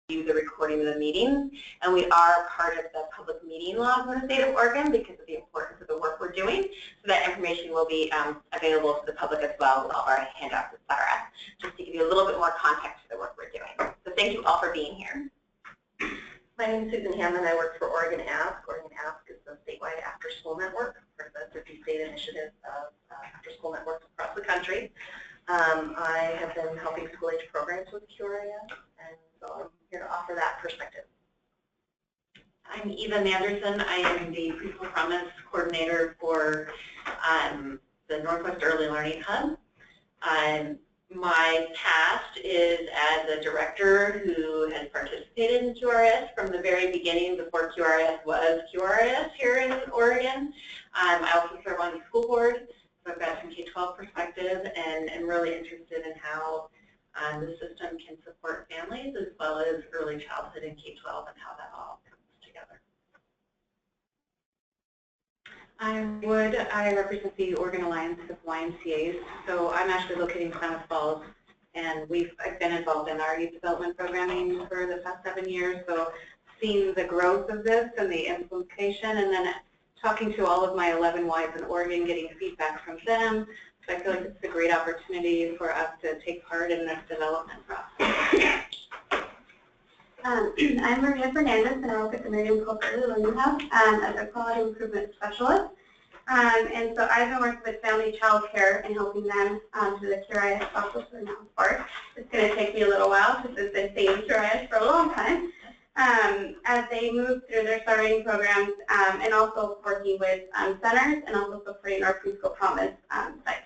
the recording of the meetings, and we are part of the public meeting laws in the state of Oregon because of the importance of the work we're doing. So that information will be available to the public as well with all our handouts, etc. Just to give you a little bit more context to the work we're doing. So thank you all for being here. My name is Susan Hammond. I work for Oregon Ask. Oregon Ask is the statewide after-school network for the 50-state initiative of after-school networks across the country. I have been helping school-age programs with QRIS, and so I'm here to offer that perspective. I'm Eva Manderson. I am the Preschool Promise Coordinator for the Northwest Early Learning Hub. My past is as a director who has participated in QRS from the very beginning before QRS was QRS here in Oregon. I also serve on the school board, so I've got some K-12 perspective and am really interested in how the system can support families as well as early childhood and K-12 and how that all comes together. I'm Wood. I represent the Oregon Alliance of YMCAs. So I'm actually located in Klamath Falls, and I've been involved in our youth development programming for the past 7 years. So seeing the growth of this and the implementation, and then talking to all of my 11 Ys in Oregon, getting feedback from them. So I feel like it's a great opportunity for us to take part in this development process. I'm Maria Fernandez, and I work at the Miriam Cook Early Learning Hub as a quality improvement specialist. And so I've been working with family child care and helping them through the QRIS process for now Spark. It's going to take me a little while because it's been saying QRIS for a long time. As they move through their star rating programs and also working with centers and also supporting our Preschool Promise sites.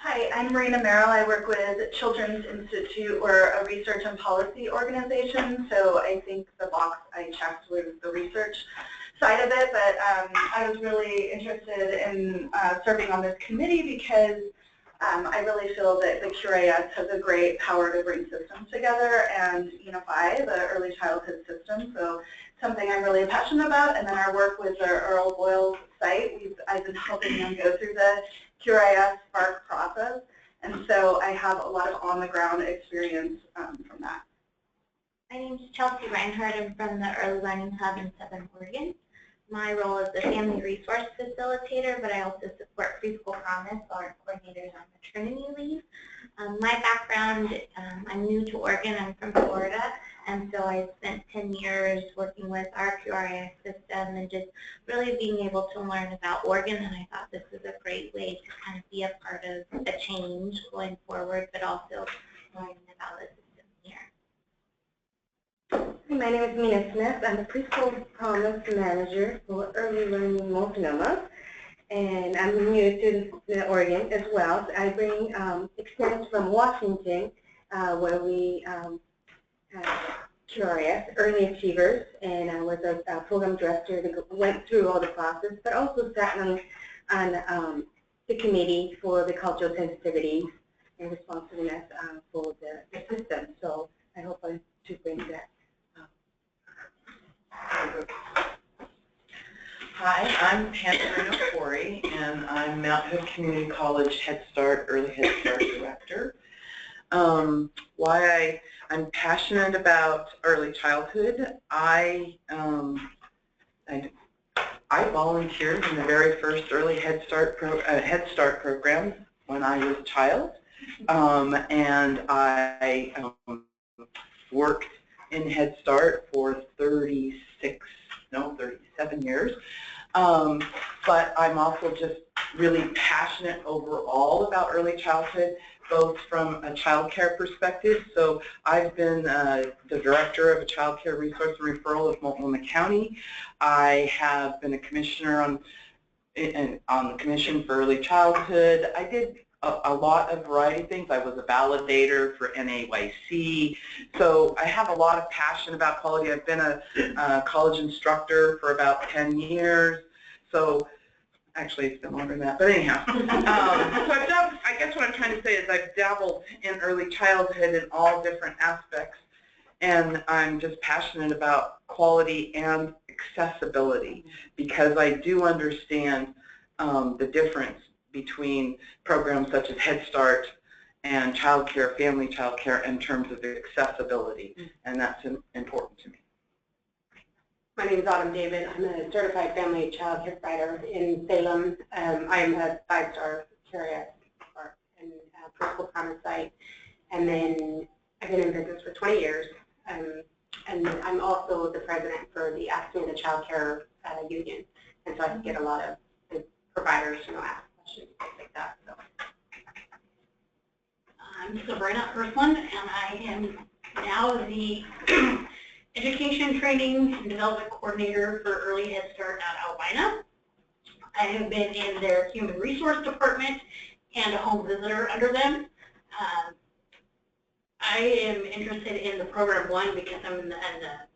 Hi, I'm Marina Merrill. I work with Children's Institute. We're a research and policy organization, so I think the box I checked was the research side of it, but I was really interested in serving on this committee because I really feel that the QRIS has a great power to bring systems together and unify the early childhood system, so something I'm really passionate about. And then our work with the Earl Boyle site, I've been helping them go through the QRIS Spark process, and so I have a lot of on-the-ground experience from that. My name is Chelsea Reinhardt. I'm from the Early Learning Hub in Southern Oregon. My role is the Family Resource Facilitator, but I also support Preschool Promise, our coordinators on maternity leave. My background, I'm new to Oregon. I'm from Florida, and so I spent 10 years working with our QRIS system and just really being able to learn about Oregon, and I thought this was a great way to kind of be a part of a change going forward, but also learning about the system here. My name is Mina Smith. I'm the Preschool Promise Manager for Early Learning Multnomah, and I'm new to Oregon as well. So I bring experience from Washington, where we have QRIS, Early Achievers, and I was a program director that went through all the process, but also sat on the committee for the cultural sensitivities and responsiveness for the system. So I hope to bring that. Hi, I'm Hannah Corey, and I'm Mount Hood Community College Head Start, Early Head Start Director. Why I'm passionate about early childhood, I volunteered in the very first Early Head Start program when I was a child, and I worked in Head Start for 37 years. But I'm also just really passionate overall about early childhood, both from a child care perspective. So I've been the director of a child care resource and referral of Multnomah County. I have been a commissioner on the Commission for Early Childhood. I did a lot of variety of things. I was a validator for NAYC. So I have a lot of passion about quality. I've been a college instructor for about 10 years. So actually it's been longer than that, but anyhow. So I guess what I'm trying to say is I've dabbled in early childhood in all different aspects, and I'm just passionate about quality and accessibility because I do understand the difference between programs such as Head Start and childcare, family childcare, in terms of accessibility, and that's important to me. My name is Autumn David. I'm a certified family child care provider in Salem. I'm a 5-star QRIS and preschool promise site. And then I've been in business for 20 years. And I'm also the president for the Ask Me the Child Care Union. And so I get a lot of the providers, ask questions, things like that. So. I'm Sabrina Earthland, and I am now the Education, Training, and Development Coordinator for Early Head Start at Albina. I have been in their Human Resource Department and a home visitor under them. I am interested in the program one because I'm in the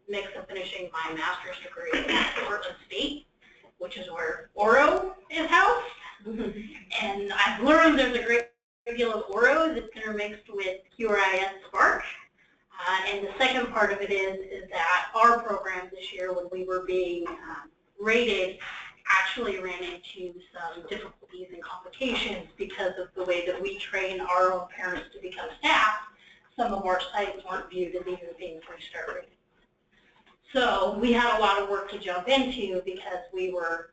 mix of finishing my master's degree at Portland State, which is where Oro is housed. And I've learned there's a great deal of Oro that's intermixed with QRIS Spark. And the second part of it is that our program this year, when we were being rated, actually ran into some difficulties and complications because of the way that we train our own parents to become staff. Some of our sites weren't viewed as even being 3-star rated. So we had a lot of work to jump into because we were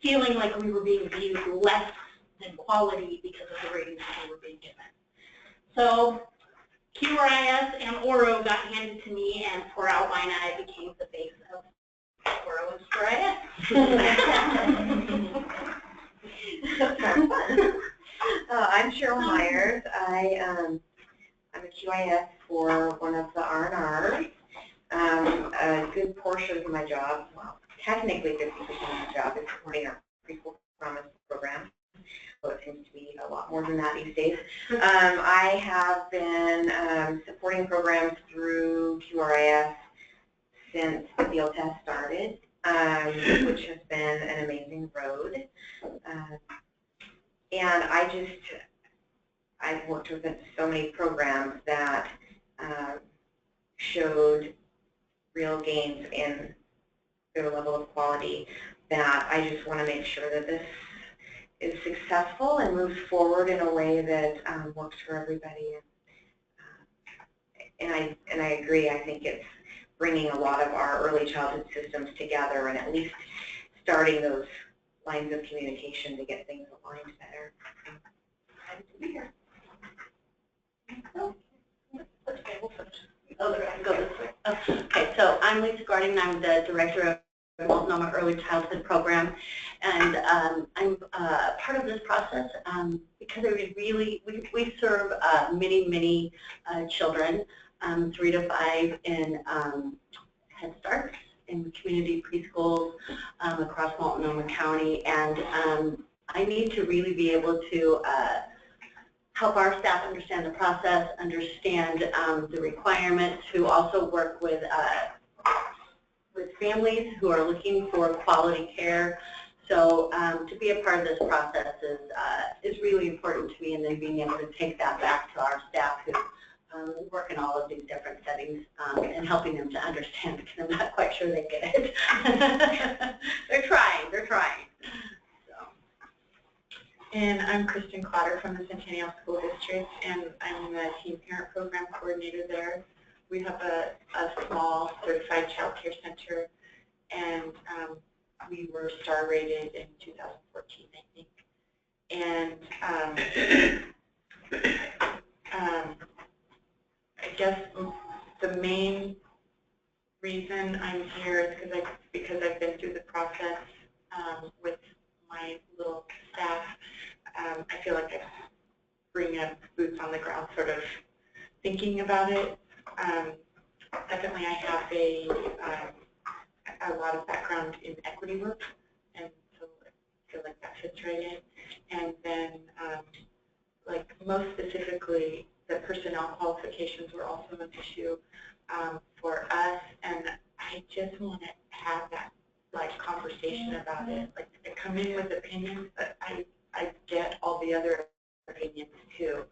feeling like we were being viewed less than quality because of the ratings that we were being given. So QRIS and Oro got handed to me, and for Albina, I became the face of Oro and QRIS. I'm Cheryl Myers. I'm a QIS for one of the R&Rs. A good portion of my job, well, technically 50% of my job is supporting our preschool promise program. So it seems to be a lot more than that these days. I have been supporting programs through QRIS since the field test started, which has been an amazing road. And I've worked with so many programs that showed real gains in their level of quality that I just want to make sure that this is successful and moves forward in a way that works for everybody. And I agree. I think it's bringing a lot of our early childhood systems together and at least starting those lines of communication to get things aligned better. Excited to be here. Okay, so I'm Lisa Garding, and I'm the director of the Multnomah Early Childhood Program, and I'm part of this process because we serve many children, 3 to 5 in Head Starts, in community preschools across Multnomah County, and I need to really be able to help our staff understand the process, understand the requirements, to also work with families who are looking for quality care. So to be a part of this process is really important to me, and then being able to take that back to our staff who work in all of these different settings and helping them to understand, because I'm not quite sure they get it. They're trying. And I'm Kristen Clotter from the Centennial School District, and I'm the Teen Parent Program Coordinator there. We have a small certified child care center, and we were star rated in 2014, I think. And I guess the main reason I'm here is because I've been through the process with my little staff. I feel like I bring up boots on the ground sort of thinking about it. Secondly, I have a lot of background in equity work, and so I feel like that fits right in. And then, like most specifically, the personnel qualifications were also an issue for us, and I just want to have that conversation about it. Like, I come in with opinions, but I get all the other opinions too.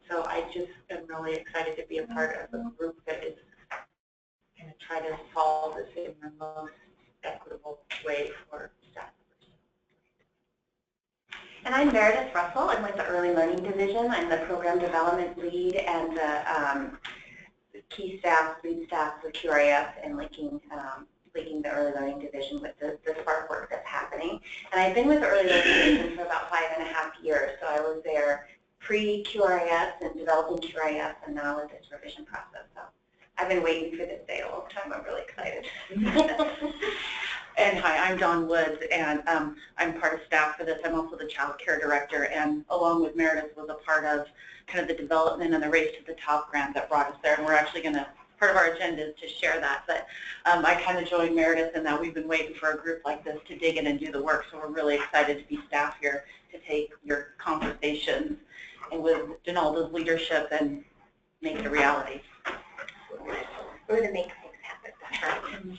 So I just am really excited to be a part of a group that is going to try to solve this in the most equitable way for staff And I'm Meredith Russell. I'm with the Early Learning Division. I'm the Program Development Lead and the key staff, lead staff with QRF and linking the Early Learning Division with the Spark work that's happening. And I've been with the Early Learning Division for about 5.5 years. So I was there pre-QRS and developing QRS and now with this revision process. So I've been waiting for this day a long time. I'm really excited. And hi, I'm Dawn Woods, and I'm part of staff for this. I'm also the child care director, and along with Meredith was a part of kind of the development and the Race to the Top grant that brought us there. And we're actually going to, part of our agenda is to share that. But I kind of joined Meredith in that we've been waiting for a group like this to dig in and do the work. So we're really excited to be staff here to take your conversations and with Donalda's leadership and make it a reality. We're going to make things happen.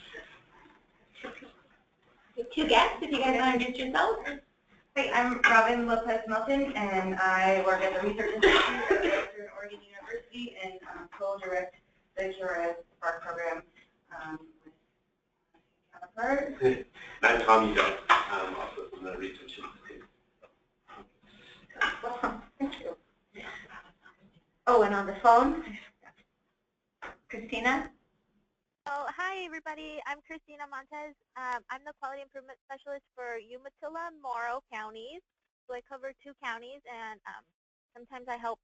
Two guests, if you guys want to introduce yourselves. Hi, I'm Robin Lopez Melton, and I work at the Research Institute at Western Oregon University and co-direct the QRS Spark program with counterpart. I'm Tommy Duff, also from the Research Institute. Well, thank you. Oh, and on the phone, Christina? Oh, hi everybody. I'm Christina Montez. I'm the Quality Improvement Specialist for Umatilla and Morrow counties. So I cover 2 counties, and sometimes I help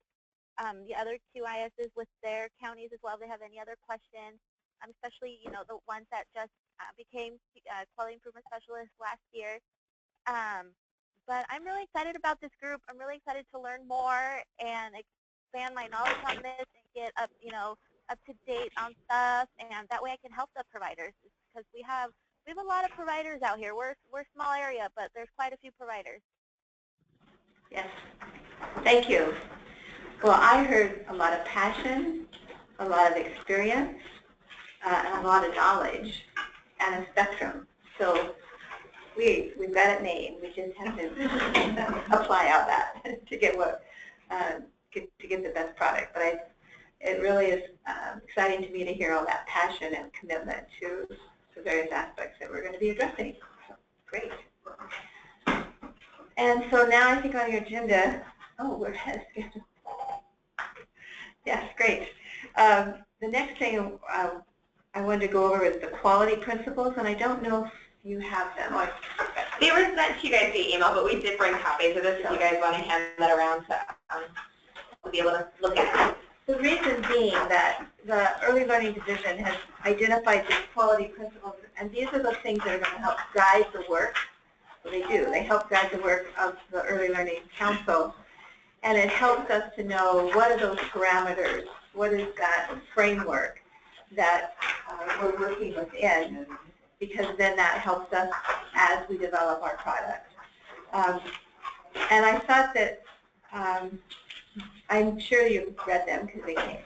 the other QISs with their counties as well if they have any other questions, especially, the ones that just became Quality Improvement Specialists last year. But I'm really excited about this group. I'm really excited to learn more and expand my knowledge on this and get up, up to date on stuff, and that way I can help the providers, because we have a lot of providers out here. We're a small area, but there's quite a few providers. Yes. Thank you. Well, I heard a lot of passion, a lot of experience, and a lot of knowledge, and a spectrum. So we've got it made. We just have to apply all that to get to get the best product. But it really is exciting to me to hear all that passion and commitment to various aspects that we're going to be addressing. So, great. And so now I think on your agenda, we're ahead of schedule. Yes, great. The next thing I wanted to go over is the quality principles, and I don't know if you have them. They were sent to you guys via email, but we did bring copies of this if you guys want to hand that around so we'll be able to look at it. The reason being that the Early Learning Division has identified these quality principles, and these are the things that are going to help guide the work. Well, they do. They help guide the work of the Early Learning Council, and it helps us to know what are those parameters, what is that framework that we're working within, because then that helps us as we develop our product. And I thought that I'm sure you've read them because they came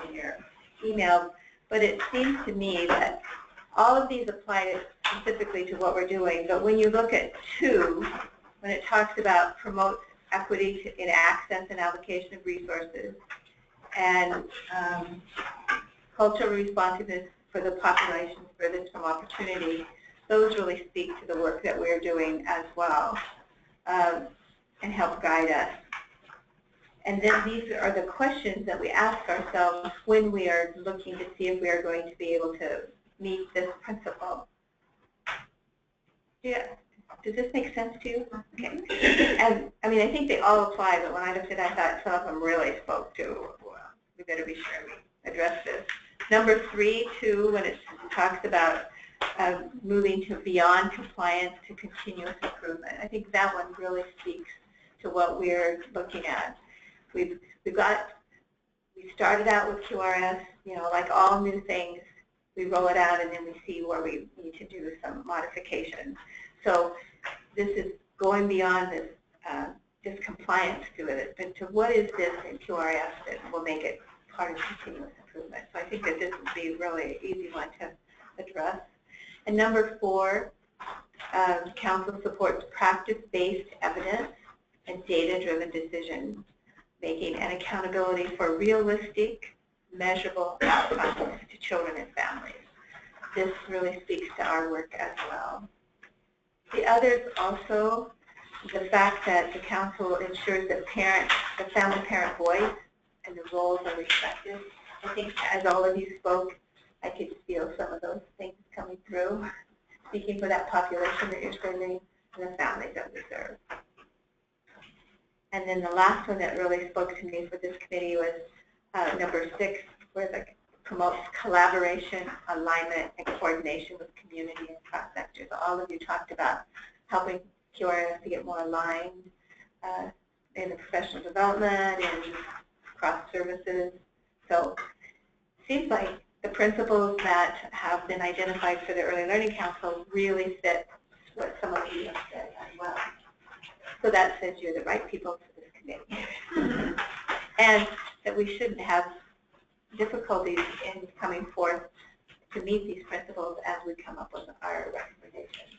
in your email, but it seems to me that all of these apply specifically to what we're doing, but when you look at 2, when it talks about promote equity in access and allocation of resources, and cultural responsiveness for the population furthest from opportunity, those really speak to the work that we're doing as well and help guide us. And then these are the questions that we ask ourselves when we are looking to see if we are going to be able to meet this principle. Yeah. Does this make sense to you? Okay. And I mean, I think they all apply, but when I looked at it, I thought some of them really spoke to, well, we better be sure we address this. Number 3, too, when it talks about moving to beyond compliance to continuous improvement. I think that one really speaks to what we're looking at. We started out with QRS, like all new things, we roll it out and then we see where we need to do some modifications. So this is going beyond this just compliance to it, but to what is this in QRS that will make it part of continuous improvement. So I think that this would be a really easy one to address. And number 4, Council supports practice-based evidence and data-driven decision making and accountability for realistic, measurable outcomes to children and families. This really speaks to our work as well. The others also the fact that the council ensures that the family-parent voice and the roles are respected. I think as all of you spoke, I could feel some of those things coming through, speaking for that population that you're serving and the families that we serve. And then the last one that really spoke to me for this committee was number 6, where it promotes collaboration, alignment, and coordination with community and cross sectors. All of you talked about helping QRS to get more aligned in the professional development and cross services. So it seems like the principles that have been identified for the Early Learning Council really fit what some of you have said as well. So that says you're the right people for this committee. And that we shouldn't have difficulties in coming forth to meet these principles as we come up with our recommendations.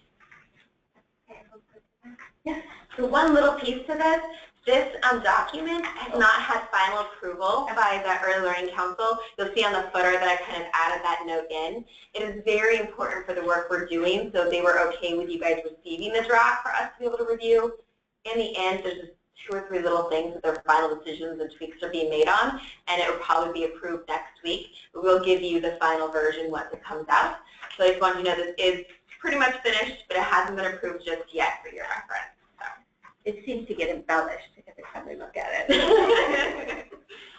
Yes. So one little piece to this, this document has not had final approval by the Early Learning Council. You'll see on the footer that I kind of added that note in. It is very important for the work we're doing, so they were okay with you guys receiving the draft for us to be able to review. In the end, there's just 2 or 3 little things that their final decisions and tweaks are being made on, and it will probably be approved next week. But we'll give you the final version once it comes out. So I just wanted you to know this is pretty much finished, but it hasn't been approved just yet for your reference. So it seems to get embellished every time we look at it.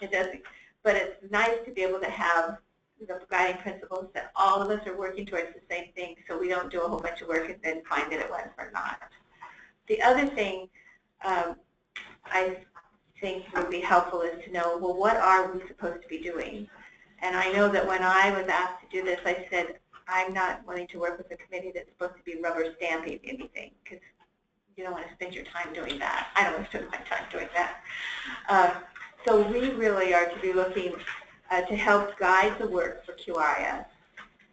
It doesn't, but it's nice to be able to have the guiding principles that all of us are working towards the same thing, so we don't do a whole bunch of work and then find that it was or not. The other thing I think would be helpful is to know, well, what are we supposed to be doing? And I know that when I was asked to do this, I said, I'm not wanting to work with a committee that's supposed to be rubber stamping anything, because you don't want to spend your time doing that. I don't want to spend my time doing that. So we really are to be looking to help guide the work for QRIS.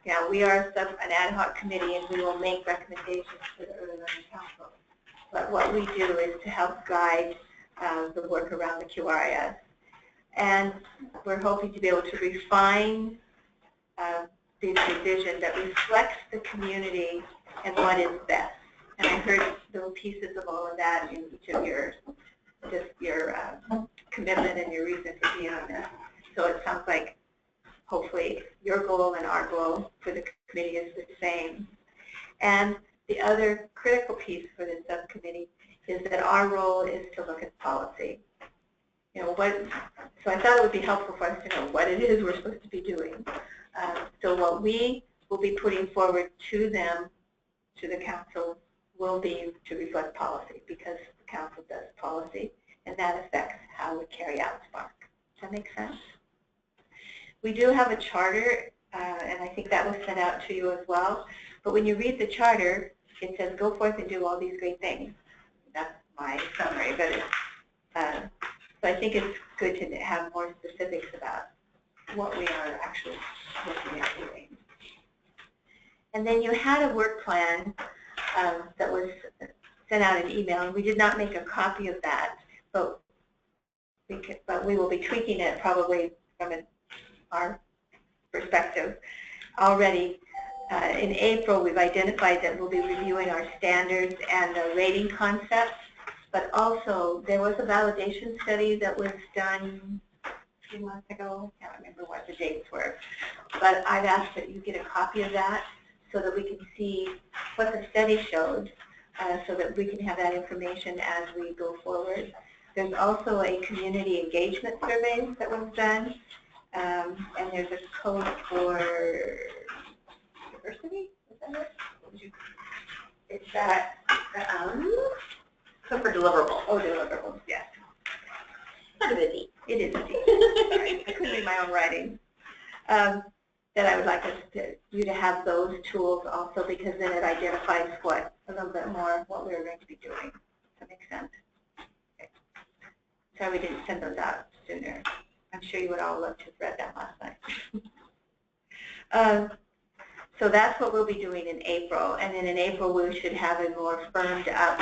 Now, we are an ad hoc committee, and we will make recommendations to the Early Learning Council. But what we do is to help guide the work around the QRIS. And we're hoping to be able to refine the vision that reflects the community and what is best. And I heard little pieces of all of that in each of your commitment and your reason for being on this. So it sounds like hopefully your goal and our goal for the committee is the same. And the other critical piece for the subcommittee is that our role is to look at policy. You know, so I thought it would be helpful for us to know what it is we're supposed to be doing. So what we will be putting forward to them, to the council, will be to reflect policy, because the council does policy, and that affects how we carry out Spark. Does that make sense? We do have a charter, and I think that was sent out to you as well. But when you read the charter, it says go forth and do all these great things. That's my summary, but so I think it's good to have more specifics about what we are actually looking at doing. And then you had a work plan that was sent out in email, and we did not make a copy of that, but we will be tweaking it probably from our perspective already. In April, we've identified that we'll be reviewing our standards and the rating concepts, but also there was a validation study that was done a few months ago. I can't remember what the dates were, but I've asked that you get a copy of that so that we can see what the study showed, so that we can have that information as we go forward. There's also a community engagement survey that was done, and there's a code for diversity. Is that it? Is that code for deliverables? Oh, deliverables, yes. Kind of busy. It is indeed. Sorry, I couldn't read my own writing. That I would like you to have those tools also, because then it identifies a little bit more what we're going to be doing. Does that make sense? Okay. Sorry we didn't send those out sooner. I'm sure you would all love to have read that last night. So that's what we'll be doing in April, and then in April we should have a more firmed up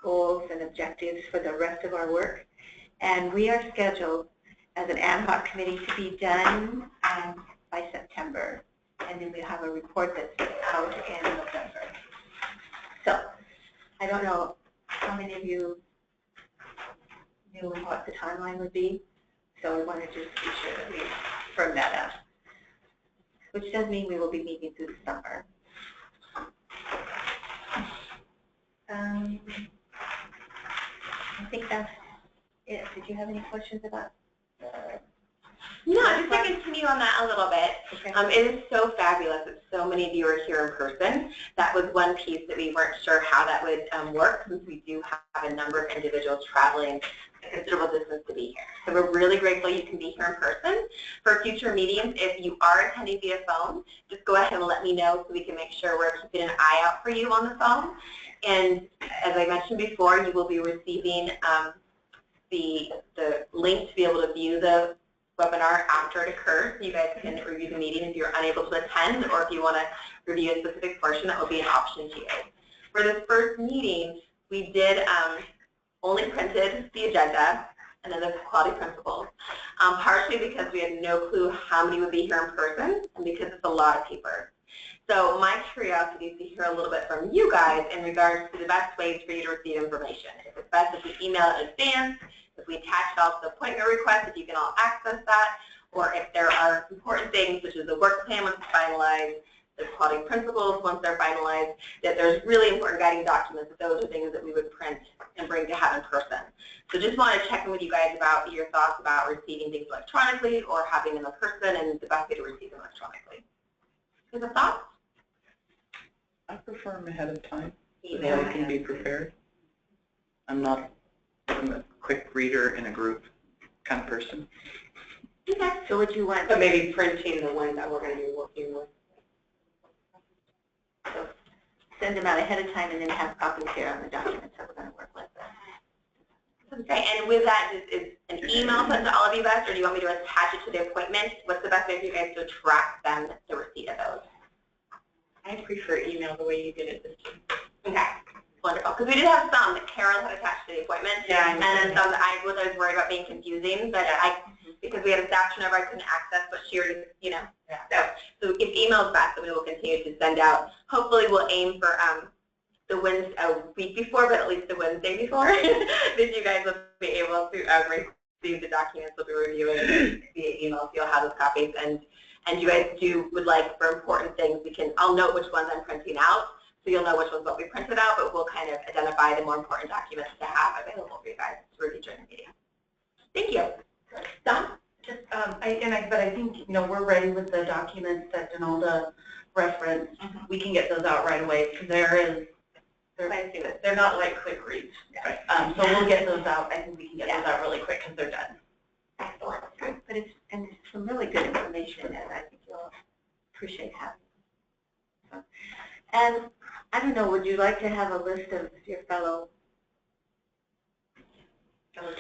goals and objectives for the rest of our work. And we are scheduled as an ad hoc committee to be done by September, and then we'll have a report that's out in November. So I don't know how many of you knew what the timeline would be, so we wanted to just be sure that we firm that up. Which does mean we will be meeting through the summer. I think that's it. Did you have any questions about No, just to continue on that a little bit. Okay. It is so fabulous that so many of you are here in person. That was one piece that we weren't sure how that would work, since we do have a number of individuals traveling a considerable distance to be here. So we're really grateful you can be here in person. For future meetings, if you are attending via phone, just go ahead and let me know so we can make sure we're keeping an eye out for you on the phone. And as I mentioned before, you will be receiving the link to be able to view the webinar after it occurs. You guys can review the meeting if you're unable to attend, or if you want to review a specific portion, that will be an option to you. For this first meeting, we did only printed the agenda and then the quality principles, partially because we had no clue how many would be here in person, and because it's a lot of papers. So my curiosity is to hear a little bit from you guys in regards to the best ways for you to receive information. If it's best if we email it in advance, if we attach it all to the appointment request, if you can all access that, or if there are important things such as the work plan once it's finalized, the quality principles once they're finalized, that there's really important guiding documents, that those are things that we would print and bring to have in person. So just want to check in with you guys about your thoughts about receiving things electronically or having them in person, and the best way to receive them electronically. Is there thoughts? I prefer them ahead of time so I can be prepared. I'm a quick reader in a group kind of person. Okay. So what you want? So maybe printing the ones that we're going to be working with. So send them out ahead of time and then have copies here on the documents that we're going to work with. Okay, and with that, is an email sent to all of you guys, or do you want me to attach it to the appointment? What's the best way for you guys to track them, the receipt of those? I prefer email the way you did it this time. Okay, wonderful. Because we did have some that Carol had attached to the appointment, and then some that I was worried about being confusing, but because we had a staff turnover, I couldn't access what she already, So if email is best, then we will continue to send out. Hopefully we'll aim for the Wednesday, a week before, but at least the Wednesday before, that you guys will be able to receive the documents we'll be reviewing via email, so you'll have those copies. And you guys would like, for important things, I'll note which ones I'm printing out, so you'll know which ones will be printed out, but we'll kind of identify the more important documents to have available for you guys to review during the meeting. Thank you. Don? But I think, we're ready with the documents that Donalda referenced. We can get those out right away, because they're not like quick reads. Right. So we'll get those out. I think we can get those out really quick because they're done. Excellent. But it's some really good information, and I think you'll appreciate having it. So, and I don't know, would you like to have a list of your fellow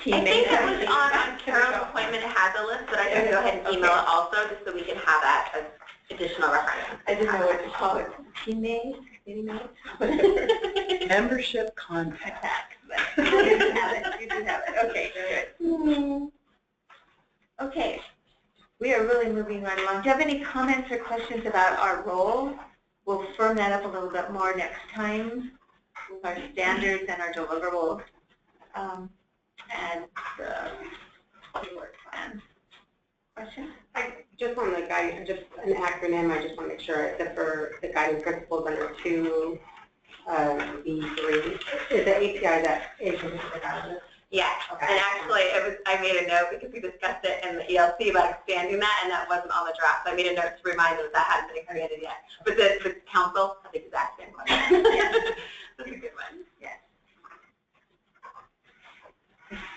teammates? I think it was on Carol's appointment. It has a list, but I can go ahead and email it also, just so we can have that as additional reference. I didn't know what to call it. Teammates, meeting notes, Membership contact. You do have it. You do have it. Okay, good. Okay, we are really moving right along. Do you have any comments or questions about our role? We'll firm that up a little bit more next time with our standards and our deliverables and the work plan. Questions? Just on the guiding, just an acronym, I just want to make sure, except for the guiding principles under 2B3, is the API that is out of this? Yeah, Okay. and actually I made a note because we discussed it in the ELC about expanding that, and that wasn't on the draft. So I made a note to remind us that hadn't been expanded yet. But the council, the exact same one. That's a good one. Yes.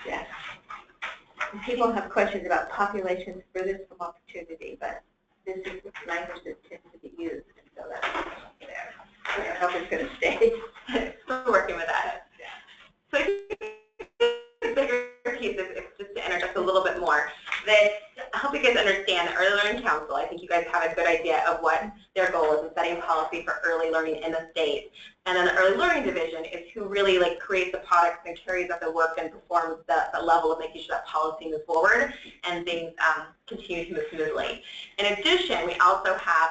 Yes. And people have questions about populations furthest from opportunity, but this is the language that tends to be used, and so that's there. I don't know if it's going to stay. We're working with that. So the bigger piece is just to interject a little bit more. That I hope you guys understand the Early Learning Council. I think you guys have a good idea of what their goal is in setting policy for early learning in the state. And then the Early Learning Division is who really creates the products and carries out the work and performs the level of making sure that policy moves forward and things continue to move smoothly. In addition, we also have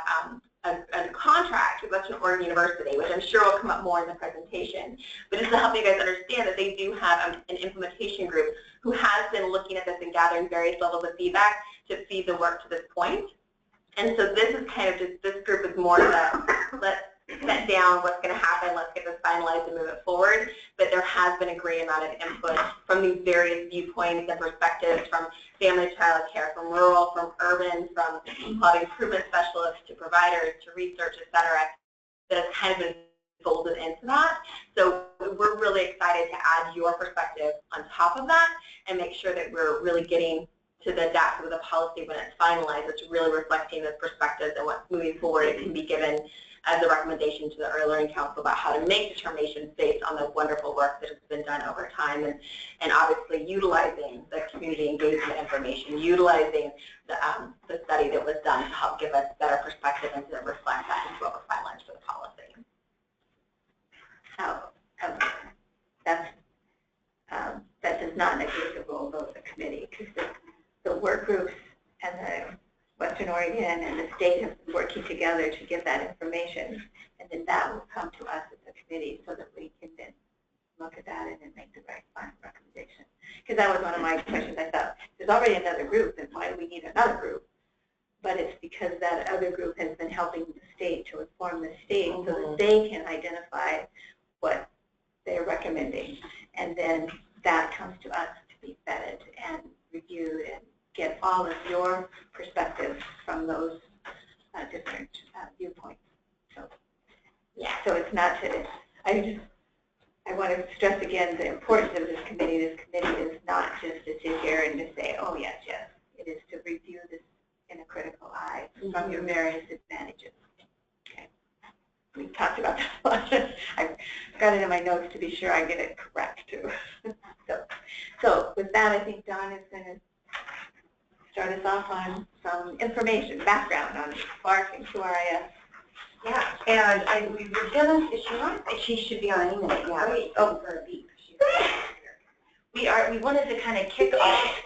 a contract with Western Oregon University, which I'm sure will come up more in the presentation. But just to help you guys understand that they do have an implementation group who has been looking at this and gathering various levels of feedback to see the work to this point. And so this is kind of just, this group is more the, let's set down what's going to happen, let's get this finalized and move it forward. But there has been a great amount of input from these various viewpoints and perspectives, from family child care, from rural, from urban, from quality improvement specialists to providers to research, et cetera, that has kind of been folded into that. So we're really excited to add your perspective on top of that and make sure that we're really getting to the depth of the policy when it's finalized. It's really reflecting the perspectives and what's moving forward. It can be given as a recommendation to the Early Learning Council about how to make determinations based on the wonderful work that has been done over time, and obviously utilizing the community engagement information, utilizing the study that was done to help give us better perspective and to reflect that into what was finalized for the policy. That does not negate the role of the committee, because the work groups and the Western Oregon and the state have been working together to get that information, and then that will come to us as a committee so that we can then look at that and then make the right final recommendation. Because that was one of my questions. I thought, there's already another group, then why do we need another group? But it's because that other group has been helping the state to inform the state so that they can identify what they're recommending. And then that comes to us to be vetted and reviewed and get all of your perspectives from those different viewpoints. So, yeah. So it's not to. I want to stress again the importance of this committee. This committee is not just to sit here and just say, oh yes, yes. It is to review this in a critical eye from your various advantages. Okay. We talked about that a lot. I've got it in my notes to be sure I get it correct too. So with that, I think Don is going to start us off on some information, background on Spark and QRIS. Yeah, and we were gonna. Is she on? She should be on any minute. Yeah. Great. Oh, for a beep. We wanted to kind of kick off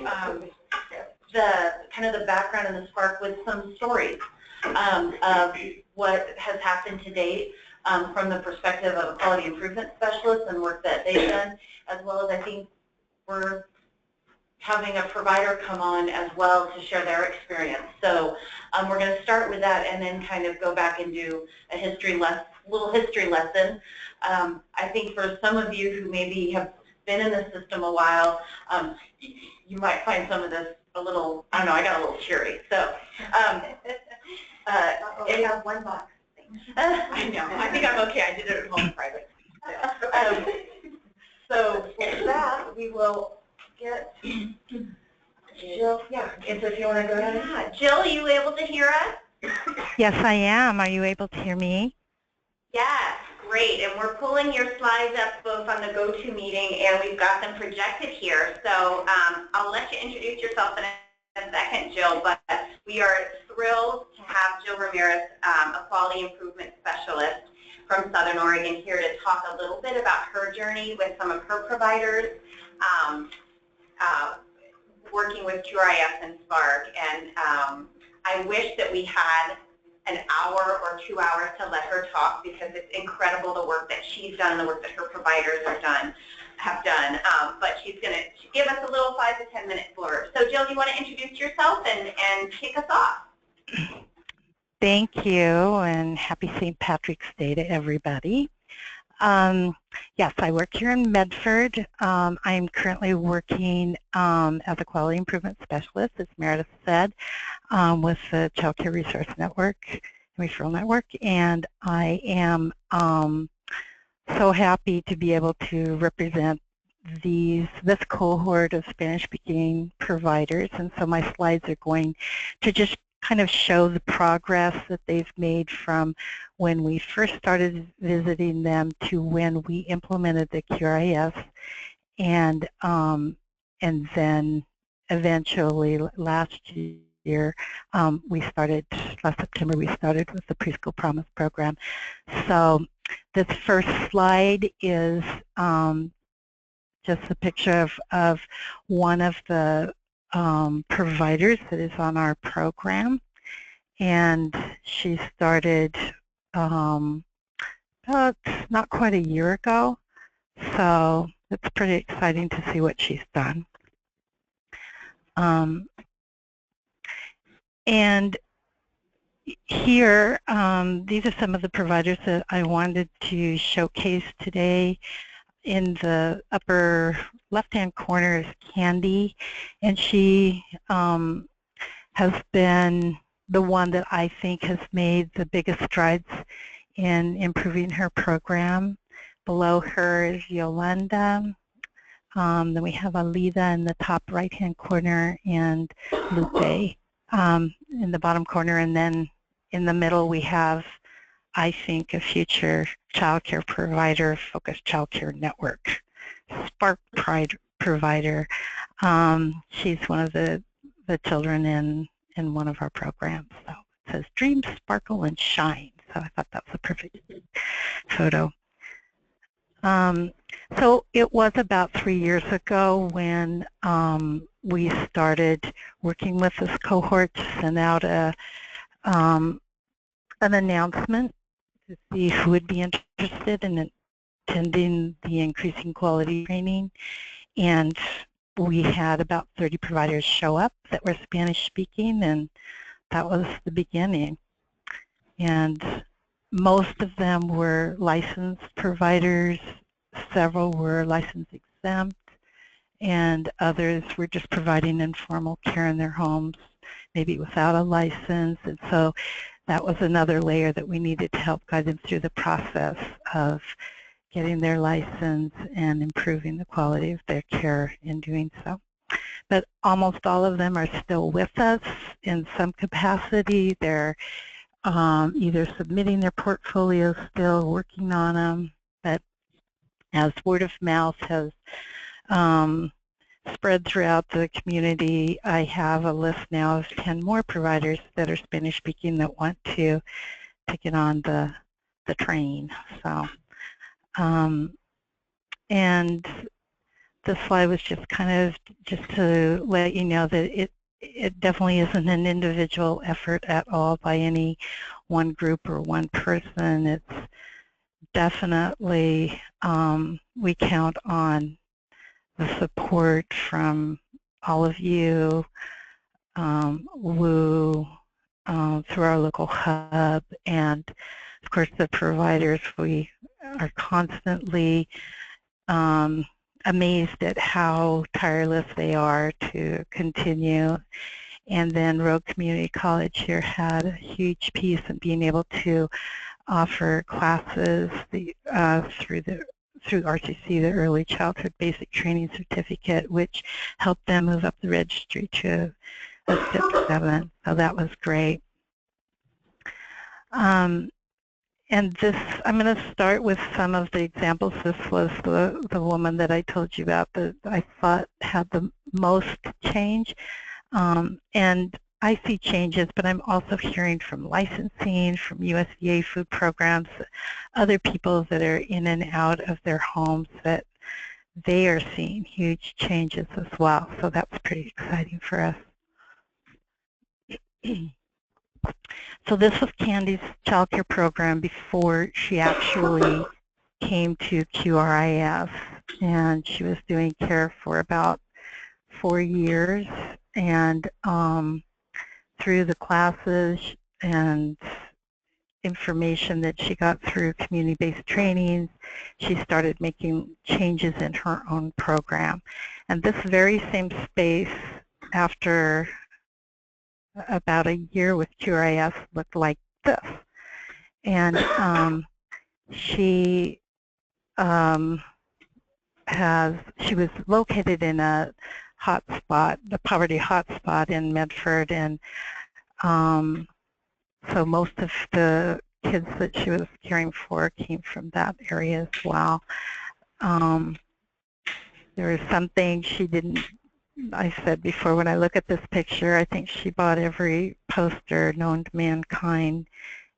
the background in the Spark with some stories of what has happened to date from the perspective of a quality improvement specialist and work that they've done, as well as I think we're having a provider come on as well to share their experience. So we're going to start with that and then kind of go back and do a little history lesson. I think for some of you who maybe have been in the system a while, you might find some of this a little, I don't know, I got a little teary. So We have one box. I know, I think I'm okay. I did it at home in private. So with that, we will get Jill. Yeah, and so if you want to go ahead. Yeah. Jill, are you able to hear us? Yes, I am. Are you able to hear me? Yes, great. And we're pulling your slides up both on the GoToMeeting and we've got them projected here. So I'll let you introduce yourself in a second, Jill, but we are thrilled to have Jill Ramirez, a quality improvement specialist from Southern Oregon, here to talk a little bit about her journey with some of her providers, working with QRIS and Spark. And I wish that we had an hour or 2 hours to let her talk, because it's incredible the work that she's done and the work that her providers have done. But she's going to give us a little 5 to 10 minute blurb. So Jill, you want to introduce yourself and kick us off? Thank you, and happy St. Patrick's Day to everybody. Yes, I work here in Medford. I'm currently working as a quality improvement specialist, as Meredith said, with the Child Care Resource Network, Referral Network, and I am so happy to be able to represent this cohort of Spanish-speaking providers. And so my slides are going to just kind of show the progress that they've made from when we first started visiting them to when we implemented the QRIS, and then eventually last year last September we started with the Preschool Promise program. So this first slide is just a picture of one of the providers that is on our program, and she started not quite a year ago. So it's pretty exciting to see what she's done. And here, these are some of the providers that I wanted to showcase today. In the upper left-hand corner is Candy, and she has been the one that I think has made the biggest strides in improving her program. Below her is Yolanda. Then we have Alida in the top right-hand corner and Lupe in the bottom corner. And then in the middle we have, I think, a future child care provider, focused child care network, Spark provider. She's one of the children in one of our programs. So it says dream, sparkle, and shine. So I thought that was a perfect photo. So it was about 3 years ago when we started working with this cohort to send out an announcement to see who would be interested in attending the increasing quality training. And we had about 30 providers show up that were Spanish speaking, and that was the beginning. And most of them were licensed providers, several were license exempt, and others were just providing informal care in their homes, maybe without a license. And so that was another layer that we needed to help guide them through the process of getting their license and improving the quality of their care in doing so. But almost all of them are still with us in some capacity. They're either submitting their portfolios still, working on them, but as word of mouth has spread throughout the community, I have a list now of 10 more providers that are Spanish speaking that want to get on the train. So, and this slide was just kind of just to let you know that it definitely isn't an individual effort at all by any one group or one person. It's definitely, we count on the support from all of you, WU, through our local hub, and of course the providers. We are constantly amazed at how tireless they are to continue. And then Rogue Community College here had a huge piece in being able to offer classes through RCC, the Early Childhood Basic Training Certificate, which helped them move up the registry to a step 7. So that was great. And this, I'm going to start with some of the examples. This was the woman that I told you about that I thought had the most change. And I see changes, but I'm also hearing from licensing, from USDA food programs, other people that are in and out of their homes that they are seeing huge changes as well. So that's pretty exciting for us. So this was Candy's child care program before she actually came to QRIS, and she was doing care for about 4 years, and through the classes and information that she got through community-based trainings, she started making changes in her own program. And this very same space, after about a year with QRIS, looked like this. And she was located in a hotspot, the poverty hotspot in Medford, and so most of the kids that she was caring for came from that area as well. There was something she didn't, I said before, when I look at this picture, I think she bought every poster known to mankind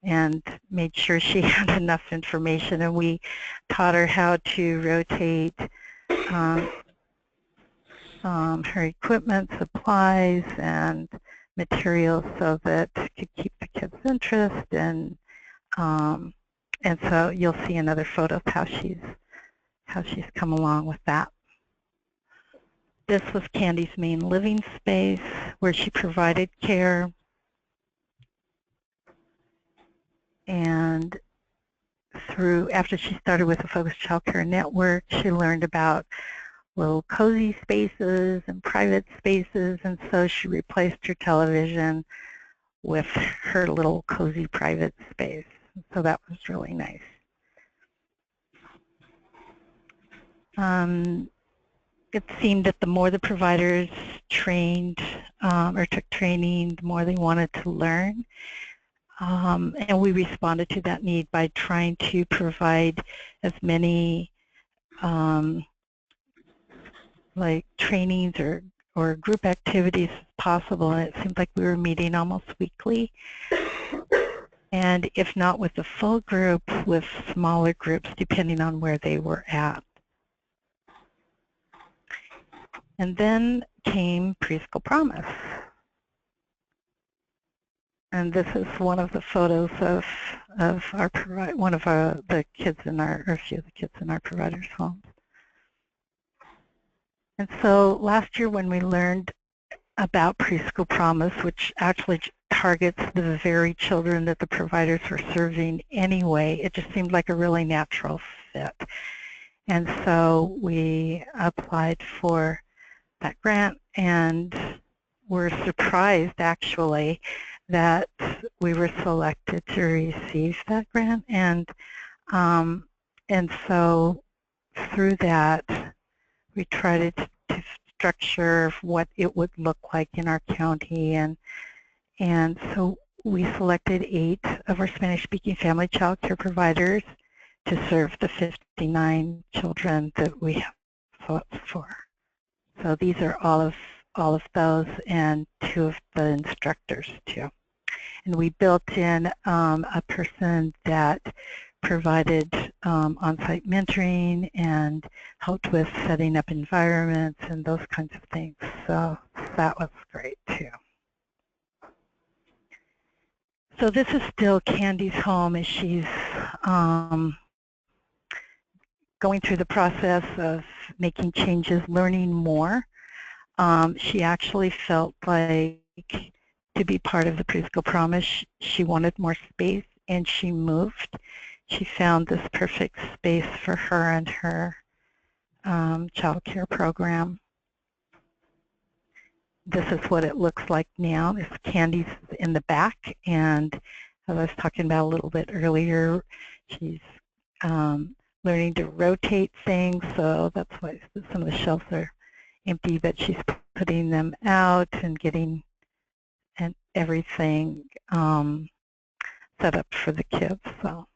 and made sure she had enough information, and we taught her how to rotate her equipment, supplies, and materials so that to keep the kids' interest, and so you'll see another photo of how she's come along with that. This was Candy's main living space where she provided care, and after she started with the Focused Child Care Network, she learned about little cozy spaces and private spaces, and so she replaced her television with her little cozy private space. So that was really nice. It seemed that the more the providers trained or took training, the more they wanted to learn. And we responded to that need by trying to provide as many like trainings or group activities as possible. And it seemed like we were meeting almost weekly. And if not with the full group, with smaller groups, depending on where they were at. And then came Preschool Promise. And this is one of the photos of the kids in our, or a few of the kids in our providers' homes. And so last year when we learned about Preschool Promise, which actually targets the very children that the providers were serving anyway, it just seemed like a really natural fit. And so we applied for that grant and were surprised actually that we were selected to receive that grant. And so through that we tried to structure what it would look like in our county, and so we selected 8 of our Spanish-speaking family child care providers to serve the 59 children that we have thought for. So these are all of those, and 2 of the instructors too. And we built in a person that provided on-site mentoring and helped with setting up environments and those kinds of things. So that was great too. So this is still Candy's home as she's going through the process of making changes, learning more. She actually felt like to be part of the Preschool Promise, she wanted more space, and she moved. She found this perfect space for her and her child care program. This is what it looks like now. This Candy's in the back, and as I was talking about a little bit earlier, she's learning to rotate things, so that's why some of the shelves are empty, but she's putting them out and getting everything set up for the kids. So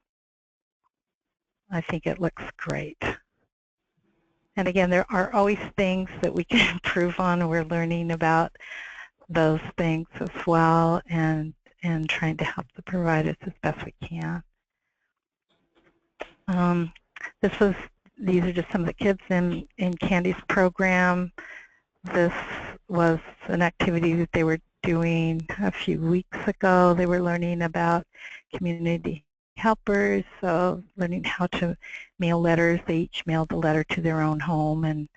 I think it looks great. And again, there are always things that we can improve on. We're learning about those things as well, and trying to help the providers as best we can. These are just some of the kids in Candy's program. This was an activity that they were doing a few weeks ago. They were learning about community helpers, so learning how to mail letters. They each mailed the letter to their own home, and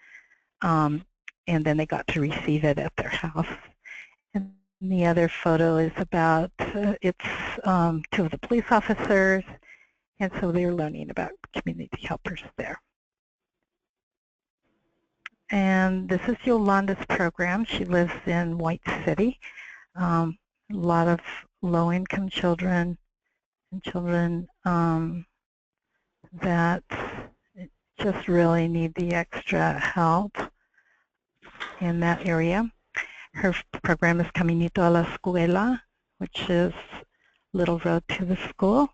then they got to receive it at their house. And the other photo is about, it's 2 of the police officers, and so they were learning about community helpers there. And this is Yolanda's program. She lives in White City. A lot of low-income children and children that just really need the extra help in that area. Her program is Caminito a la Escuela, which is Little Road to the School.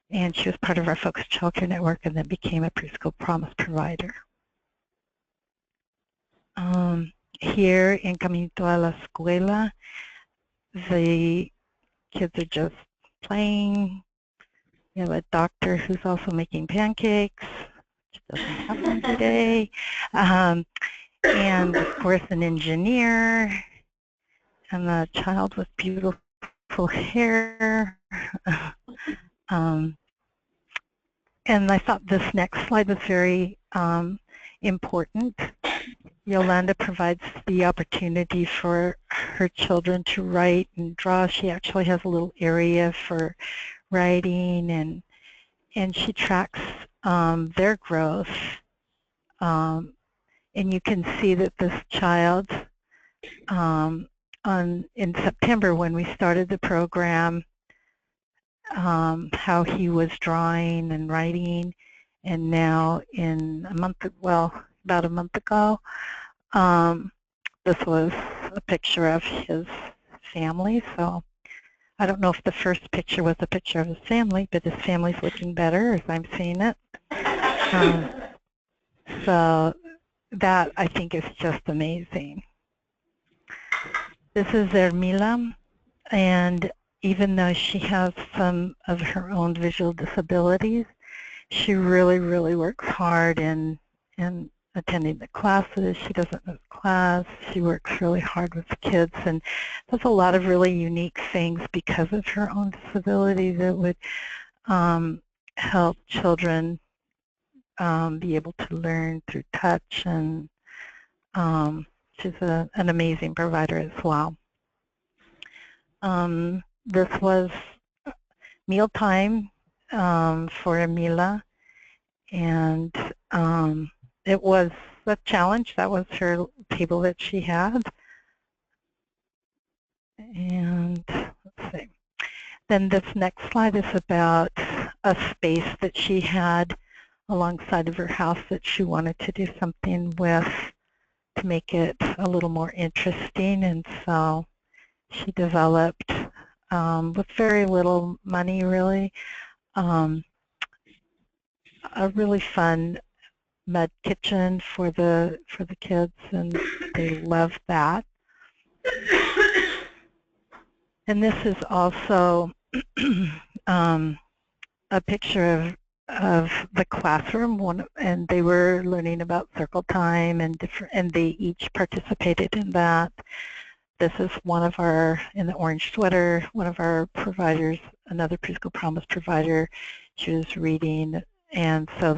And she was part of our Focused Child Care Network and then became a Preschool Promise provider. Here in Caminito a la Escuela, the kids are just playing. We have a doctor who's also making pancakes, which doesn't happen today. And of course an engineer, and the child with beautiful beautiful hair. And I thought this next slide was very important. Yolanda provides the opportunity for her children to write and draw. She actually has a little area for writing, and she tracks their growth. And you can see that this child, in September when we started the program, how he was drawing and writing, and now in about a month ago, this was a picture of his family. So I don't know if the first picture was a picture of his family, but his family's looking better as I'm seeing it. So that, I think, is just amazing. This is Ermila, and even though she has some of her own visual disabilities, she really, really works hard in attending the classes. She doesn't miss class. She works really hard with the kids and does a lot of really unique things because of her own disability that would help children be able to learn through touch, and she's an amazing provider as well. This was mealtime for Emila, and it was a challenge. That was her table that she had. And let's see. Then this next slide is about a space that she had alongside of her house that she wanted to do something with to make it a little more interesting, and so she developed, with very little money really, a really fun mud kitchen for the kids, and they love that. And this is also a picture of the classroom, and they were learning about circle time and they each participated in that. This is one of our, in the orange sweater, one of our providers, another Preschool Promise provider. She was reading, and so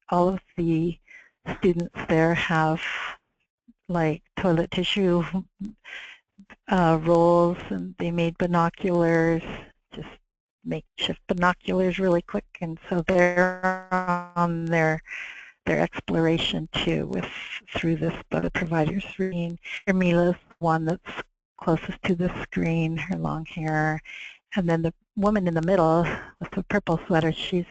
all of the students there have like toilet tissue rolls, and they made binoculars, just makeshift binoculars really quick, and so they're on their exploration too through this book. The provider's reading. Ermila's one that's closest to the screen, her long hair, and then the woman in the middle with the purple sweater, she's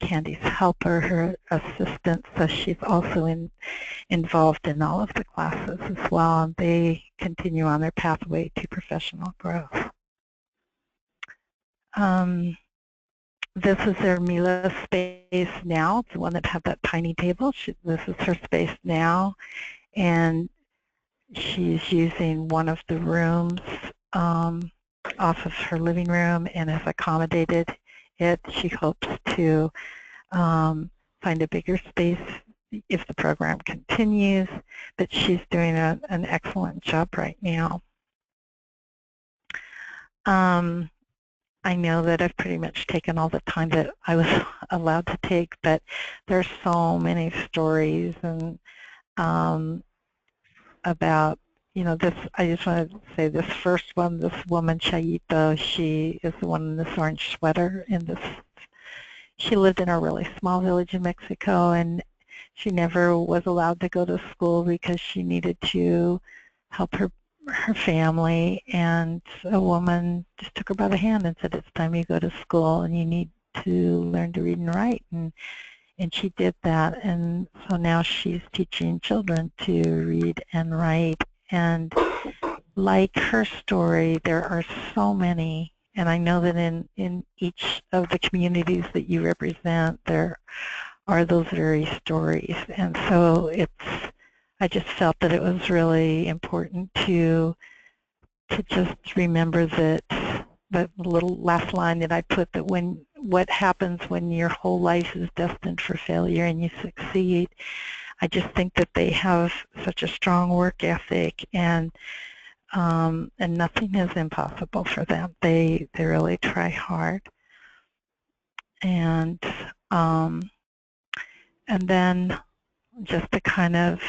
Candy's helper, her assistant, so she's also involved in all of the classes as well, and they continue on their pathway to professional growth. This is Ermila's space now, the one that had that tiny table. This is her space now, and she's using one of the rooms off of her living room and has accommodated it. She hopes to find a bigger space if the program continues, but she's doing an excellent job right now. I know that I've pretty much taken all the time that I was allowed to take, but there's so many stories and about, this. I just want to say this first one, this woman, Chayito, she is the one in this orange sweater. She lived in a really small village in Mexico, and she never was allowed to go to school because she needed to help her family, and a woman just took her by the hand and said, it's time you go to school and you need to learn to read and write, and she did that, and so now she's teaching children to read and write. And like her story, there are so many, and I know that in each of the communities that you represent, there are those very stories, and so I just felt that it was really important to just remember that little last line that I put, that what happens when your whole life is destined for failure and you succeed. I just think that they have such a strong work ethic, and and nothing is impossible for them. They really try hard. And then just to kind of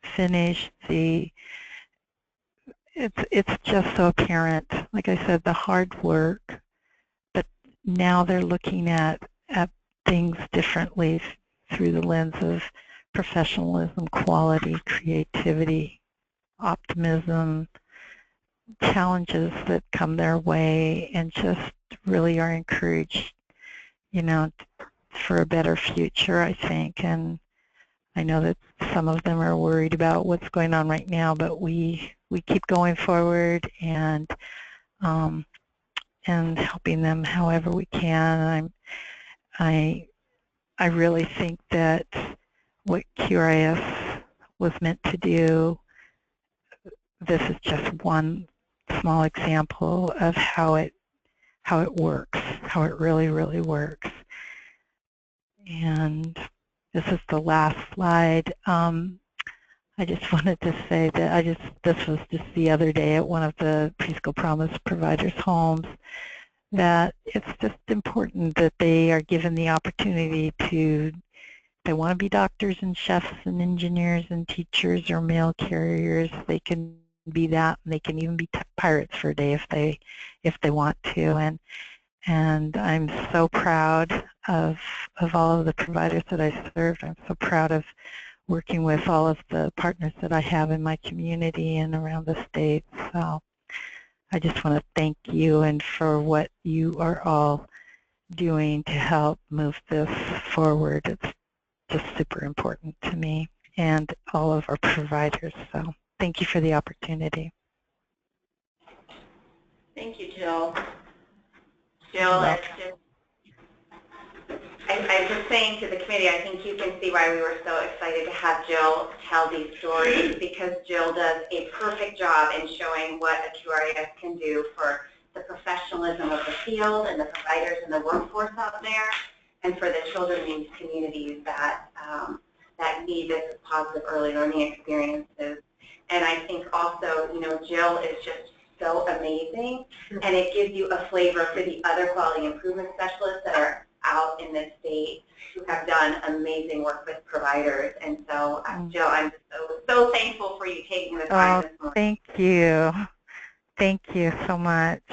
finish it's just so apparent, like I said, the hard work, but now they're looking at things differently through the lens of professionalism, quality, creativity, optimism, challenges that come their way, and just really are encouraged, you know, for a better future, I think. And I know that some of them are worried about what's going on right now, but we keep going forward and helping them however we can. I really think that what QRIS was meant to do, this is just one small example of how it works, how it really works. And this is the last slide. I just wanted to say that this was just the other day at one of the Preschool Promise providers' homes, that it's just important that they are given the opportunity to, they want to be doctors and chefs and engineers and teachers or mail carriers, they can be that, and they can even be pirates for a day if they want to. And I'm so proud of all of the providers that I served. I'm so proud of working with all of the partners that I have in my community and around the state. So I just want to thank you and for what you are all doing to help move this forward. It's just super important to me and all of our providers. So thank you for the opportunity. Thank you, Jill. Jill, I'm just saying to the committee, I think you can see why we were so excited to have Jill tell these stories, because Jill does a perfect job in showing what a QRIS can do for the professionalism of the field and the providers and the workforce out there, and for the children in these communities that need this positive early learning experiences. And I think also, you know, Jill is just so amazing, and it gives you a flavor for the other quality improvement specialists that are out in the state who have done amazing work with providers. And so, Jill, I'm so thankful for you taking the time this morning. Thank you. Thank you so much.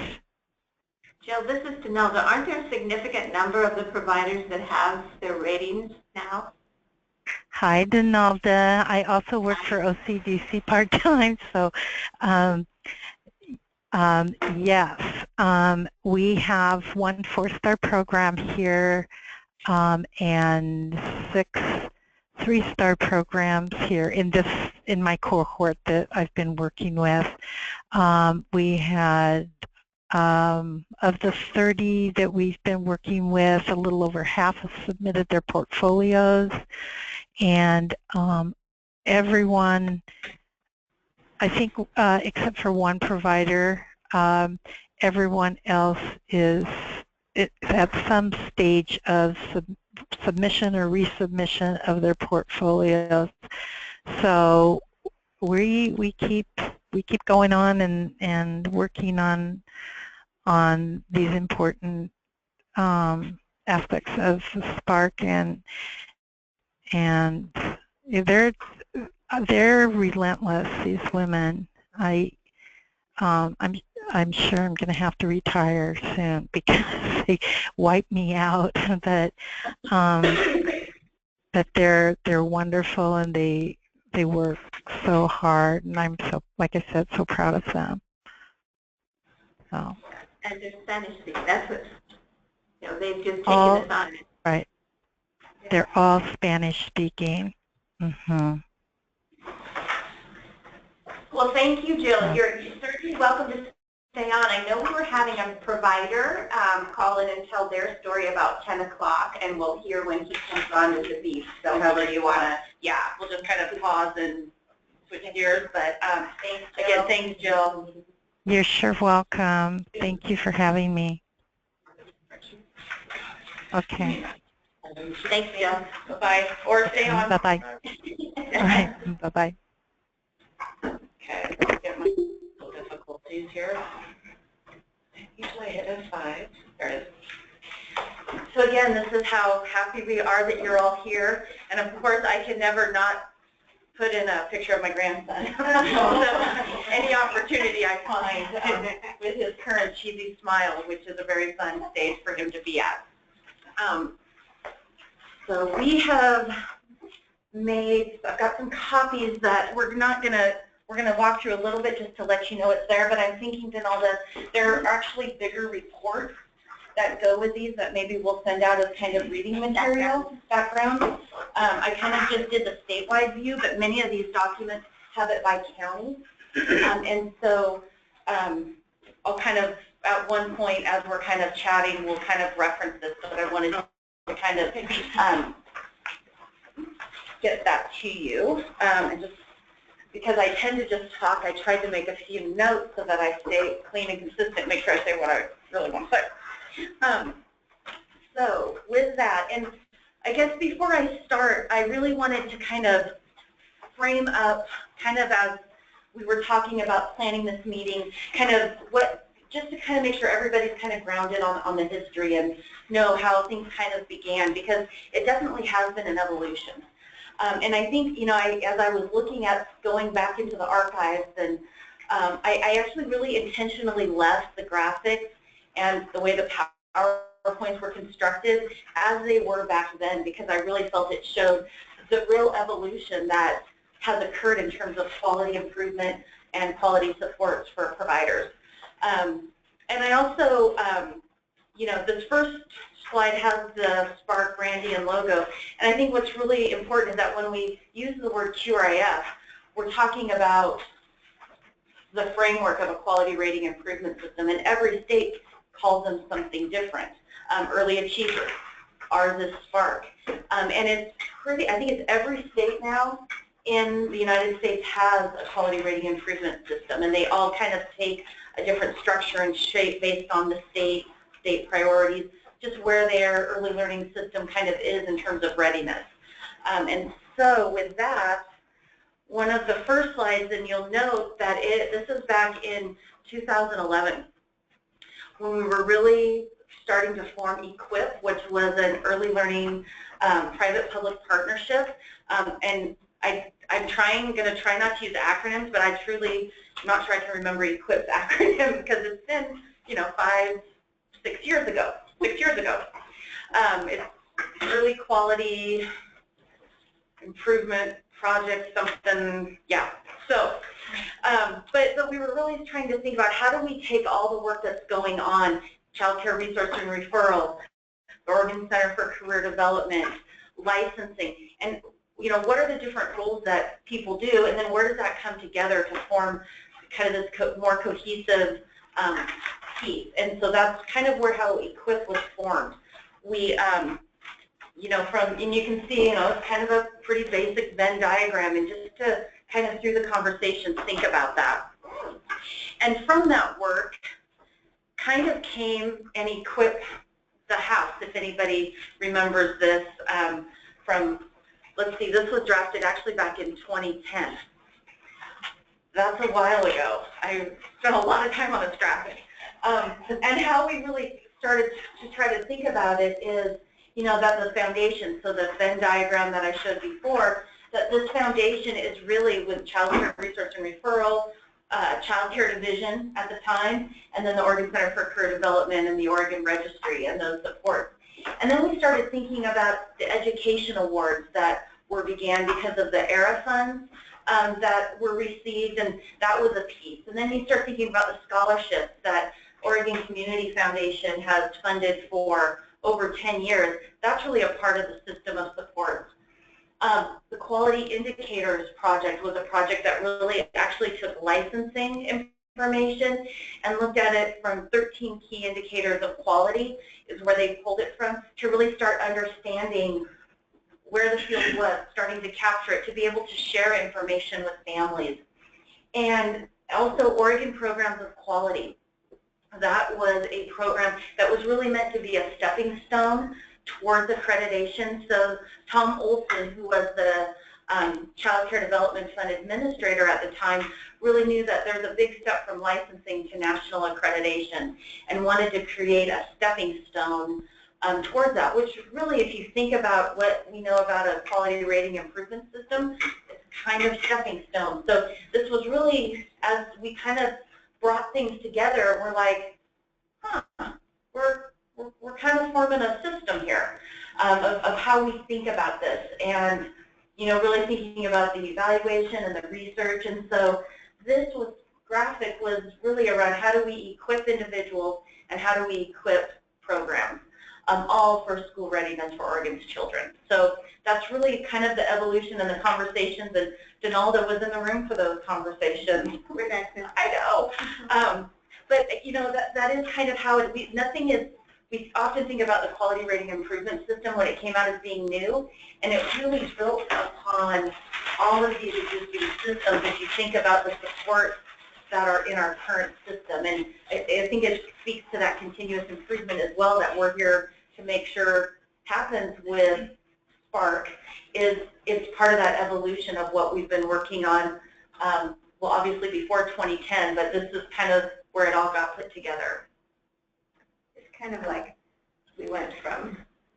Jill, this is Denelda. Aren't there a significant number of the providers that have their ratings now? Hi, Denelda. I also work for OCDC part-time, so yes, we have 1 4-star program here and 6 3-star programs here in my cohort that I've been working with. We had of the 30 that we've been working with, a little over half have submitted their portfolios, and everyone, I think, except for one provider, everyone else is at some stage of submission or resubmission of their portfolios. So we keep going on and working on these important aspects of Spark, and they're relentless, these women. I'm sure I'm going to have to retire soon because they wipe me out, but they're wonderful, and they work so hard, and I'm so, like I said, so proud of them. So. And they're Spanish speaking. That's what, you know, they've just taken this on. Right. They're all Spanish speaking. Mm-hmm. Well, thank you, Jill. You're certainly welcome to stay on. I know we were having a provider call in and tell their story about 10 o'clock, and we'll hear when he comes on to the beach. So however you want to, yeah, we'll just kind of pause and switch gears. But thanks, Jill. You're sure welcome. Thank you for having me. Okay. Thanks, Jill. Bye-bye. Or stay on. Bye-bye. All right. Bye-bye. Okay. She's here. Usually I hit F5. There it is. So again, this is how happy we are that you're all here. And of course, I can never not put in a picture of my grandson. So any opportunity I find with his current cheesy smile, which is a very fun stage for him to be at. So we have made, I've got some copies that we're gonna walk through a little bit just to let you know it's there, but I'm thinking that there are actually bigger reports that go with these that maybe we'll send out as kind of reading material, background. I kind of just did the statewide view, but many of these documents have it by county. And so I'll kind of, at one point as we're kind of chatting, we'll kind of reference this, but I wanted to kind of get that to you. And just because I tend to just talk, I tried to make a few notes so that I stay clean and consistent, make sure I say what I really want to say. So with that, and I guess before I start, I really wanted to kind of frame up, kind of as we were talking about planning this meeting, kind of what, just to kind of make sure everybody's kind of grounded on the history and know how things kind of began, because it definitely has been an evolution. And I think, you know, as I was looking at going back into the archives, and I actually really intentionally left the graphics and the way the PowerPoints were constructed as they were back then, because I really felt it showed the real evolution that has occurred in terms of quality improvement and quality supports for providers. And I also, you know, this first slide has the Spark branding and logo, and I think what's really important is that when we use the word QRIF, we're talking about the framework of a quality rating improvement system, and every state calls them something different. Early achievers, ours is Spark. And it's pretty, I think it's every state now in the United States has a quality rating improvement system, and they all kind of take a different structure and shape based on the state priorities, just where their early learning system kind of is in terms of readiness. And so with that, one of the first slides, and you'll note that this is back in 2011. When we were really starting to form EQUIP, which was an early learning private-public partnership. And I'm going to try not to use acronyms, but I truly am not sure I can remember EQUIP's acronym because it's been, you know, 6 years ago. It's Early Quality Improvement Project something, yeah. So, but we were really trying to think about how do we take all the work that's going on, child care resource and referral, the Oregon Center for Career Development, licensing, and you know, what are the different roles that people do, and then where does that come together to form kind of this more cohesive piece? And so that's kind of how EQUIP was formed. We, you know, and you can see, you know, it's kind of a pretty basic Venn diagram, and just to kind of through the conversation think about that. And from that work kind of came an EQUIP the house, if anybody remembers this from, let's see, this was drafted actually back in 2010. That's a while ago. I spent a lot of time on this drafting. And how we really started to try to think about it is, you know, that the foundation, so the Venn diagram that I showed before, that this foundation is really with Child Care Research and Referral, Child Care Division at the time, and then the Oregon Center for Career Development and the Oregon Registry and those supports. And then we started thinking about the education awards that began because of the ERA funds that were received, and that was a piece. And then you start thinking about the scholarships that Oregon Community Foundation has funded for over 10 years. That's really a part of the system of supports. The Quality Indicators Project was a project that really actually took licensing information and looked at it from 13 key indicators of quality, is where they pulled it from, to really start understanding where the field was, starting to capture it, to be able to share information with families. And also Oregon Programs of Quality. That was a program that was really meant to be a stepping stone towards accreditation. So Tom Olson, who was the Child Care Development Fund administrator at the time, really knew that there's a big step from licensing to national accreditation and wanted to create a stepping stone towards that, which really, if you think about what we know about a quality rating improvement system, it's kind of stepping stone. So this was really, as we kind of brought things together, we're like, huh, we're kind of forming a system here of how we think about this, and really thinking about the evaluation and the research. And so this graphic was really around how do we equip individuals and how do we equip programs, all for school readiness for Oregon's children. So that's really kind of the evolution and the conversations, and Donalda was in the room for those conversations. I know. But that is kind of how we often think about the quality rating improvement system when it came out as being new, and it really built upon all of these existing systems if you think about the support that are in our current system. And I think it speaks to that continuous improvement as well that we're here to make sure happens with Spark. It's part of that evolution of what we've been working on, well, obviously before 2010, but this is kind of where it all got put together. It's kind of like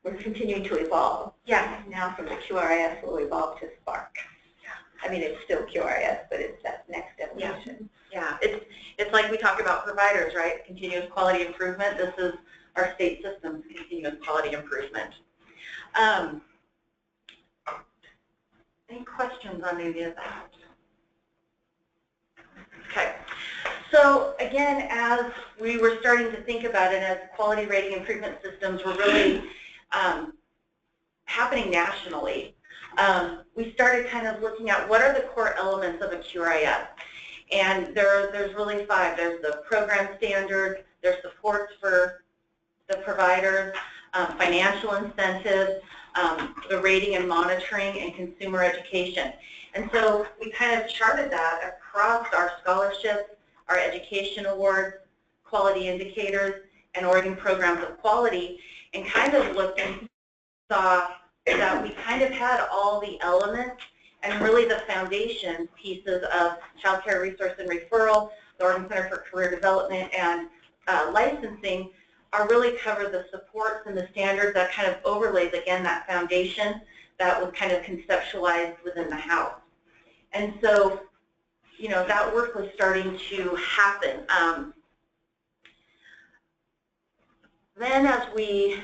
we're continuing to evolve. Yeah. Now from the QRIS we'll evolve to Spark. Yeah. I mean, it's still QRIS, but it's that next evolution. Yeah. It's like we talk about providers, right? Continuous quality improvement. This is our state system's continuous quality improvement. Any questions on any of that? Okay. So again, as we were starting to think about it, as quality rating improvement systems were really happening nationally, we started kind of looking at what are the core elements of a QRIS. And there's really 5. There's the program standards, there's supports for the providers, financial incentives, the rating and monitoring, and consumer education. And so we kind of charted that across our scholarships, our education awards, quality indicators, and Oregon programs of quality, and kind of looked and saw that we kind of had all the elements and really the foundation pieces of child care resource and referral, the Oregon Center for Career Development, and licensing are really cover the supports and the standards that kind of overlays, again, that foundation that was kind of conceptualized within the house. And so, that work was starting to happen. Then as we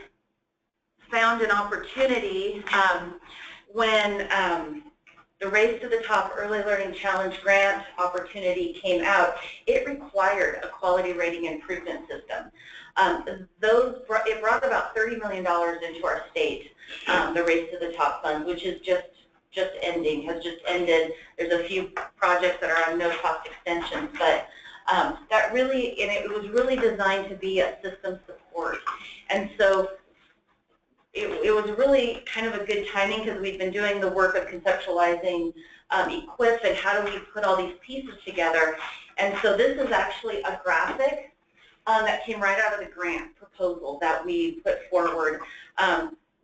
found an opportunity when the Race to the Top Early Learning Challenge grant opportunity came out, it required a quality rating improvement system. It brought about $30 million into our state, the Race to the Top fund, which is just ending, has just ended. There's a few projects that are on no-cost extensions, but that really, and it was really designed to be a system support. And so it was really kind of a good timing because we've been doing the work of conceptualizing equip and how do we put all these pieces together. And so this is actually a graphic that came right out of the grant proposal that we put forward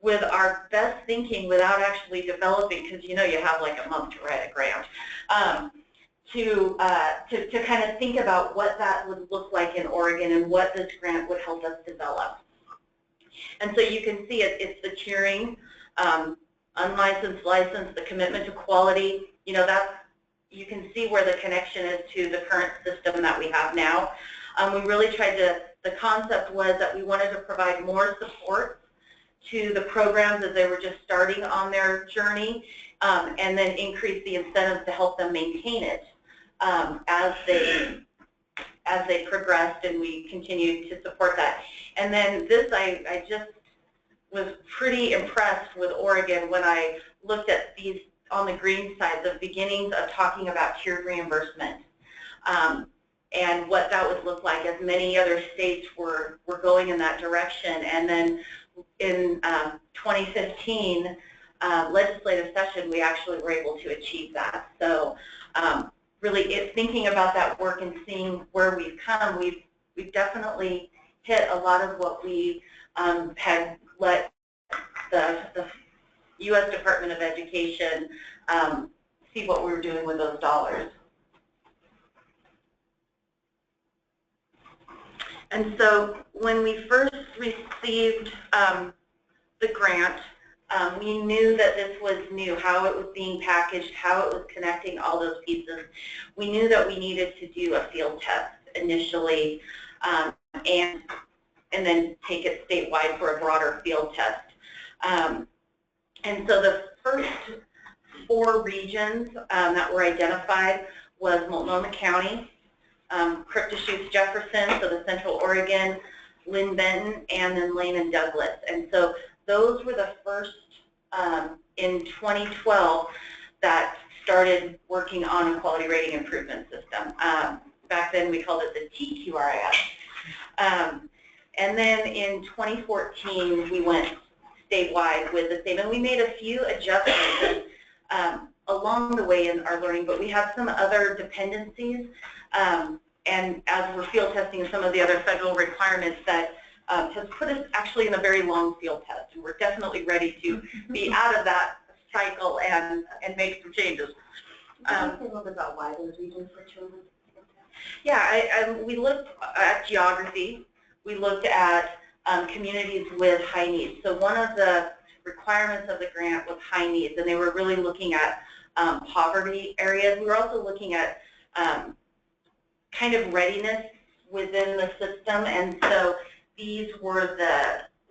with our best thinking without actually developing, because you have like a month to write a grant, to kind of think about what that would look like in Oregon and what this grant would help us develop. And so you can see it's the tiering, unlicensed, licensed, the commitment to quality. You can see where the connection is to the current system that we have now. We really tried the concept was that we wanted to provide more support to the programs as they were just starting on their journey, and then increase the incentives to help them maintain it as they progressed, and we continued to support that. And then this, I just was pretty impressed with Oregon when I looked at these on the green side, the beginnings of talking about tiered reimbursement. And what that would look like as many other states were going in that direction. And then in 2015 legislative session, we actually were able to achieve that. So really, thinking about that work and seeing where we've come, we've definitely hit a lot of what we had let the U.S. Department of Education see what we were doing with those dollars. And so when we first received the grant, we knew that this was new, how it was being packaged, how it was connecting all those pieces. We knew that we needed to do a field test initially and then take it statewide for a broader field test. And so the first 4 regions that were identified was Multnomah County, Deschutes Jefferson, so the Central Oregon, Lynn Benton, and then Lane and Douglas. And so those were the first in 2012 that started working on a quality rating improvement system. Back then we called it the TQRIS. And then in 2014 we went statewide with the same, and we made a few adjustments along the way in our learning, but we have some other dependencies, and as we're field testing some of the other federal requirements that has put us actually in a very long field test, and we're definitely ready to be out of that cycle and make some changes. Can you say a little bit about why those regions were chosen? Yeah, we looked at geography. We looked at communities with high needs. So one of the requirements of the grant was high needs, and they were really looking at poverty areas. We were also looking at kind of readiness within the system, and so these were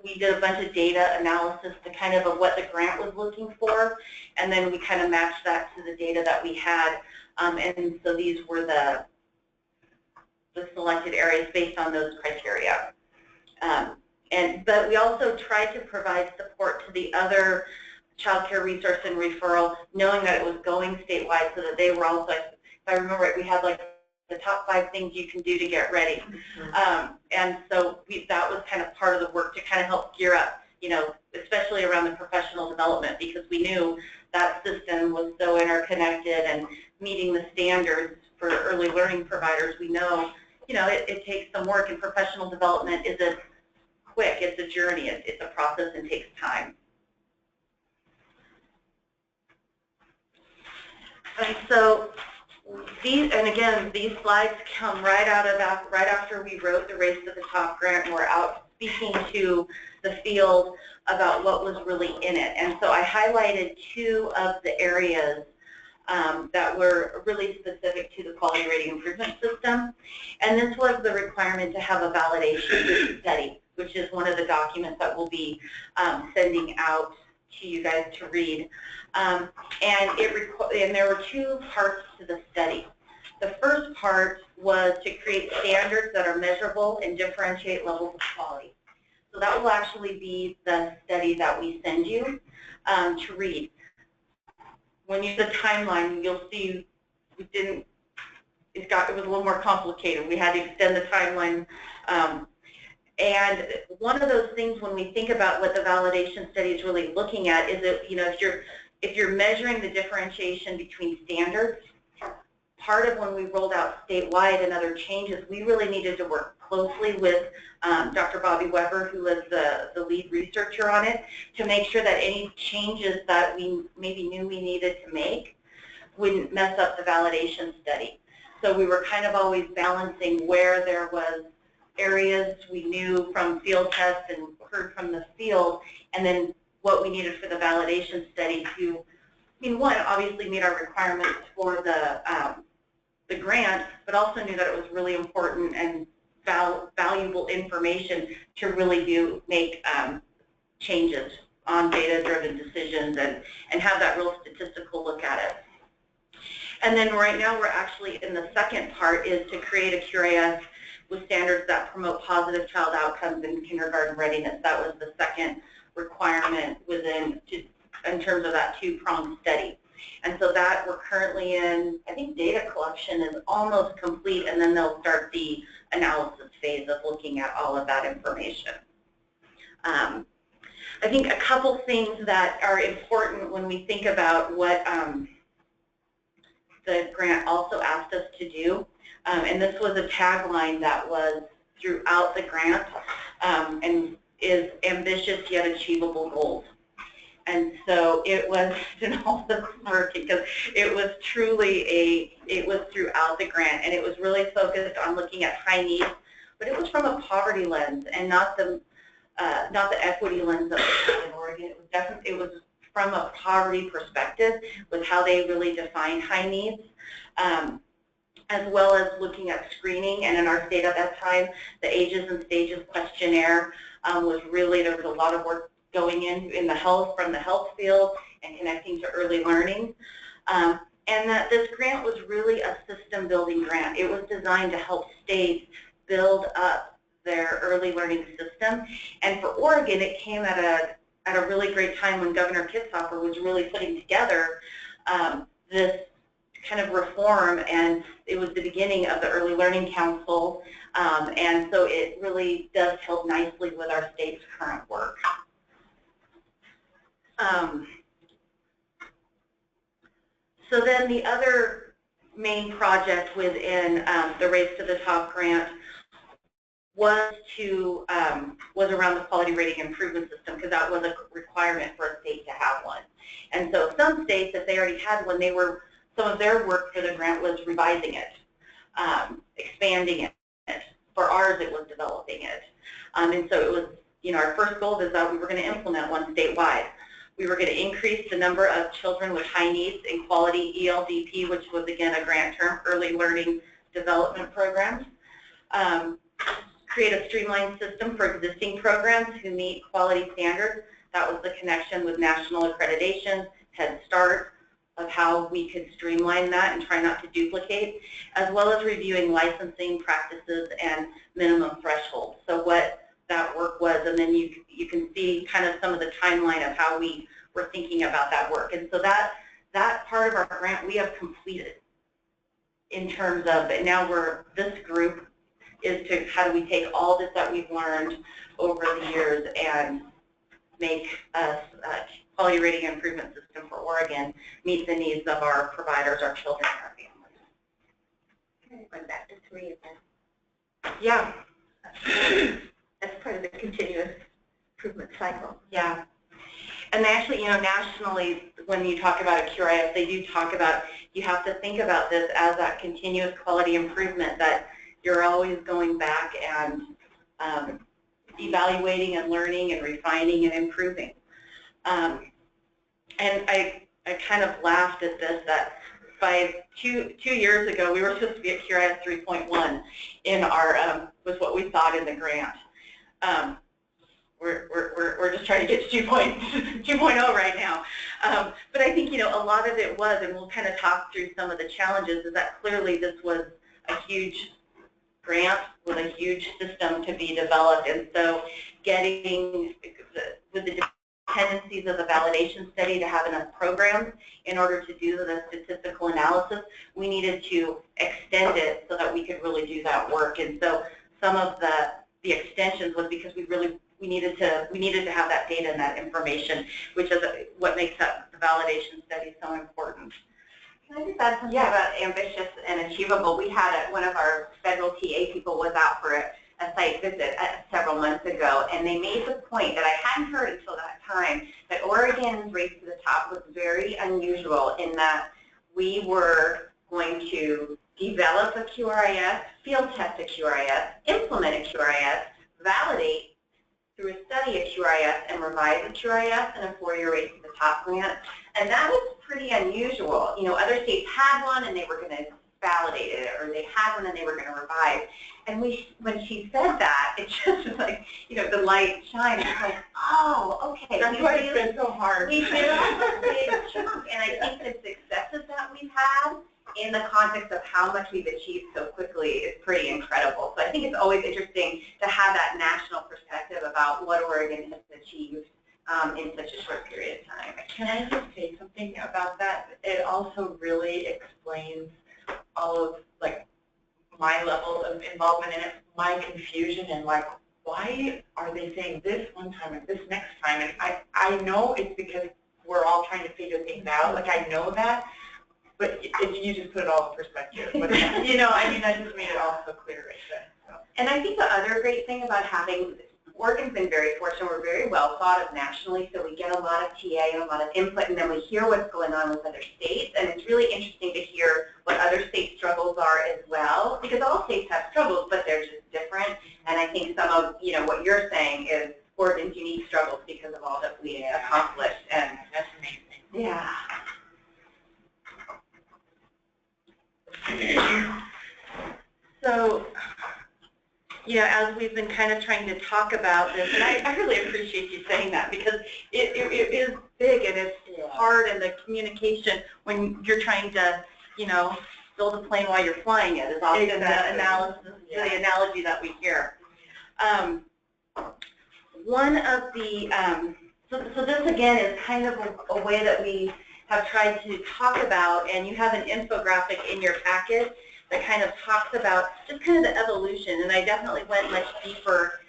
we did a bunch of data analysis to kind of what the grant was looking for, and then we kind of matched that to the data that we had, and so these were the selected areas based on those criteria. But we also tried to provide support to the other child care resource and referral, knowing that it was going statewide, so that they were also, if I remember right, we had like the top 5 things you can do to get ready. And so that was kind of part of the work to kind of help gear up, especially around the professional development, because we knew that system was so interconnected and meeting the standards for early learning providers. We know, it takes some work, and professional development isn't quick. It's a journey. It's a process and takes time. And so these slides come right after we wrote the Race to the Top grant, and we're out speaking to the field about what was really in it. And so I highlighted 2 of the areas that were really specific to the quality rating improvement system. And this was the requirement to have a validation study, which is one of the documents that we'll be sending out to you guys to read. And there were 2 parts to the study. The first part was to create standards that are measurable and differentiate levels of quality. So that will actually be the study that we send you to read. When you do the timeline, you'll see it was a little more complicated. We had to extend the timeline. And one of those things when we think about what the validation study is really looking at is that, if you're measuring the differentiation between standards, part of when we rolled out statewide and other changes, we really needed to work closely with Dr. Bobby Weber, who was the lead researcher on it, to make sure that any changes that we maybe knew we needed to make wouldn't mess up the validation study. So we were kind of always balancing where there was areas we knew from field tests and heard from the field, and then what we needed for the validation study to, one, obviously meet our requirements for the grant, but also knew that it was really important and valuable information to really make changes on data-driven decisions and have that real statistical look at it. And then right now we're actually in the second part is to create a QRIS with standards that promote positive child outcomes in kindergarten readiness. That was the second requirement in terms of that 2-pronged study. And so that we're currently in, I think data collection is almost complete, and then they'll start the analysis phase of looking at all of that information. I think a couple things that are important when we think about what the grant also asked us to do, and this was a tagline that was throughout the grant, and is ambitious yet achievable goals. And so it was, and all the smirking, because it was truly it was throughout the grant, and it was really focused on looking at high needs, but it was from a poverty lens and not the equity lens that we have in Oregon. It was definitely, it was from a poverty perspective with how they really define high needs, as well as looking at screening. And in our state at that time, the ages and stages questionnaire was really, there was a lot of work going in the health, from the health field and connecting to early learning. And that this grant was really a system building grant. It was designed to help states build up their early learning system. And for Oregon, it came at a really great time when Governor Kitzhafer was really putting together this kind of reform, and it was the beginning of the Early Learning Council, and so it really dovetailed nicely with our state's current work. So then the other main project within the Race to the Top grant was around the quality rating improvement system, because that was a requirement for a state to have one. And so some states, if they already had one, some of their work for the grant was revising it, expanding it. For ours, it was developing it. And so it was, our first goal is that we were going to implement one statewide. We were going to increase the number of children with high needs in quality ELDP, which was, again, a grant term, early learning development programs. Create a streamlined system for existing programs who meet quality standards. That was the connection with national accreditation, Head Start, of how we could streamline that and try not to duplicate, as well as reviewing licensing practices and minimum thresholds. So what that work was, and then you can see kind of some of the timeline of how we were thinking about that work. And so that part of our grant we have completed in terms of, and now this group is to how do we take all this that we've learned over the years and make a quality rating improvement system for Oregon meet the needs of our providers, our children, and our families. Went back to 3 again. Yeah. That's part of the continuous improvement cycle. Yeah. And actually, nationally, when you talk about a QRIS, they do talk about, you have to think about this as that continuous quality improvement, that you're always going back and evaluating and learning and refining and improving. And I kind of laughed at this, that by two years ago, we were supposed to be at QRIS 3.1 in our, was what we thought in the grant. We're just trying to get to 2.0 right now. But I think, a lot of it was, and we'll kind of talk through some of the challenges, is that clearly this was a huge grant with a huge system to be developed. And so getting, with the dependencies of the validation study to have enough programs in order to do the statistical analysis, we needed to extend it so that we could really do that work. And so some of the extensions was because we needed to have that data and that information, which is what makes that the validation study so important. Can I just add something about ambitious and achievable? We had one of our federal TA people was out for a site visit several months ago, and they made the point that I hadn't heard until that time, that Oregon's Race to the Top was very unusual in that we were going to develop a QRIS, field test a QRIS, implement a QRIS, validate through a study a QRIS, and revise a QRIS in a 4-year Race to the Top grant. And that was pretty unusual. Other states had one and they were going to validate it, or they had one and they were going to revise. And when she said that, it just was like, the light shined. It's like, oh, okay. That's why it's been so hard. We did a big chunk, and I think the successes that we've had in the context of how much we've achieved so quickly is pretty incredible. So I think it's always interesting to have that national perspective about what Oregon has achieved in such a short period of time. Can I just say something about that? It also really explains all of my level of involvement in it, my confusion, and why are they saying this one time and this next time? And I know it's because we're all trying to figure things out. I know that, but if you just put it all in perspective, I just made it all so clear right there. So. And I think the other great thing about having Oregon's been very fortunate. We're very well thought of nationally, so we get a lot of TA and a lot of input, and then we hear what's going on with other states. And it's really interesting to hear what other state struggles are as well, because all states have struggles, but they're just different. And I think some of what you're saying is Oregon's unique struggles because of all that we accomplished. And that's amazing. yeah. So, as we've been kind of trying to talk about this, and I really appreciate you saying that, because it is big and it's hard, and the communication when you're trying to, build a plane while you're flying it is often the analogy that we hear. One of the, so this again is kind of a way that we have tried to talk about, and you have an infographic in your packet that kind of talks about just kind of the evolution, and I definitely went much deeper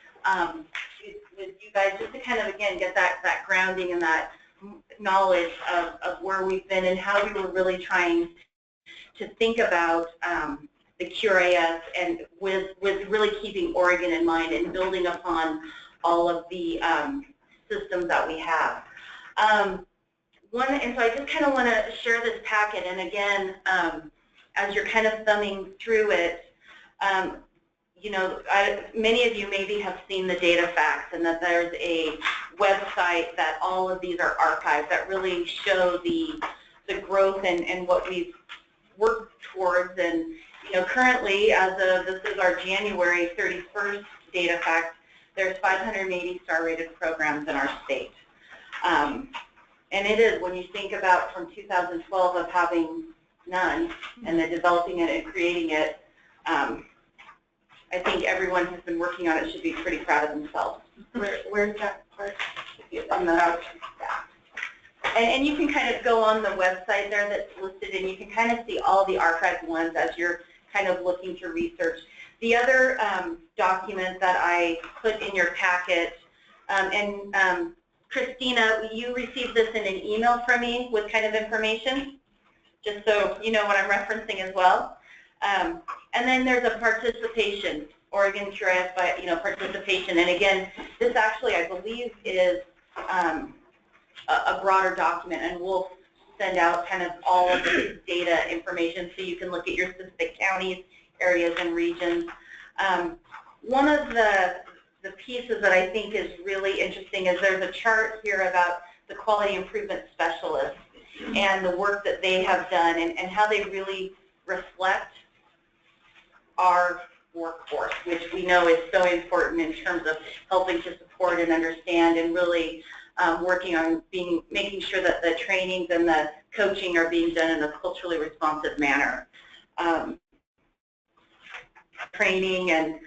with you guys just to kind of, again, get that grounding and that knowledge of where we've been and how we were really trying to think about the QRIS, and with really keeping Oregon in mind and building upon all of the systems that we have. And so I just kind of want to share this packet, and again, as you're kind of thumbing through it, many of you maybe have seen the data facts, and that there's a website that all of these are archived that really show the growth and what we've worked towards. And currently, as of this is our January 31st data fact, there's 580 star-rated programs in our state. And it is, when you think about from 2012 of having none, and then developing it and creating it, I think everyone who's been working on it should be pretty proud of themselves. Where's that part? On the and you can kind of go on the website there that's listed, and you can kind of see all the archived ones as you're kind of looking to research. The other document that I put in your packet, and Christina, you received this in an email from me with kind of information, just so you know what I'm referencing as well. And then there's a participation, Oregon QRIS by participation. And again, this actually, I believe, is a broader document, and we'll send out kind of all of the data information so you can look at your specific counties, areas, and regions. One of the pieces that I think is really interesting is there's a chart here about the quality improvement specialists and the work that they have done, and how they really reflect our workforce, which we know is so important in terms of helping to support and understand, and really working on making sure that the trainings and the coaching are being done in a culturally responsive manner. Training and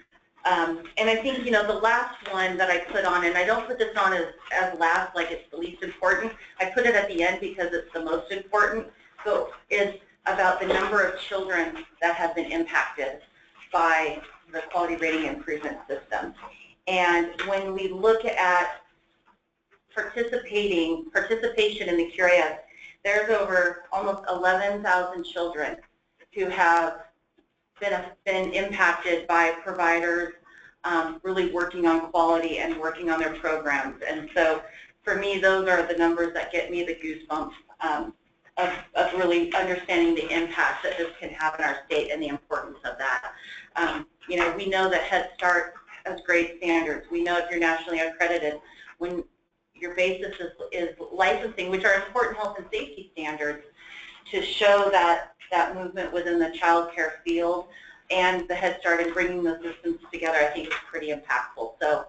I think the last one that I put on, and I don't put this on as last like it's the least important. I put it at the end because it's the most important. So it's about the number of children that have been impacted by the quality rating improvement system. And when we look at participation in the QRIS, there's over almost 11,000 children who have been impacted by providers really working on quality and working on their programs. And so for me, those are the numbers that get me the goosebumps of really understanding the impact that this can have in our state and the importance of that. We know that Head Start has great standards. We know if you're nationally accredited, when your basis is licensing, which are important health and safety standards, to show that movement within the child care field and the Head Start and bringing those systems together, I think is pretty impactful. So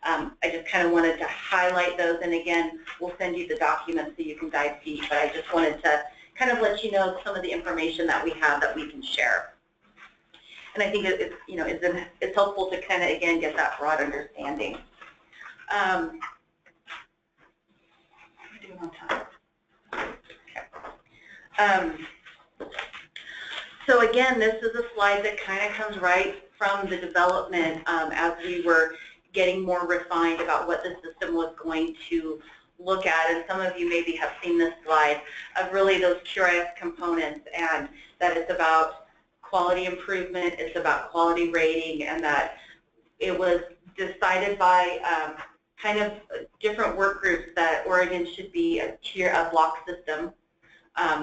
I just kind of wanted to highlight those, and again, we'll send you the documents so you can dive deep, but I just wanted to kind of let you know some of the information that we have that we can share. And I think it's helpful to kind of, again, get that broad understanding. What am I doing on time? Okay. So again, this is a slide that kind of comes right from the development as we were getting more refined about what the system was going to look at. And some of you maybe have seen this slide of really those QRIS components, and that it's about quality improvement, it's about quality rating, and that it was decided by kind of different work groups that Oregon should be a block system,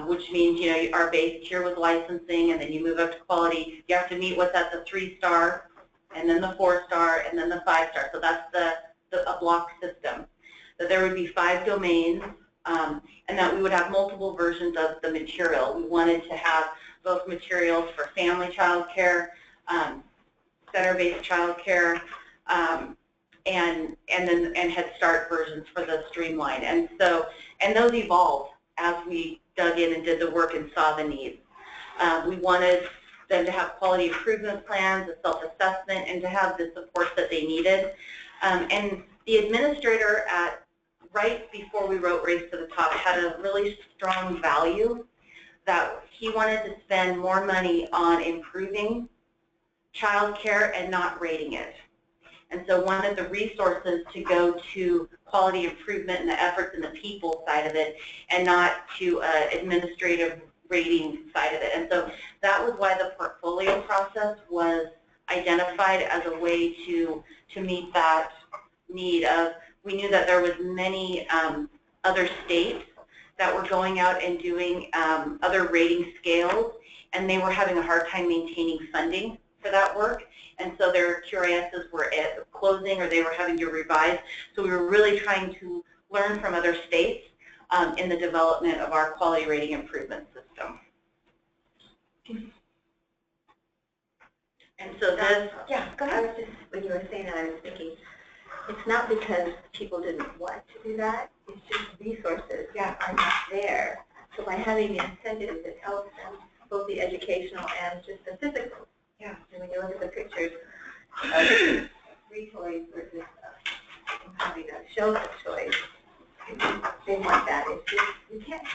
which means, you know, our base tier was licensing, and then you move up to quality. You have to meet what's at the 3-star, and then the 4-star, and then the 5-star. So that's a block system. That there would be 5 domains, and that we would have multiple versions of the material. We wanted to have both materials for family child care, center-based child care, and Head Start versions for the Streamline. And those evolved as we dug in and did the work and saw the needs. We wanted them to have quality improvement plans, a self-assessment, and to have the support that they needed. And the administrator right before we wrote Race to the Top had a really strong value that he wanted to spend more money on improving child care and not rating it. And so wanted the resources to go to quality improvement and the efforts in the people side of it, and not to administrative rating side of it. And so that was why the portfolio process was identified as a way to meet that need of, we knew that there was many other states that were going out and doing other rating scales, and they were having a hard time maintaining funding for that work. And so their QRISs were at closing, or they were having to revise. So we were really trying to learn from other states in the development of our quality rating improvement system. And so this, yeah, go ahead. I was just, when you were saying that, I was thinking, it's not because people didn't want to do that, it's just resources are not there. So by having the incentives, it helps them, both the educational and just the physical. Yeah. And when you look at the pictures of 3 toys versus having a shelf of toys, they want that. It's just, you can't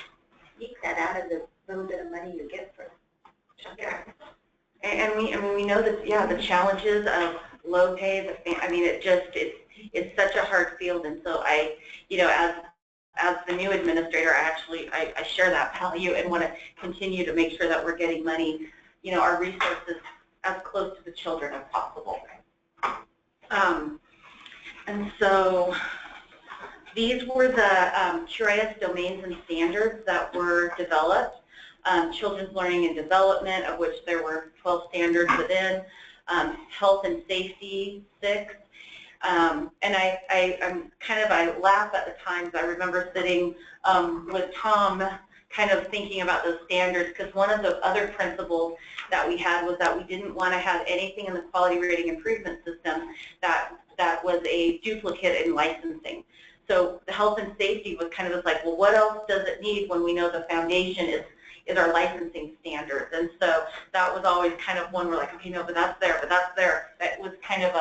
eke that out of the little bit of money you get for childcare. And we know that, yeah, the challenges of low pay, it's such a hard field. And so I, you know, as the new administrator, I share that value and want to continue to make sure that we're getting money, you know, our resources as close to the children as possible. And so these were the QRIS domains and standards that were developed. Children's learning and development, of which there were 12 standards within, health and safety, 6. And I laugh at the times. I remember sitting with Tom kind of thinking about those standards, because one of the other principles that we had was that we didn't want to have anything in the quality rating improvement system that was a duplicate in licensing. So the health and safety was kind of just like, well, what else does it need when we know the foundation is our licensing standards? And so that was always kind of one we're like, okay, no, but that's there, but that's there. That was kind of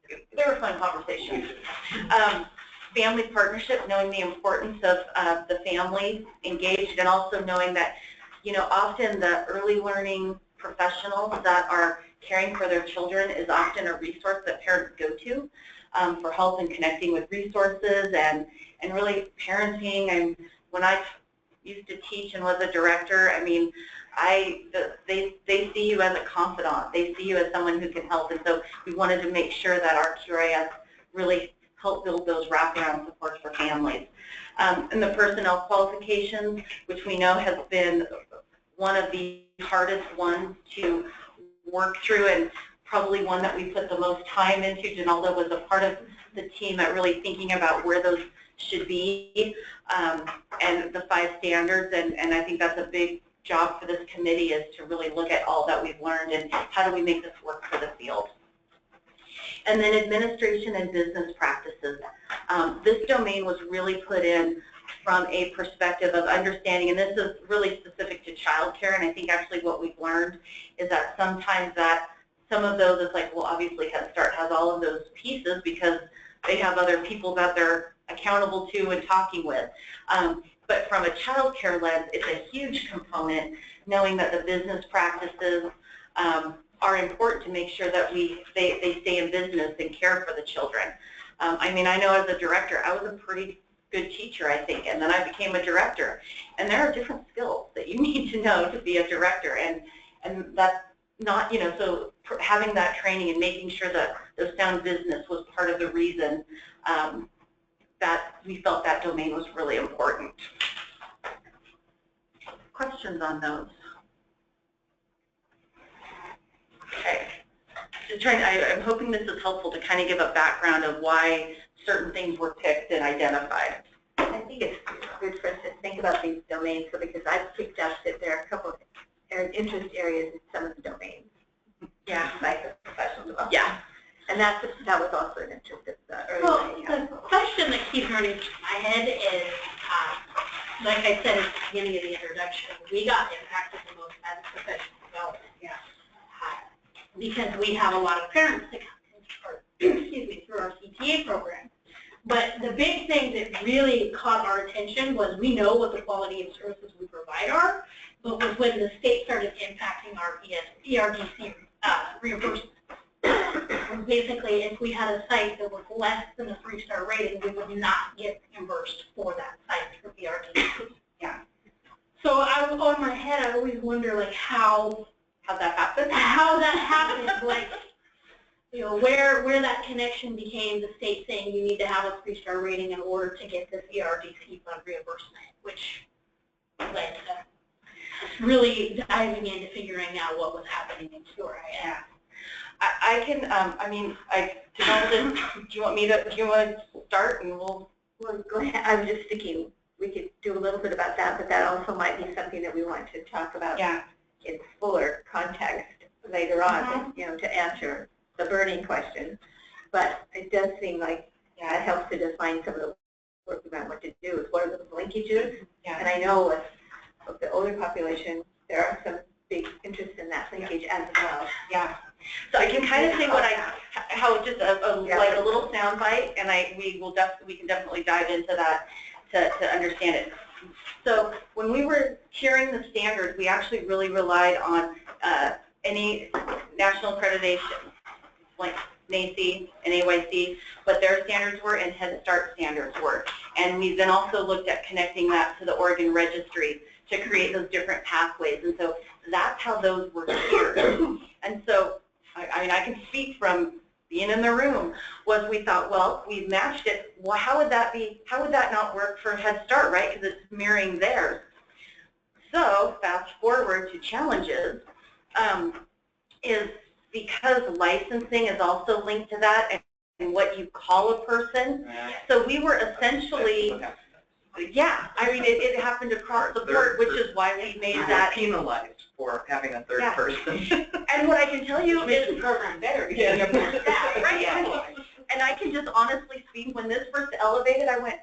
they were fun conversations. Family partnership, knowing the importance of the family engaged, and also knowing that, you know, often the early learning professionals that are caring for their children is often a resource that parents go to for help in connecting with resources and really parenting. And when I used to teach and was a director, I mean, they see you as a confidant. They see you as someone who can help. And so we wanted to make sure that our QRIS really help build those wraparound supports for families. And the personnel qualifications, which we know has been one of the hardest ones to work through, and probably one that we put the most time into. Donalda was a part of the team at really thinking about where those should be, and the 5 standards, and I think that's a big job for this committee, is to really look at all that we've learned and how do we make this work for the field. And then administration and business practices. This domain was really put in from a perspective of understanding, and this is really specific to childcare, and I think actually what we've learned is that sometimes that some of those, it's like, well, obviously Head Start has all of those pieces because they have other people that they're accountable to and talking with. But from a childcare lens, it's a huge component, knowing that the business practices are important to make sure that they stay in business and care for the children. I mean, I know as a director, I was a pretty good teacher, I think, and then I became a director. And there are different skills that you need to know to be a director, and that's not, you know, so having that training and making sure that the sound business was part of the reason that we felt that domain was really important. Questions on those? Okay. I'm hoping this is helpful to kind of give a background of why certain things were picked and identified. I think it's good for us to think about these domains, so because I've picked up that there are a couple of interest areas in some of the domains. Yeah. Like professional development. Yeah. And that was also an interest of the early Well, learning. the question that keeps running through my head is, like I said at the beginning of the introduction, we got impacted the most as professional development. Yeah. Because we have a lot of parents that come through our CTA program. But the big thing that really caught our attention was we know what the quality of services we provide are, but was when the state started impacting our ERDC reimbursement. Basically, if we had a site that was less than a 3-star rating, we would not get reimbursed for that site for ERDC. Yeah. So on my head, I always wonder, like, how that happened? How that happened, like, you know, where that connection became the state saying you need to have a 3-star rating in order to get this ERDC fund reimbursement, which led to really diving into figuring out what was happening in QRIS. Yeah. I can, do you want to start and we'll go ahead. I was just thinking we could do a little bit about that, but that also might be something that we want to talk about in fuller context later on, you know, to answer the burning question. But it does seem like it helps to define some of the work about what to do. Is what are the linkages? Yeah. And I know with the older population, there are some big interest in that linkage as well. Yeah. So I can kind of say how just like a little sound bite, and we can definitely dive into that to understand it. So when we were tiering the standards, we actually really relied on any national accreditation, like NACE and AYC, what their standards were and Head Start standards were. And we then also looked at connecting that to the Oregon Registry to create those different pathways. And so that's how those were tiered. And so, I mean, I can speak from being in the room, was we thought, well, we've matched it. Well, how would that not work for Head Start, right? Because it's mirroring theirs. So fast forward to challenges, is because licensing is also linked to that and what you call a person. So we were essentially, I mean, it happened across the board, which is why we made that penalized for having a third person. And what I can tell you Makes is the program better. right? And I can just honestly speak, when this first elevated, I went,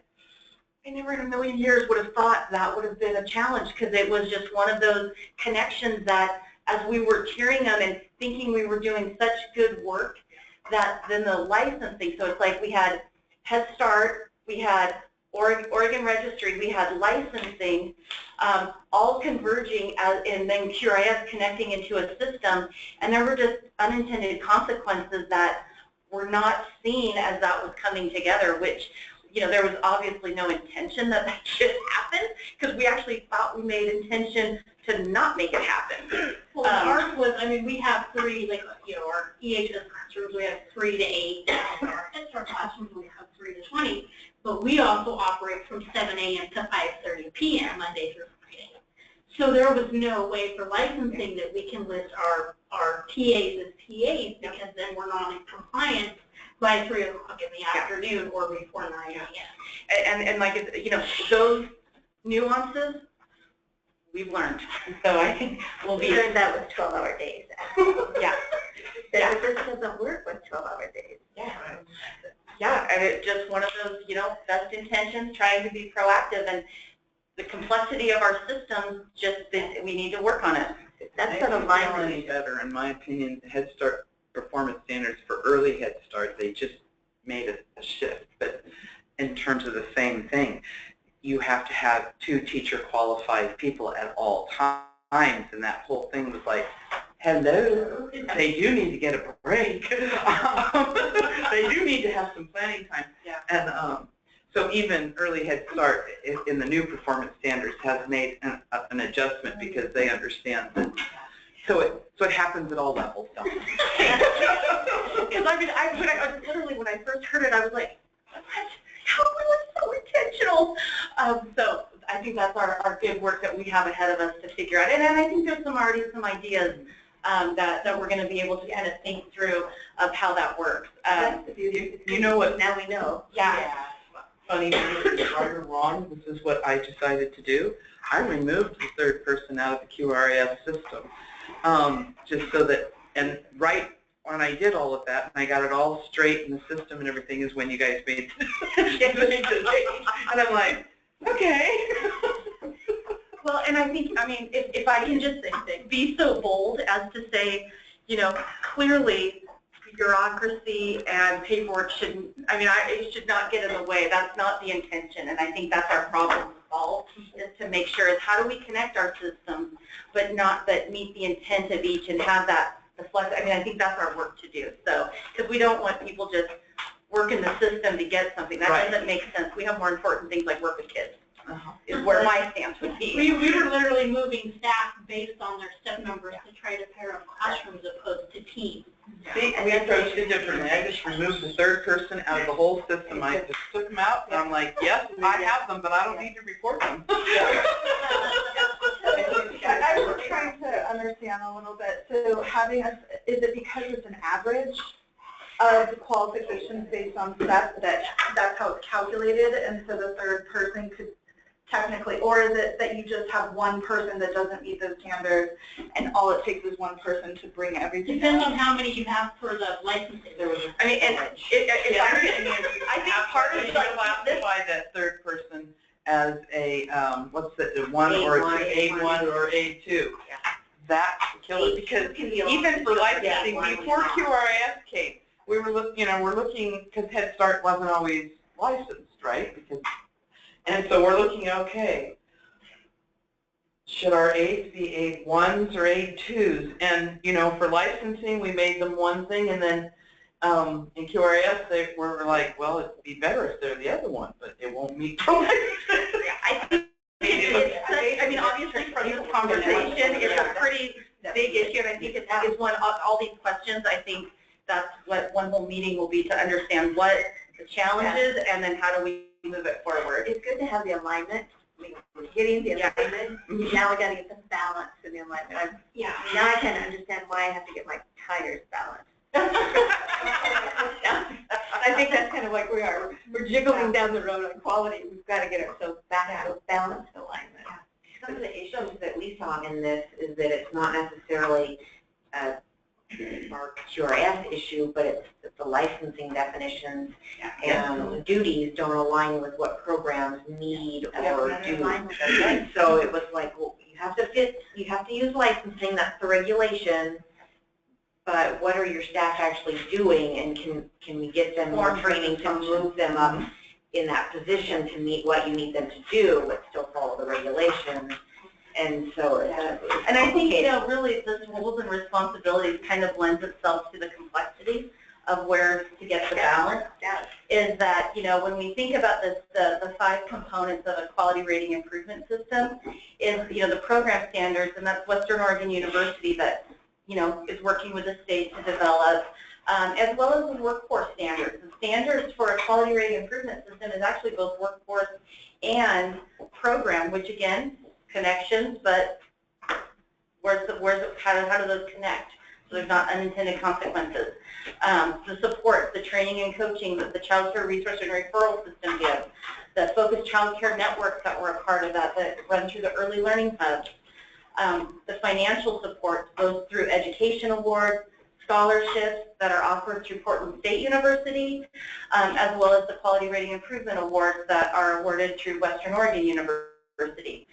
I never in a million years would have thought that would have been a challenge, because it was just one of those connections that as we were tiering them and thinking we were doing such good work, that then the licensing, so it's like we had Head Start, we had Oregon Registry, we had licensing, all converging, and then QRIS connecting into a system, and there were just unintended consequences that were not seen as that was coming together, which, you know, there was obviously no intention that should happen, because we actually thought we made intention to not make it happen. Well, ours was, I mean, we have 3, like, you know, our EHS classrooms, we have 3 to 8, and our Head Start classrooms, we have 3 to 20, but we also operate from 7 a.m. to 5:30 p.m. Monday through Friday. So there was no way for licensing that we can list our TAs as TAs, because then we're not in compliance by 3 o'clock in the afternoon or before 9 a.m. And like, you know, those nuances we've learned. So I think we'll be. We learned that with 12-hour days. That this doesn't work with 12-hour days. Yeah, and it's just one of those, you know, best intentions, trying to be proactive, and the complexity of our systems, just we need to work on it. That's sort of line any better, in my opinion. Head Start performance standards for early Head Start, they just made a shift. But in terms of the same thing, you have to have 2 teacher qualified people at all times, and that whole thing was like, hello, they do need to get a break. They do need to have some planning time. And so even early Head Start in the new performance standards has made an adjustment, because they understand that So it happens at all levels, don't it? Because I mean, I literally, when I first heard it, I was like, what? How was it so intentional? So I think that's our good work that we have ahead of us to figure out. And I think there's already some ideas that we're going to be able to kind of think through of how that works. You know what? Now we know. Yeah. Funny, right or wrong, this is what I decided to do. I removed the third person out of the QRS system, just so that, and right when I did all of that, and I got it all straight in the system and everything, is when you guys made the change. And I'm like, okay. Well, and I think, I mean, if I can just be so bold as to say, you know, clearly bureaucracy and paperwork shouldn't, I mean, it should not get in the way. That's not the intention, and I think that's our problem to solve, is to make sure is how do we connect our systems, but meet the intent of each and have that, the flex. I mean, I think that's our work to do. So, because we don't want people just working the system to get something. That doesn't make sense. We have more important things like work with kids. Is where my stance would be. We were literally moving staff based on their step numbers to try to pair up classrooms opposed to teams. See, we approached it differently. I just removed the third person out of the whole system. I just took them out, and I'm like, yes, I have them, but I don't need to report them. I was trying to understand a little bit. So having is it because it's an average of the qualifications based on steps that's how it's calculated, and so the third person could technically, or is it that you just have one person that doesn't meet those standards, and all it takes is one person to bring everything? Depends on how many you have for the licensing. I mean, I think part of it, classify that third person as a what's the one or A1 or A2. Yeah. That kills it, because even for licensing before QRS came, we were looking because Head Start wasn't always licensed, right? And so we're looking, okay, should our A's be A1s or A2s? And, you know, for licensing, we made them one thing, and then in QRS, they were like, well, it'd be better if they're the other one, but it won't meet licensing. I think I mean, obviously, from this conversation, it's a pretty big issue, and I think it is one of all these questions. I think that's what one whole meeting will be, to understand what the challenge is, and then how do we move it forward. It's good to have the alignment. I mean, we're getting the alignment. Now we got to get some balance in the alignment. Now I can understand why I have to get my tires balanced. I think that's kind of like we are. We're jiggling down the road on quality. We've got to get ourselves back to a balanced alignment. Some of the issues that we saw in this is that it's not necessarily our QRS issue, but it's the licensing definitions and duties don't align with what programs need or do. So it was like, well, you have to use licensing, that's the regulation, but what are your staff actually doing, and can we get them more training to move them up in that position to meet what you need them to do, but still follow the regulations? And so, and I think, you know, really this roles and responsibilities kind of lends itself to the complexity of where to get the balance. Is that, you know, when we think about this, the 5 components of a quality rating improvement system is, you know, the program standards, and that's Western Oregon University that, you know, is working with the state to develop, as well as the workforce standards. The standards for a quality rating improvement system is actually both workforce and program, which again, connections, but how do those connect? So there's not unintended consequences. The support, the training and coaching that the Child Care Resource and Referral System gives, the focused child care networks that were a part of that run through the early learning hubs, the financial support goes through education awards, scholarships that are offered through Portland State University, as well as the quality rating improvement awards that are awarded through Western Oregon University.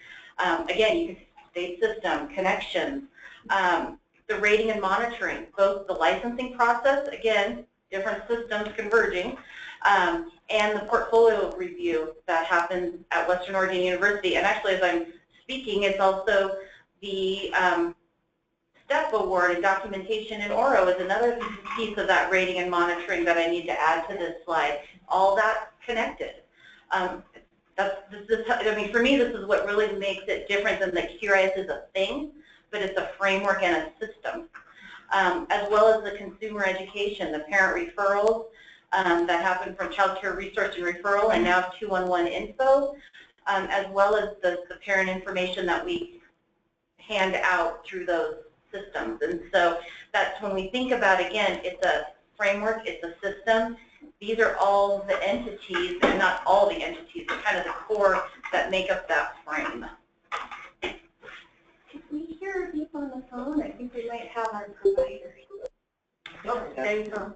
Again, you can state system, connections, the rating and monitoring, both the licensing process, again, different systems converging, and the portfolio review that happens at Western Oregon University. And actually, as I'm speaking, it's also the STEP award and documentation in Oro is another piece of that rating and monitoring that I need to add to this slide. All that connected. I mean, for me, this is what really makes it different than the QRS is a thing but it's a framework and a system, as well as the consumer education, the parent referrals that happen from Child Care Resource and Referral and now 211 Info, as well as the parent information that we hand out through those systems. And so that's when we think about, again, it's a framework, it's a system. These are all the entities, and not all the entities, but kind of the core that make up that frame. Can we hear people on the phone? I think we might have our providers. Oh, there you go.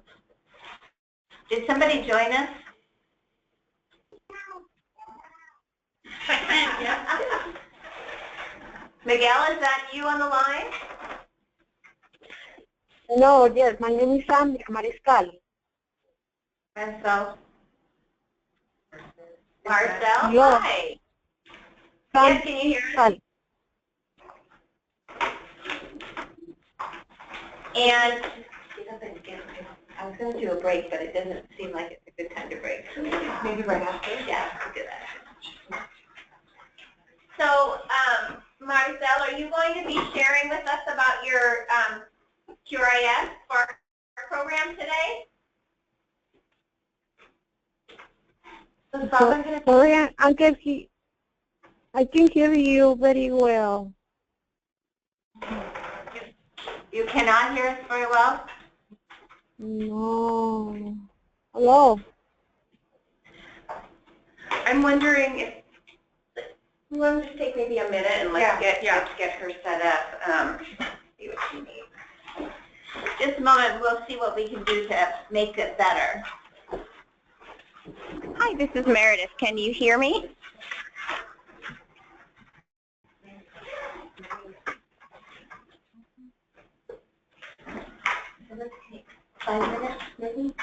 Did somebody join us? Miguel, is that you on the line? No, yes, my name is Mariscal. Marcel. Marcel? Yeah. Hi. Yes, can you hear us? And I was going to do a break, but it doesn't seem like it's a good time to break. So maybe right after? Yeah, we'll do that. So, Marcel, are you going to be sharing with us about your QRIS Spark program today? Sorry, I can hear you very well. You cannot hear us very well? No. Hello? I'm wondering if you want to just take maybe a minute and let's get her set up. See what she needs. Just a moment, we'll see what we can do to make it better. Hi, this is Meredith. Can you hear me?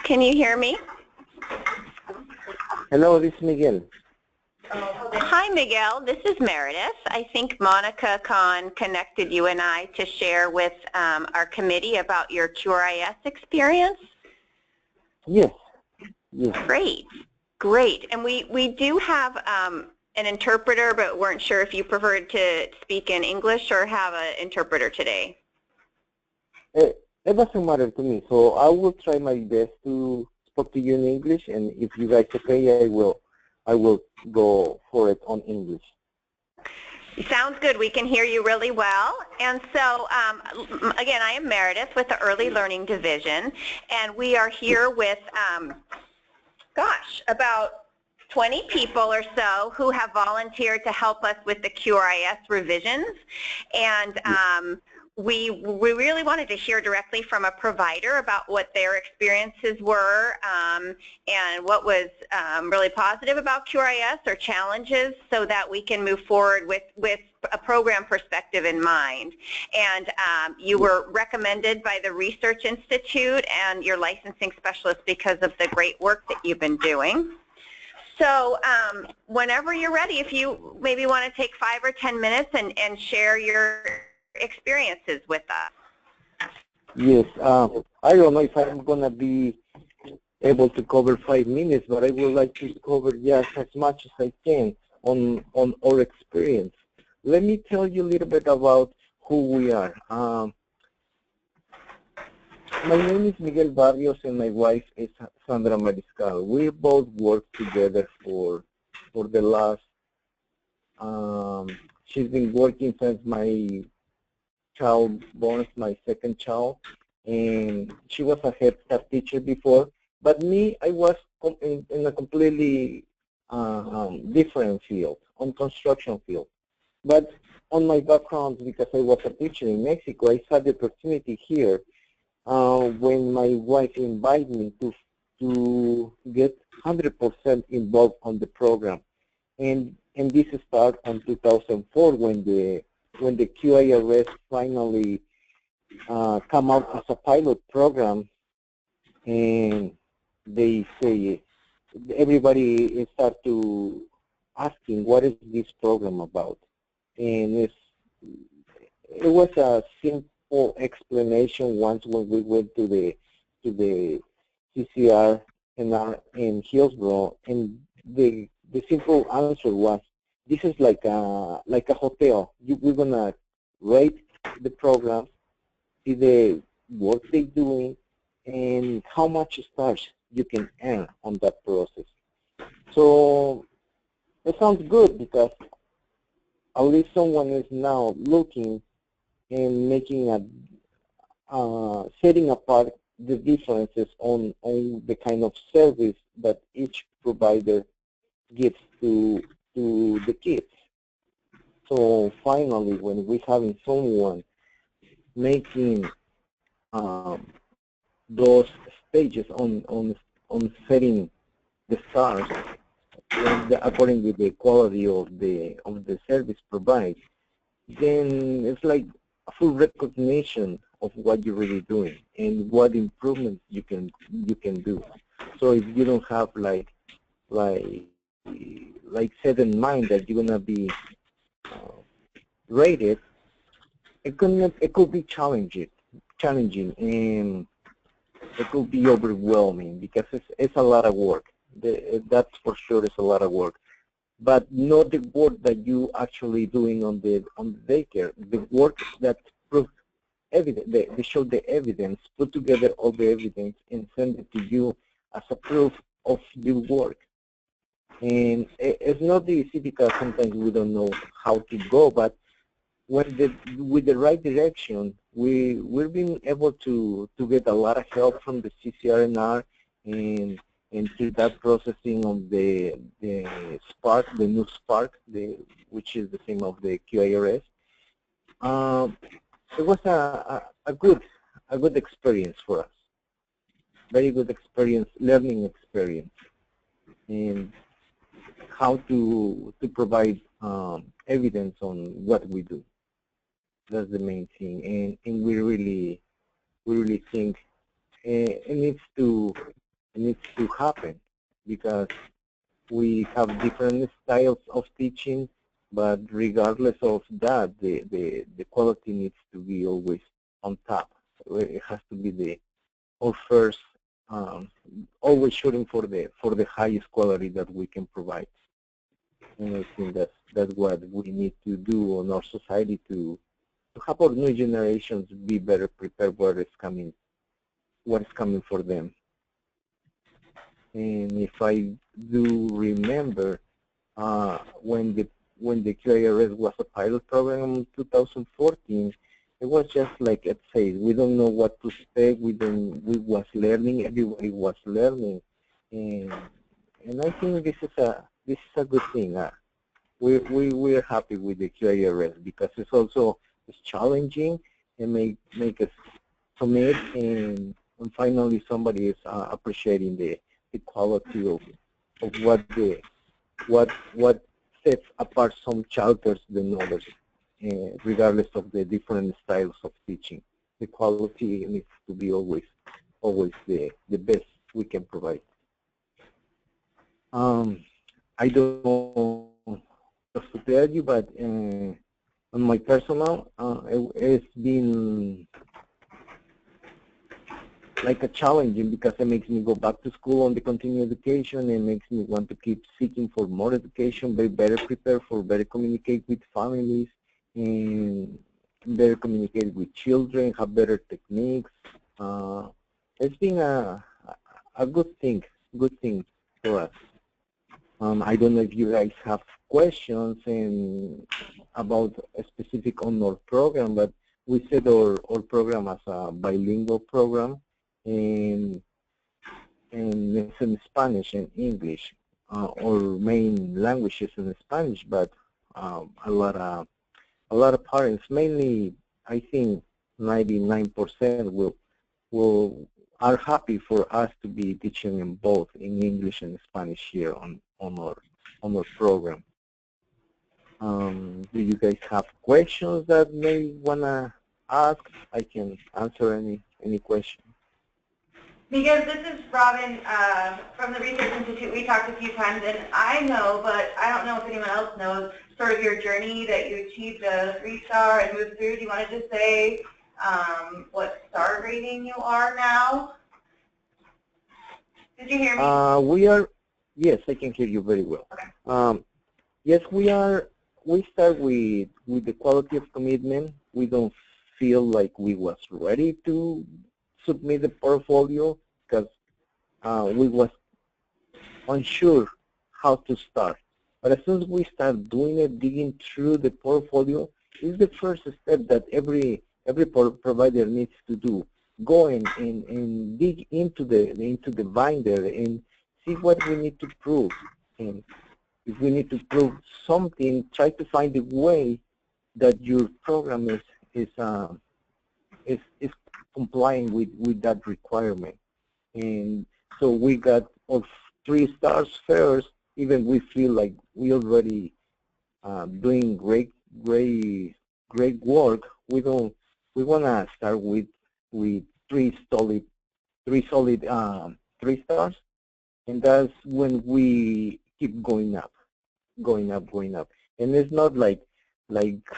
Can you hear me? Hello, this is Miguel. Hi, Miguel. This is Meredith. I think Monica Kahn connected you and I to share with our committee about your QRIS experience. Yes. Yes. Great. Great. And we do have an interpreter, but weren't sure if you preferred to speak in English or have an interpreter today. It doesn't matter to me, so I will try my best to speak to you in English, and if you guys okay, I will go for it on English. Sounds good. We can hear you really well. And so, again, I am Meredith with the Early Learning Division, and we are here with, about 20 people or so who have volunteered to help us with the QRIS revisions. And we really wanted to hear directly from a provider about what their experiences were and what was really positive about QRIS or challenges, so that we can move forward with a program perspective in mind. And you were recommended by the Research Institute and your licensing specialist because of the great work that you've been doing. So whenever you're ready, if you maybe want to take 5 or 10 minutes and share your experiences with us. Yes, I don't know if I'm going to be able to cover 5 minutes, but I would like to cover just as much as I can on our experience. Let me tell you a little bit about who we are. My name is Miguel Barrios and my wife is Sandra Mariscal. We both worked together for the last, she's been working since my child born, my second child, and she was a Head Start teacher before. But me, I was in a completely different field, on construction field. But on my background, because I was a teacher in Mexico, I had the opportunity here when my wife invited me to get 100% involved on the program. And this started in 2004 when the QIRS finally come out as a pilot program, and they say everybody start to asking what is this program about, and it was a simple explanation once when we went to the CCR in Hillsborough, and the simple answer was, this is like a hotel. We're gonna rate the program, see the work they're doing, and how much stars you can earn on that process. So it sounds good because at least someone is now looking and making setting apart the differences on the kind of service that each provider gives to the kids. So finally, when we're having someone making those stages on setting the stars according to the quality of the service provided, then it's like a full recognition of what you're really doing and what improvements you can do. So if you don't have like set in mind that you're gonna be rated, it could be challenging, and it could be overwhelming because it's a lot of work. That's for sure. It's a lot of work, but not the work that you actually doing on the daycare. The work that proves evidence. They show the evidence, put together all the evidence, and send it to you as a proof of your work. And it's not easy because sometimes we don't know how to go, but with the right direction, we've been able to get a lot of help from the CCRNR and through that processing of the Spark, the new Spark, which is the same of the QIRS. It was a good experience for us. Very good experience, learning experience, and how to provide evidence on what we do. That's the main thing, and we really think it needs to happen because we have different styles of teaching, but regardless of that, the quality needs to be always on top. It has to be our first, always shooting for the highest quality that we can provide. And I think that's what we need to do in our society to have our new generations be better prepared what is coming for them. And if I do remember, when the QIRS was a pilot program in 2014, it was just like it says, we don't know what to expect. We was learning. Everybody was learning, and I think this is a good thing. We're happy with the QIRS because it's challenging and make us commit, and finally somebody is appreciating the quality of what sets apart some chapters than others, regardless of the different styles of teaching. The quality needs to be always the best we can provide. I don't know what to tell you, but on my personal, it's been like a challenging because it makes me go back to school on the continuing education. It makes me want to keep seeking for more education, be better prepared for better communicate with families and better communicate with children, have better techniques. It's been a good thing for us. I don't know if you guys have questions about a specific on our program, but we set our program as a bilingual program, and it's in Spanish and English. Our main language is in Spanish, but a lot of parents, mainly I think 99% are happy for us to be teaching them both in English and Spanish here on our program. Do you guys have questions that may wanna ask? I can answer any question. Because this is Robin from the Research Institute. We talked a few times, and I know, but I don't know if anyone else knows, sort of your journey that you achieved a 3-star and moved through. Do you want to just say what star rating you are now? Did you hear me? Yes, I can hear you very well. Okay. Yes, we start with the quality of commitment. We don't feel like we was ready to submit the portfolio because we was unsure how to start. But as soon as we start doing it, digging through the portfolio, is the first step that every provider needs to do. Go and dig into the binder and see what we need to prove. And if we need to prove something, try to find a way that your program is complying with that requirement. And so we got our 3 stars first, even we feel like we already doing great work. We want to start with 3 solid 3 stars, and that's when we keep going up. And it's not like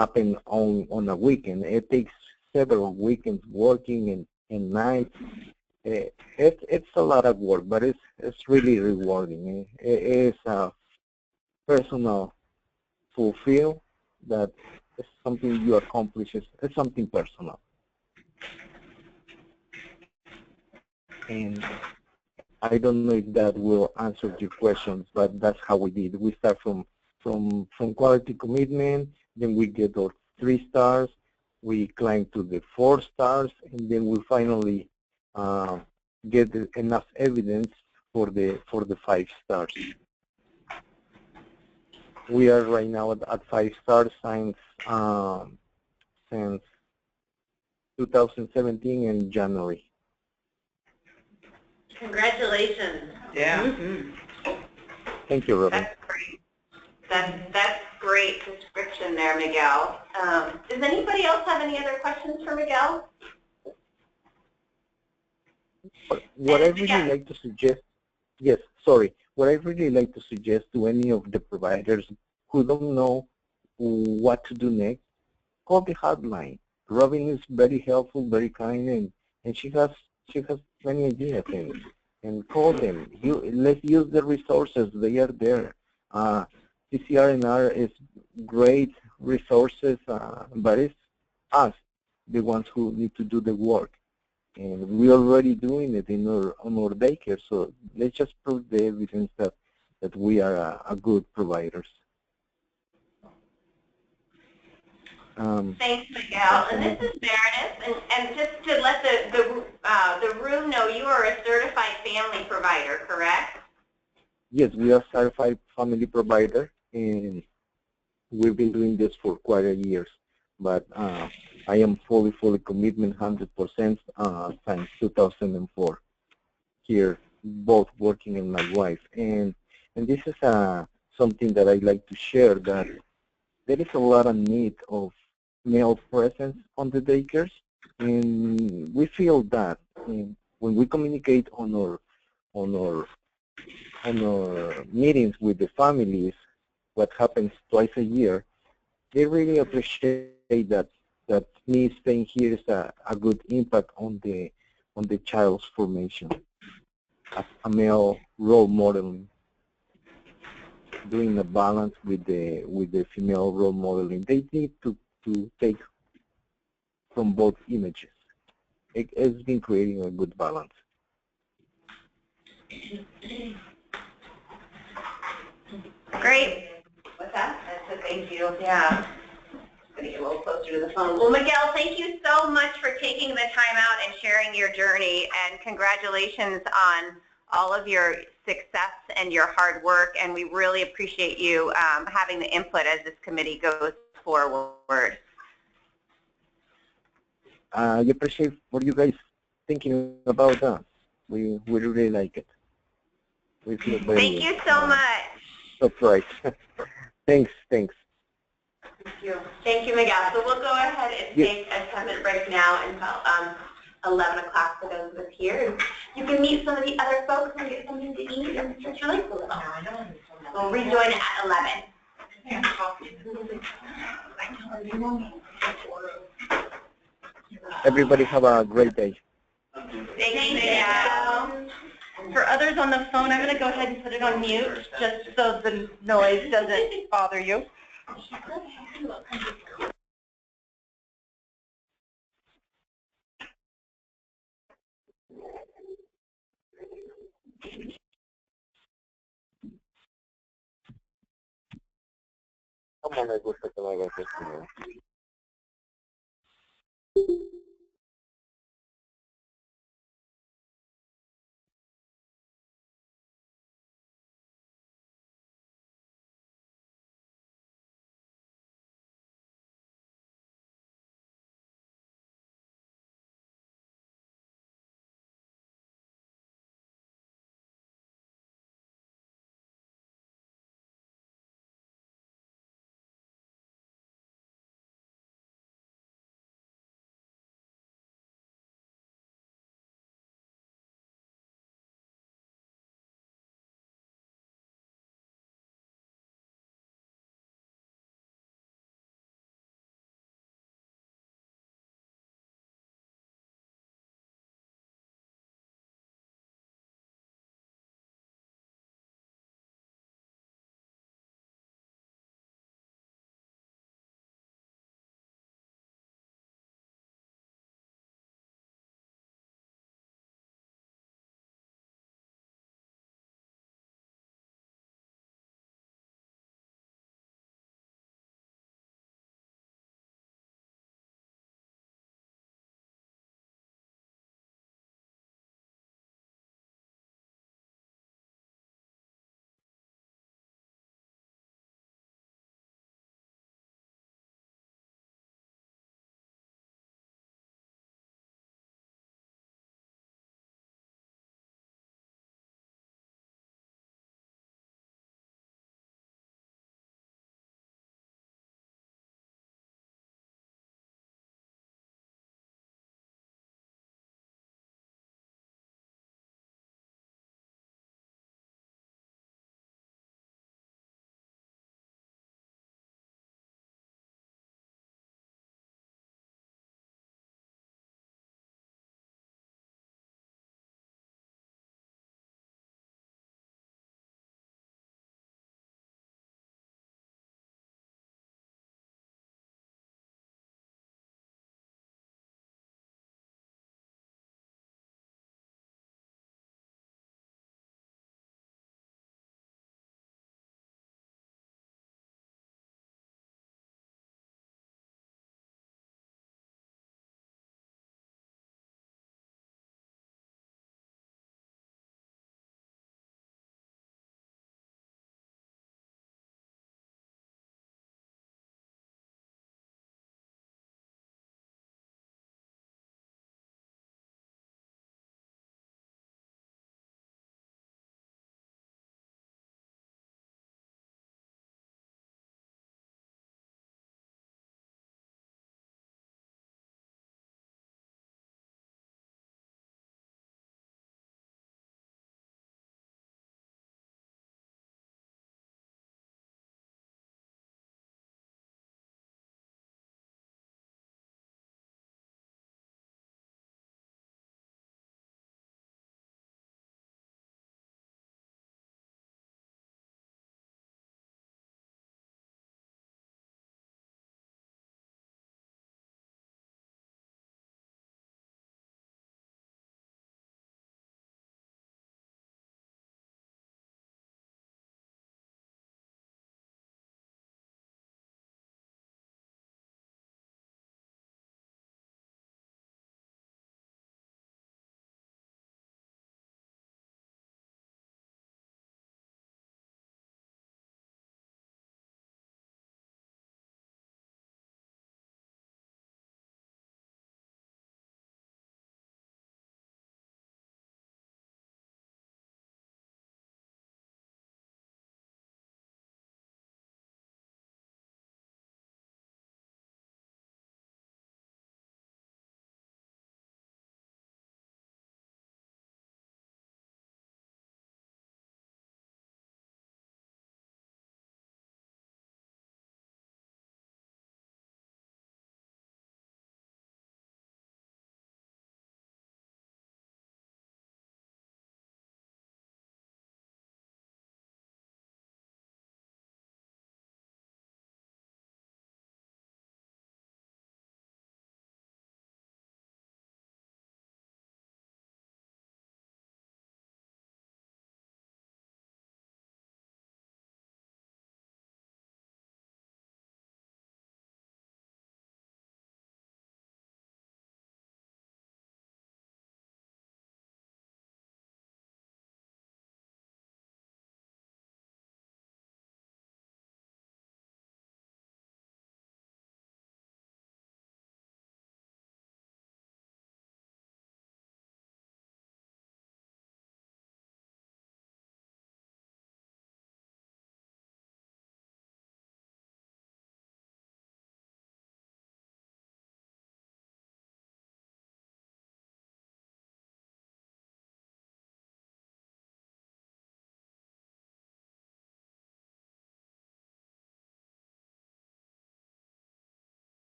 happen on a weekend. It takes several weekends working and nights. It's a lot of work, but it's really rewarding. It's a personal fulfill that it's something you accomplish. It's something personal. And I don't know if that will answer your questions, but that's how we did. We start from quality commitment, then we get our 3 stars, we climb to the 4 stars, and then we finally get enough evidence for the 5 stars. We are right now at 5 stars since 2017 in January. Congratulations. Yeah. Mm-hmm. Thank you, Robin. That's great. That's great description there, Miguel. Does anybody else have any other questions for Miguel? What I really like to suggest, what I really like to suggest to any of the providers who don't know what to do next, call the hotline. Robin is very helpful, very kind, and she has many ideas, and call them. Let's use the resources. They are there. CCR&R is great resources, but it's us, the ones who need to do the work. And we're already doing it on our daycare, so let's just prove the evidence that we are a good providers. Thanks, Miguel. And this is Meredith. And just to let the room know, you are a certified family provider, correct? Yes, we are certified family provider, and we've been doing this for quite a years. But I am fully commitment 100% since 2004 here, both working and my wife. And this is something that I like to share, that there is a lot of need of male presence on the daycares, and we feel that when we communicate on our meetings with the families, what happens twice a year, they really appreciate that me staying here is a good impact on the child's formation as a male role modeling, doing a balance with the female role modeling. They need to take from both images. It's been creating a good balance. Great. What's that? I said thank you. Yeah. Going to get a little closer to the phone. Well, Miguel, thank you so much for taking the time out and sharing your journey, and congratulations on all of your success and your hard work, and we really appreciate you having the input as this committee goes forward. I appreciate what you guys thinking about that. We really like it. We feel very, thank you so much. Surprised. Thanks. Thank you, Miguel. So we'll go ahead and take a 10-minute break now until 11 o'clock for those of us here. You can meet some of the other folks and get something to eat and stretch your legs a little. We'll rejoin at 11. Everybody have a great day. Thank you. For others on the phone, I'm going to go ahead and put it on mute just so the noise doesn't bother you. ¿Cómo me gusta que me hagas esto?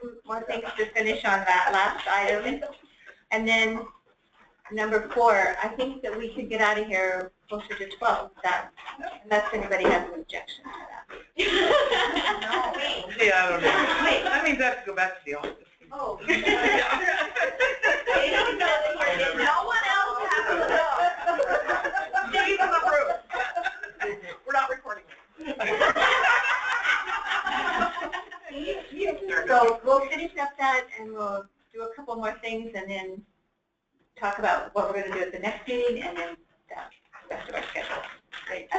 2 more things to finish on that last item. And then number 4, I think that we could get out of here closer to 12, unless anybody has an objection to that. Yeah, I don't know. Wait, that means I have to go back to the office. Oh. They don't know that you're getting, no one else has to know. Stay in the room. We're not recording. So we'll finish up that and we'll do a couple more things and then talk about what we're going to do at the next meeting and then the rest of our schedule. Great.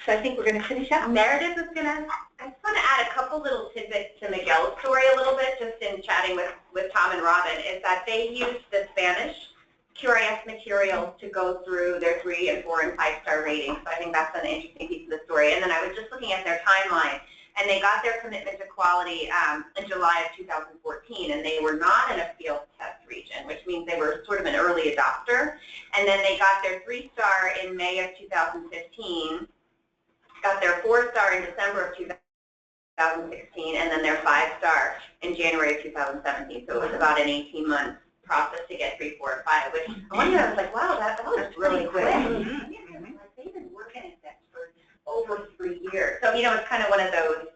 So I think we're going to finish up. Meredith is going to, I just want to add a couple little tidbits to Miguel's story a little bit, just in chatting with Tom and Robin, is that they used the Spanish QRIS materials to go through their 3 and 4 and 5-star ratings. So I think that's an interesting piece of the story. And then I was just looking at their timeline, and they got their commitment to quality in July of 2014, and they were not in a field test region, which means they were sort of an early adopter. And then they got their 3-star in May of 2015, got their 4-star in December of 2016, and then their 5-star in January of 2017. So it was about an 18-month process to get 3, 4, and 5, which one year I was like, wow, that was really quick. They've been working at that for over 3 years. So, you know, it's kind of one of those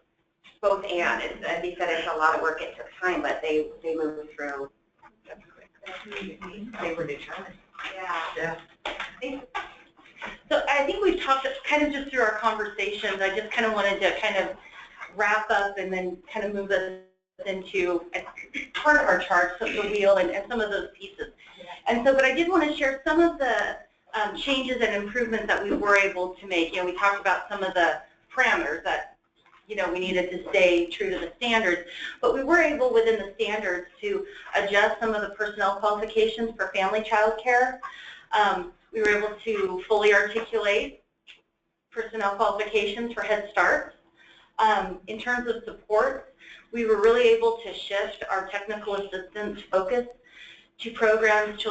both and. It's, as you said, it's a lot of work. It took time, but they moved through. They were determined. Yeah. So I think we've talked kind of just through our conversations. I just kind of wanted to kind of wrap up and then kind of move us into part of our chart, so the wheel and some of those pieces. And so, but I did want to share some of the changes and improvements that we were able to make. You know, we talked about some of the parameters that, you know, we needed to stay true to the standards, but we were able within the standards to adjust some of the personnel qualifications for family child care. We were able to fully articulate personnel qualifications for Head Start. In terms of support, we were really able to shift our technical assistance focus to programs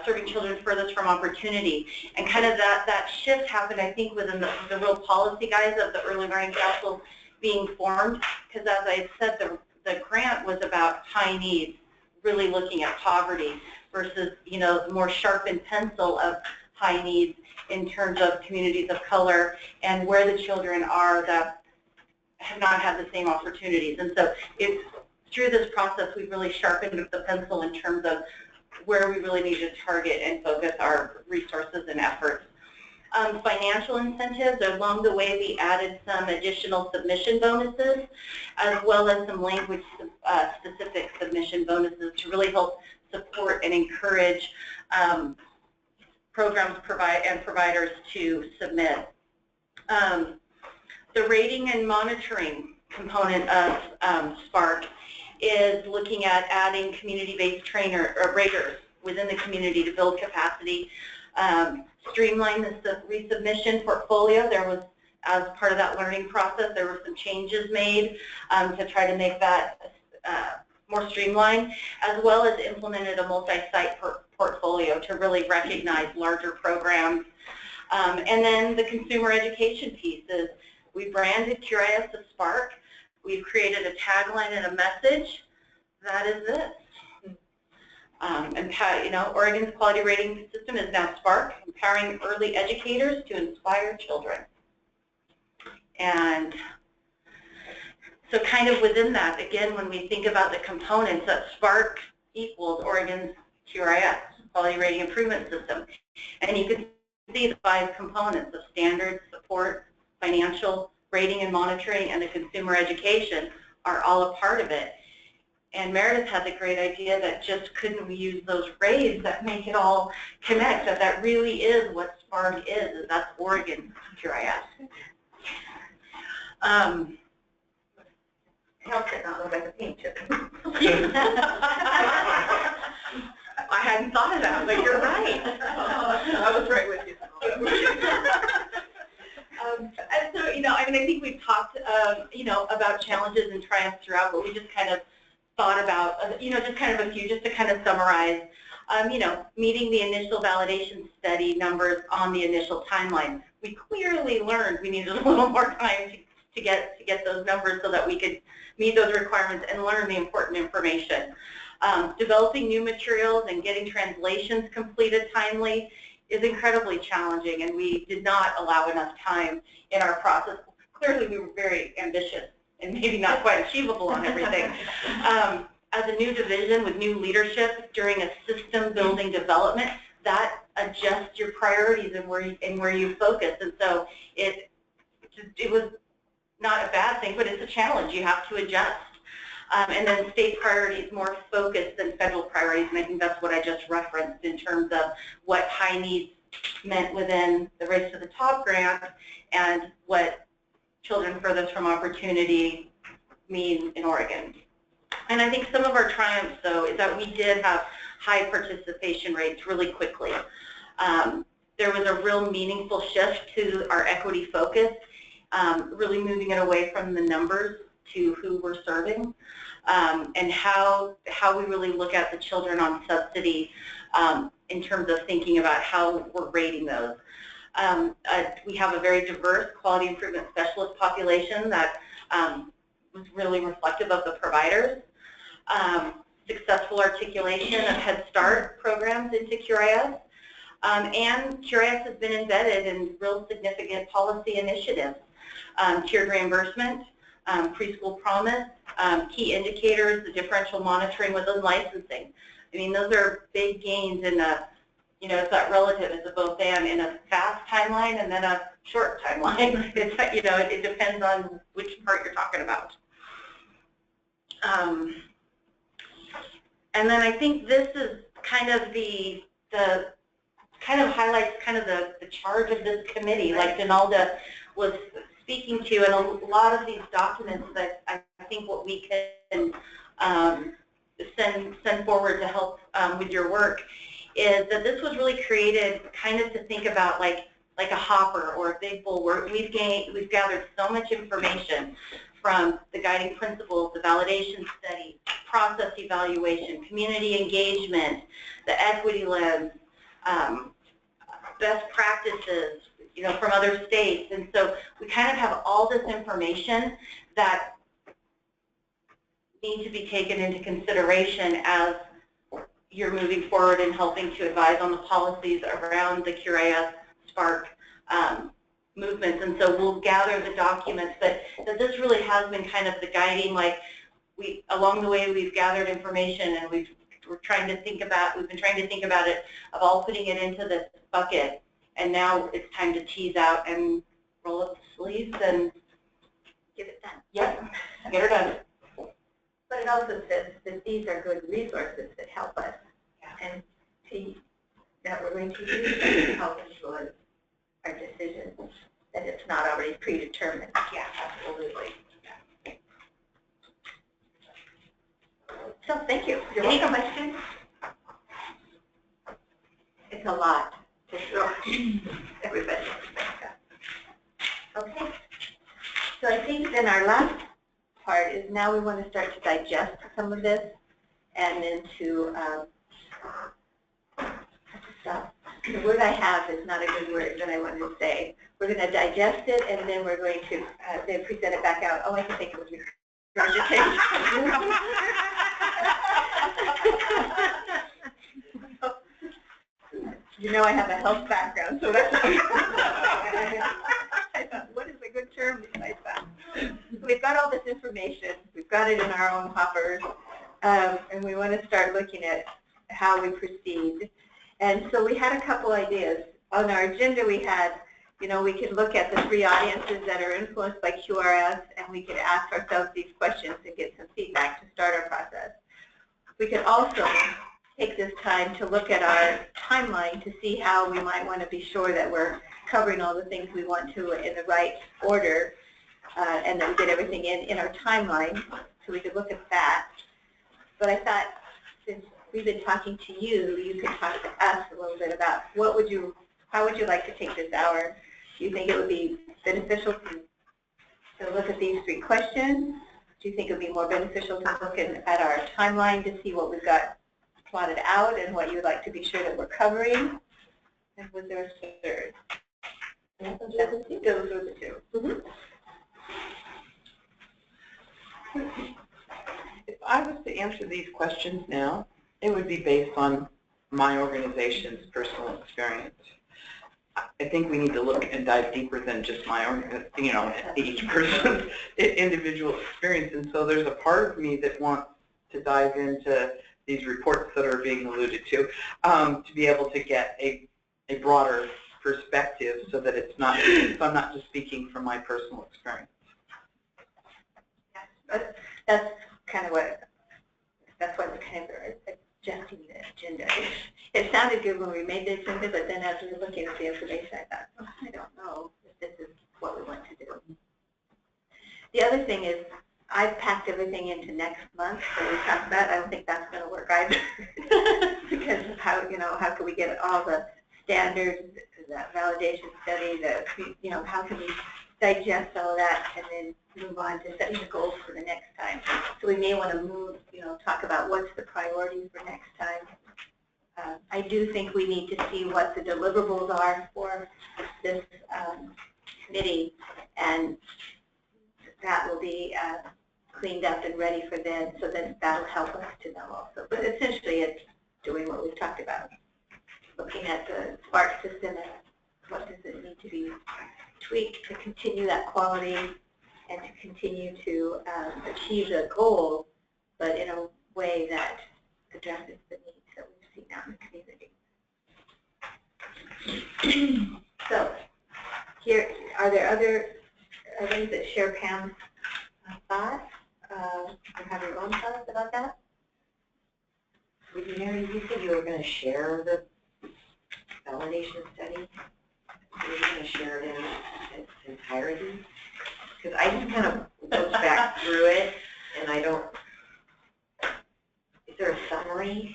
serving children furthest from opportunity. And kind of that shift happened, I think, within the real policy guise of the Early Learning Council being formed, because as I said, the grant was about high needs, really looking at poverty versus, you know, more sharpened pencil of high needs in terms of communities of color and where the children are that have not had the same opportunities. And so through this process, we've really sharpened the pencil in terms of where we really need to target and focus our resources and efforts. Financial incentives, along the way we added some additional submission bonuses as well as some language specific submission bonuses to really help support and encourage programs and providers to submit. The rating and monitoring component of Spark is looking at adding community-based raters within the community to build capacity, streamline the resubmission portfolio. There was, as part of that learning process, there were some changes made to try to make that more streamlined, as well as implemented a multi-site portfolio to really recognize larger programs. And then the consumer education piece is we branded QRIS as Spark. We've created a tagline and a message. That is it. You know, Oregon's quality rating system is now Spark, empowering early educators to inspire children. And so kind of within that, again, when we think about the components, that Spark equals Oregon's QRIS, quality rating improvement system. And you can see the 5 components of standards, support, financial, rating and monitoring, and the consumer education are all a part of it. And Meredith had the great idea that just couldn't we use those rays that make it all connect, that really is what Spark is that's Oregon QRIS. Health technology like a paint chip. I hadn't thought of that, but you're right. I was right with you. And so, you know, I mean, I think we've talked, you know, about challenges and triumphs throughout, but we just kind of thought about, you know, just kind of a few, just to kind of summarize, you know, meeting the initial validation study numbers on the initial timeline. We clearly learned we needed a little more time to get those numbers so that we could meet those requirements and learn the important information. Developing new materials and getting translations completed timely is incredibly challenging, and we did not allow enough time in our process. Clearly, we were very ambitious and maybe not quite achievable on everything. As a new division with new leadership during a system building development, that adjusts your priorities and where you focus. And so it was not a bad thing, but it's a challenge. You have to adjust. And then state priorities more focused than federal priorities, and I think that's what I just referenced in terms of what high needs meant within the Race to the Top grant and what children furthest from opportunity mean in Oregon. And I think some of our triumphs, though, is that we did have high participation rates really quickly. There was a real meaningful shift to our equity focus, really moving it away from the numbers to who we're serving, and how we really look at the children on subsidy in terms of thinking about how we're rating those. We have a very diverse quality improvement specialist population that was really reflective of the providers. Successful articulation of Head Start programs into QRIS, and QRIS has been embedded in real significant policy initiatives. Tiered reimbursement, preschool promise, key indicators, the differential monitoring within licensing. I mean, those are big gains in a, you know, it's not relative, it's a both and in a fast timeline and then a short timeline. It's, you know, it depends on which part you're talking about. And then I think this is kind of the kind of highlights kind of the charge of this committee, like Donalda was speaking to, and a lot of these documents that I think what we can send forward to help with your work is that this was really created kind of to think about like a hopper or a big bulwark. We've gathered so much information from the guiding principles, the validation study, process evaluation, community engagement, the equity lens, best practices, you know, from other states. And so we kind of have all this information that need to be taken into consideration as you're moving forward and helping to advise on the policies around the QRIS Spark movements. And so we'll gather the documents, but this really has been kind of the guiding, like along the way we've gathered information and we've been trying to think about it, of all putting it into this bucket. And now it's time to tease out and roll up the sleeves and Get it done. yep, get her done. But it also says that these are good resources that help us, and that we're going to use them to help influence our decisions, that it's not already predetermined. Yeah, absolutely. So thank you. Any questions? It's a lot to throw everybody. Okay. So I think then our last part is now we want to start to digest some of this and then to stop. The word I have is not a good word that I wanted to say. We're going to digest it and then we're going to then present it back out. Oh, I can think it was regurgitation. You know I have a health background, so that's I thought, what is a good term besides that? We've got all this information. We've got it in our own hoppers, and we want to start looking at how we proceed. And so we had a couple ideas. On our agenda we had, you know, we could look at the 3 audiences that are influenced by QRS, and we could ask ourselves these questions and get some feedback to start our process. We could also take this time to look at our timeline to see how we might want to be sure that we're covering all the things we want to in the right order, and then get everything in our timeline, so we could look at that. But I thought, since we've been talking to you, you could talk to us a little bit about how would you like to take this hour? Do you think it would be beneficial to look at these 3 questions? Do you think it would be more beneficial to look at our timeline to see what we've got plotted out and what you would like to be sure that we're covering? And was there a third? Those were the 2. Mm-hmm. If I was to answer these questions now, it would be based on my organization's personal experience. I think we need to look and dive deeper than just my own, each person's individual experience. And so there's a part of me that wants to dive into these reports that are being alluded to be able to get a broader perspective so that it's not, so I'm not just speaking from my personal experience. But that's kind of what, that's what the kind of adjusting the agenda. It sounded good when we made the agenda, but then as we were looking at the information, I thought, oh, I don't know if this is what we want to do. The other thing is, I've packed everything into next month, so we talked about. I don't think that's going to work either, because of how how can we get all the standards, that validation study, how can we digest all of that and then move on to setting the goals for the next time. So we may want to move, talk about what's the priority for next time. I do think we need to see what the deliverables are for this committee, and that will be cleaned up and ready for then, so then that'll help us to know also. But essentially it's doing what we've talked about, looking at the Spark system and what does it need to be tweaked to continue that quality and to continue to achieve the goal, but in a way that addresses the needs that we've seen out in the community. So here, are there other things that share Pam's thoughts? Or have your own thoughts about that? Mary, you said you were going to share the validation study. Are you going to share it in its entirety? Because I just kind of looked back through it, and I don't. Is there a summary?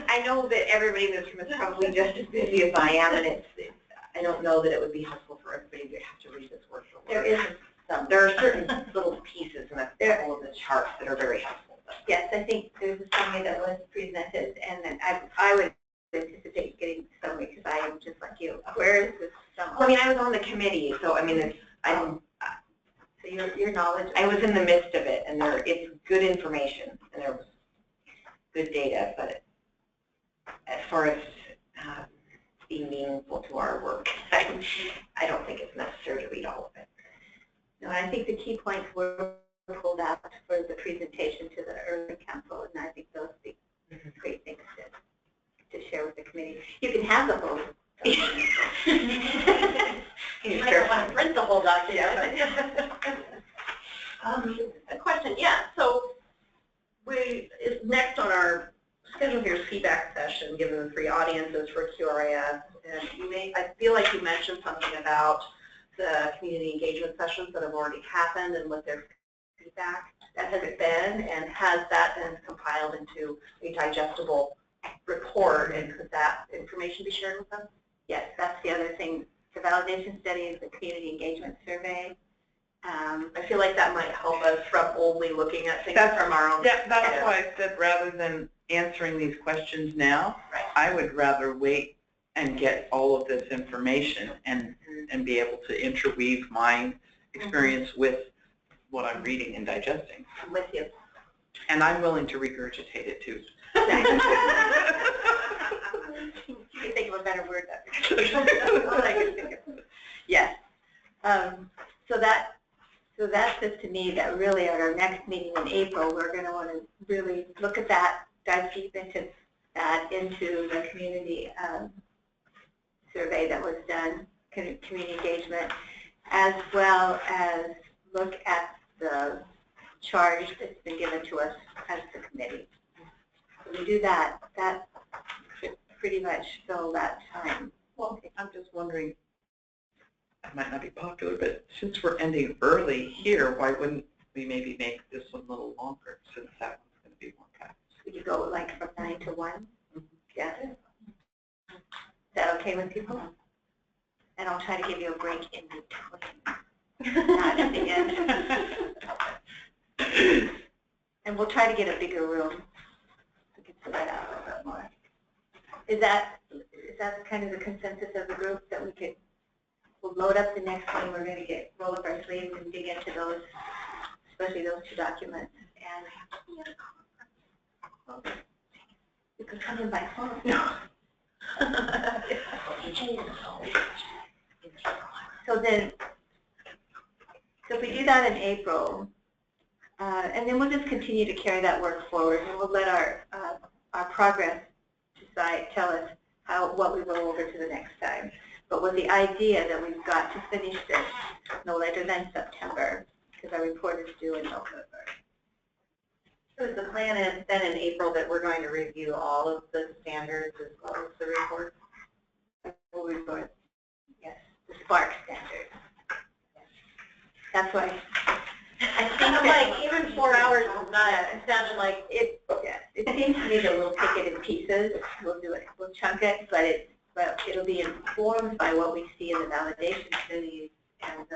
I know that everybody in this room is probably just as busy as I am, and I don't know that it would be helpful for everybody to have to read this word for word. There is some. There are certain little pieces in a couple of the charts that are very helpful. Yes, I think there's a summary that was presented, and then I would anticipate getting the summary because I am just like you. Where is this summary? Well, I mean, I was on the committee, so I mean, so your knowledge. I was in the midst of it, and it's good information, and there was good data, but as far as being meaningful to our work, I don't think it's necessary to read all of it. No, I think the key points were pulled out for the presentation to the Early Council, and I think those would be great things to share with the committee. You can have the whole. You might not want to print the whole document. A question, yeah. So next on our schedule here is feedback session, given the 3 audiences for QRIS, and I feel like you mentioned something about the community engagement sessions that have already happened and what their feedback that has been, and has that been compiled into a digestible report, and could that information be shared with them? Yes, that's the other thing. The validation study is the community engagement survey. I feel like that might help us from only looking at things from our own. Yeah, that's why I said rather than answering these questions now, I would rather wait and get all of this information and be able to interweave my experience with what I'm reading and digesting. I'm with you. And I'm willing to regurgitate it too. You think of a better word. Yes. So that says to me that really at our next meeting in April, we're going to want to really look at that, dive deep into that, into the community survey that was done, community engagement, as well as look at the charge that's been given to us as the committee. When we do that, that should pretty much fill that time. Well, I'm just wondering, it might not be popular, but since we're ending early here, why wouldn't we maybe make this one a little longer, since that one's going to be more packed? Would you go like from 9 to 1? Yeah. Is that okay with people? And I'll try to give you a break in between, not at the end. And we'll try to get a bigger room. We can spread out a little bit more. Is that kind of the consensus of the group, that we could we'll load up the next one. We're going to roll up our sleeves and dig into those, especially those two documents. And you could come in by phone. No. So if we do that in April, and then we'll just continue to carry that work forward, and we'll let our progress tell us what we roll over to the next time. But with the idea that we've got to finish this no later than September, because our report is due in November. So the plan is then in April that we're going to review all of the standards as well as the report? Yes, the Spark standards. That's why I think like even 4 hours is not, it sounded like it. Yes, it seems to me that we'll take it in pieces. We'll do it. We'll chunk it, but it'll be informed by what we see in the validation studies and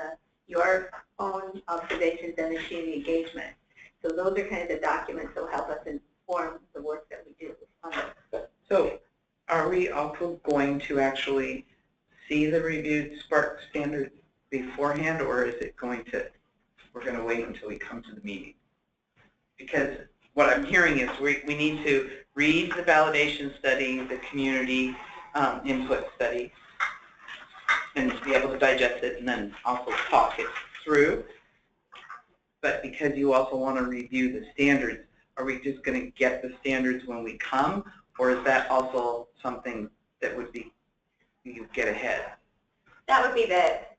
your own observations and the community engagement. So those are kind of the documents that will help us inform the work that we do on this. So are we also going to actually see the reviewed Spark standards beforehand, or is it we're going to wait until we come to the meeting? Because what I'm hearing is we need to read the validation study, the community input study, and be able to digest it and then also talk it through. But because you also want to review the standards, are we just going to get the standards when we come, or is that also something that would be you get ahead? that would be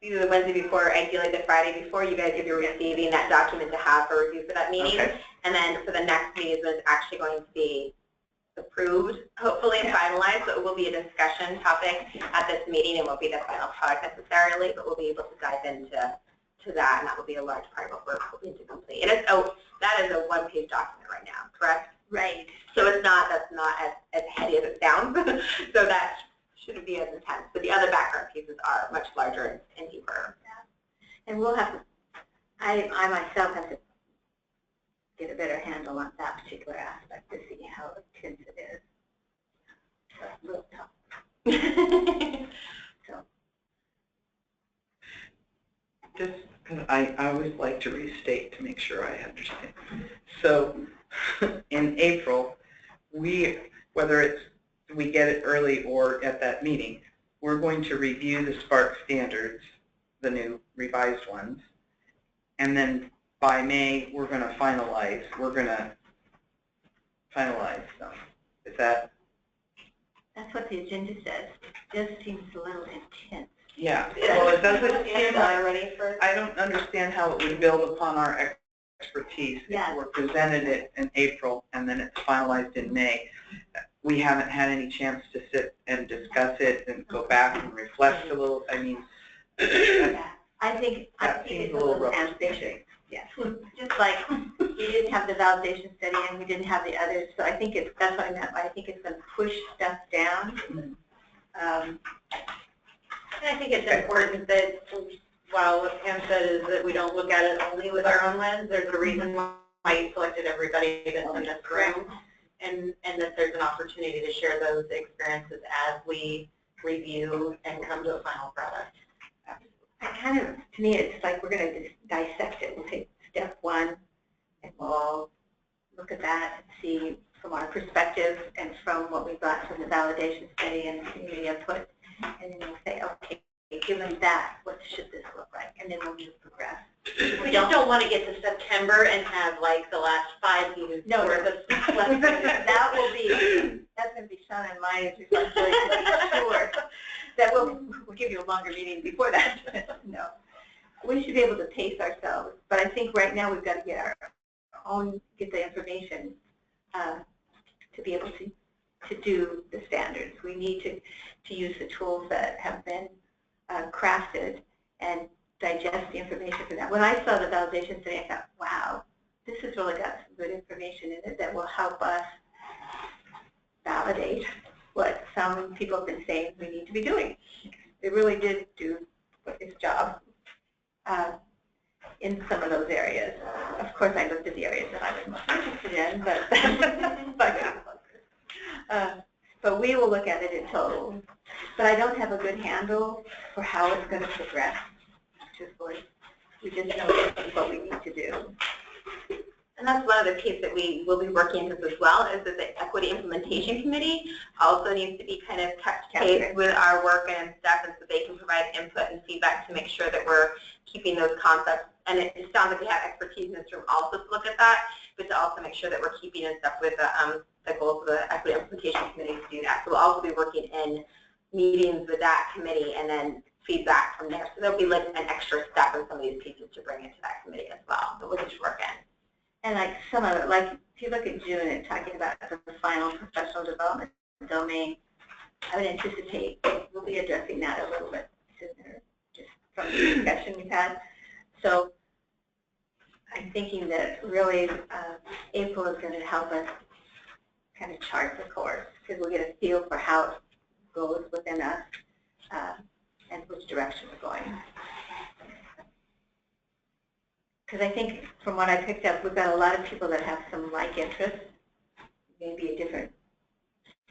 either the Wednesday before, ideally the Friday before. You guys, if you're receiving that document to have for review for that meeting, okay. And then for the next meeting is when it's actually going to be approved, hopefully, and finalized. So it will be a discussion topic at this meeting. It won't be the final product necessarily, but we'll be able to dive into that, and that will be a large part of what we're hoping to complete. And that is a one-page document right now, correct? Right. So that's not as heady as it sounds. So that shouldn't be as intense. But the other background pieces are much larger and deeper. Yeah. And we'll have to, I myself have to get a better handle on that particular aspect to see how intense it is. So it's a little tough. So. Just because I always like to restate to make sure I understand. So in April, whether we get it early or at that meeting, we're going to review the Spark standards, the new revised ones, and then by May we're going to finalize. We're going to finalize them. Is that? That's what the agenda says. It just seems a little intense. Yeah. Well, it doesn't seem already for. I don't understand how it would build upon our expertise if we're presented it in April and then it's finalized in May. We haven't had any chance to sit and discuss it and go back and reflect a little. I mean, I think it's a little ambitious. Yes. Just like we didn't have the validation study and we didn't have the others, so I think that's what I meant by I think it's going to push stuff down. And I think it's important that, while what Pam said is that we don't look at it only with our own lens, there's a reason why you selected everybody that's in this room, and that there's an opportunity to share those experiences as we review and come to a final product. To me, it's like we're going to just dissect it. We'll take step one, and we'll all look at that and see from our perspective and from what we've got from the validation study and community input, and then we'll say, okay, given that, what should this look like? And then we'll just progress. We just don't want to get to September and have like the last 5 meetings. No, that's going to be Sean and my responsibility to be sure that we'll give you a longer meeting before that. No, we should be able to pace ourselves, but I think right now we've got to get get the information to be able to do the standards. We need to use the tools that have been crafted and digest the information from that. When I saw the validation study, I thought, wow, this has really got some good information in it that will help us validate what some people have been saying we need to be doing. It really did do its job in some of those areas. Of course, I looked at the areas that I was most interested in, but but we will look at it in total but I don't have a good handle for how it's going to progress, truthfully. We just know this is what we need to do. And that's one of the pieces that we will be working with as well, is that the Equity Implementation Committee also needs to be kind of kept pace with our work and staff, and so they can provide input and feedback to make sure that we're keeping those concepts. And it sounds like we have expertise in this room also to look at that, but to also make sure that we're keeping in step with the goals of the Equity Implementation Committee to do that. So we'll also be working in meetings with that committee and then feedback from there. So there'll be like an extra step in some of these pieces to bring into that committee as well, that we'll just work in. And like some of it, like if you look at June and talking about the final professional development domain, I would anticipate we'll be addressing that a little bit sooner, just from the discussion we've had. So I'm thinking that really April is going to help us kind of chart the course, because we'll get a feel for how it goes within us and which direction we're going. Because I think from what I picked up, we've got a lot of people that have some like interests, maybe a different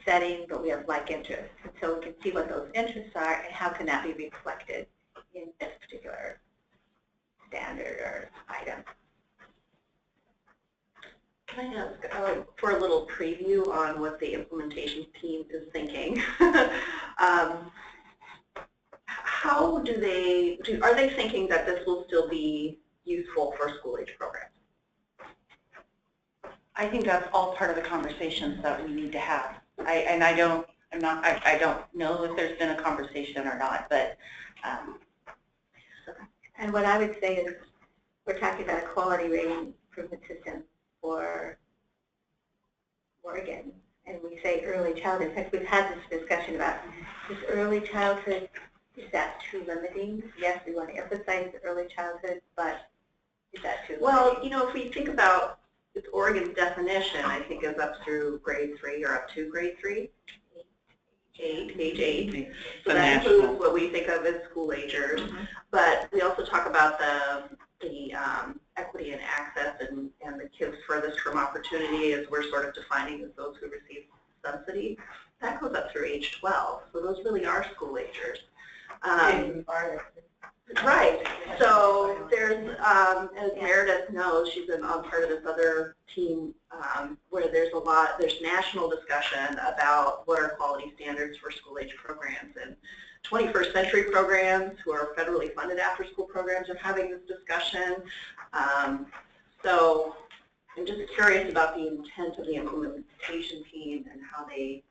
setting, but we have like interests. And so we can see what those interests are and how can that be reflected in this particular standard or item. Can I ask for a little preview on what the implementation team is thinking? How are they thinking that this will still be useful for school-age programs? I think that's all part of the conversations that we need to have. I don't know if there's been a conversation or not, but. And what I would say is, we're talking about a quality rating improvement system for Oregon, and we say early childhood. In fact, we've had this discussion about this early childhood. Is that too limiting? Yes, we want to emphasize the early childhood, but is that too limiting? Well, you know, if we think about Oregon's definition, I think is up through grade 3 or up to grade 3, age 8. So that includes what we think of as school agers. But we also talk about the equity and access and the kids furthest from opportunity, as we're sort of defining as those who receive subsidy. That goes up through age 12. So those really are school agers. Right. So there's, as Meredith knows, she's been on part of this other team where there's national discussion about what are quality standards for school-age programs. And 21st century programs who are federally funded after-school programs are having this discussion. So I'm just curious about the intent of the implementation team and how they,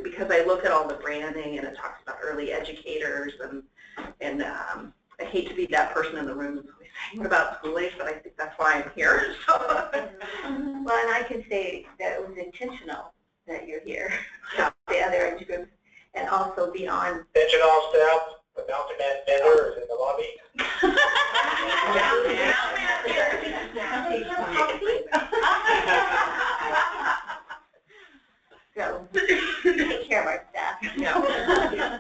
because I look at all the branding and it talks about early educators and I hate to be that person in the room who's saying about school age, but I think that's why I'm here. So. Well, and I can say that it was intentional that you're here, the other age groups, and also beyond. Attention all staff, the mountain man vendor is in the lobby. So take care of our staff. Yeah.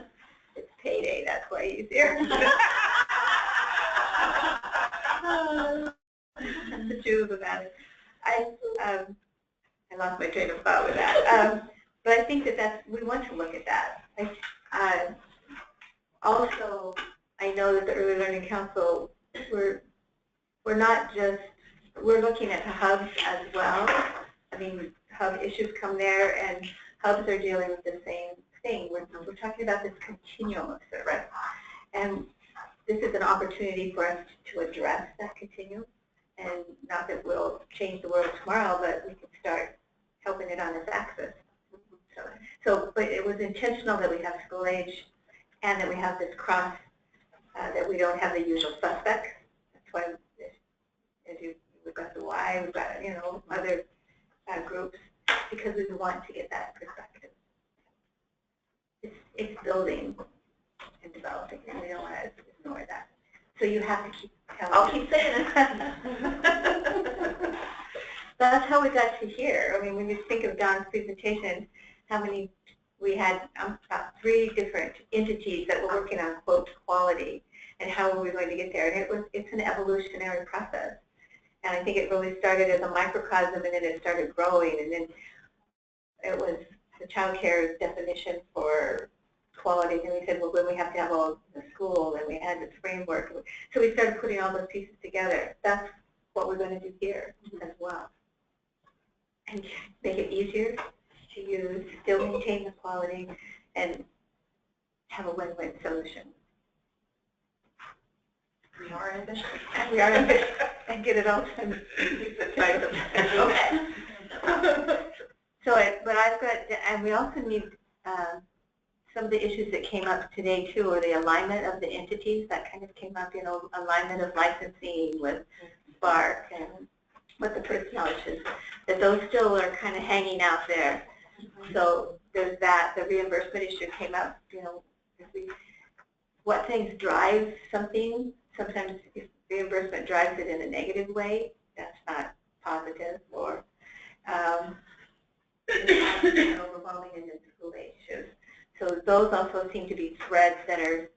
It's payday, that's why he's here. That's the truth about it. I lost my train of thought with that. But I think that we want to look at that. Also, I know that the Early Learning Council, we're looking at the hubs as well. I mean, hub issues come there, and hubs are dealing with the same thing. We're talking about this continuum of service, and this is an opportunity for us to address that continuum. And not that we'll change the world tomorrow, but we can start helping it on its axis. But it was intentional that we have school age, and that we have this cross, that we don't have the usual suspects. That's why we've got the Y, we've got other groups, because we want to get that perspective. It's building and developing, and we don't want to ignore that. So you have to keep telling I'll keep saying it. That's how we got to here. I mean, when you think of Don's presentation, how many we had about 3 different entities that were working on quote quality, and how were we going to get there? And it's an evolutionary process. And I think it really started as a microcosm, and then it started growing, and then it was the child care definition for quality, and we said, well, when we have to have all the school, and we had this framework. So we started putting all those pieces together. That's what we're going to do here as well. And make it easier to use, still maintain the quality, and have a win-win solution. We are ambitious. We are ambitious, and get it all done. Okay. So, but I've got, and we also need some of the issues that came up today too, or the alignment of the entities that kind of came up, you know, alignment of licensing with Spark and what the personnel issues, that those still are kind of hanging out there. So there's that, the reimbursement issue came up, you know, what things drive something. Sometimes if reimbursement drives it in a negative way, that's not positive, or overwhelming in the school issues. So those also seem to be threads that are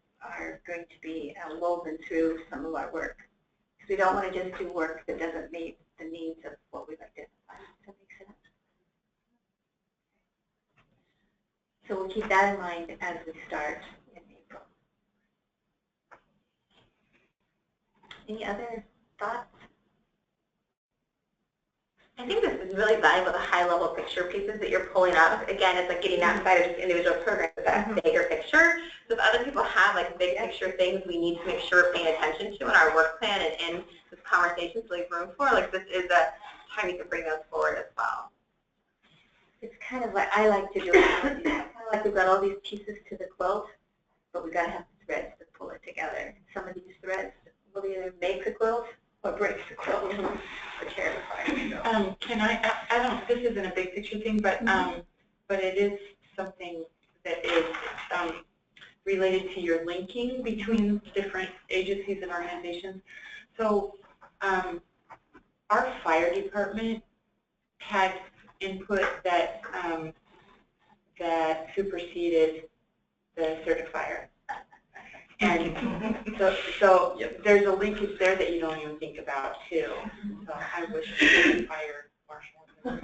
going to be woven through some of our work. Because we don't want to just do work that doesn't meet the needs of what we've identified. Does that make sense? So we'll keep that in mind as we start in April. Any other thoughts? I think this is really valuable, the high-level picture pieces that you're pulling up. Again, it's like getting outside of just individual programs, but that bigger picture. So if other people have like big picture things we need to make sure we're paying attention to in our work plan and in this conversation to leave room for, like this is a time you can bring those forward as well. It's kind of like, I like to do it. Kind of like we've got all these pieces to the quilt, but we've got to have the threads to pull it together. Some of these threads will either make the quilt or break the quilt or tear it apart. Can I don't, this isn't a big picture thing, but it is something that is related to your linking between different agencies and organizations. So our fire department had input that that superseded the certifier. And so there's a linkage there that you don't even think about too. So I wish the fire marshal. The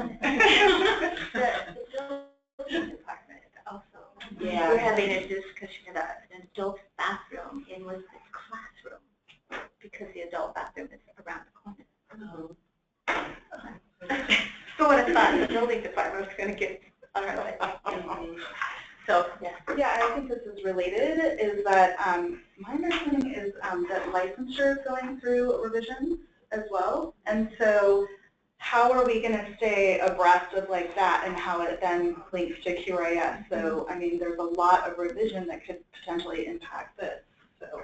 department also. Yeah. We're having a discussion about an adult bathroom in with this classroom because the adult bathroom is around the corner. So what I thought the building department was going to get on our way. So, yeah, I think this is related, is that my understanding is that licensure is going through revisions as well. And so how are we going to stay abreast of like that and how it then links to QRIS? So, I mean, there's a lot of revision that could potentially impact this. So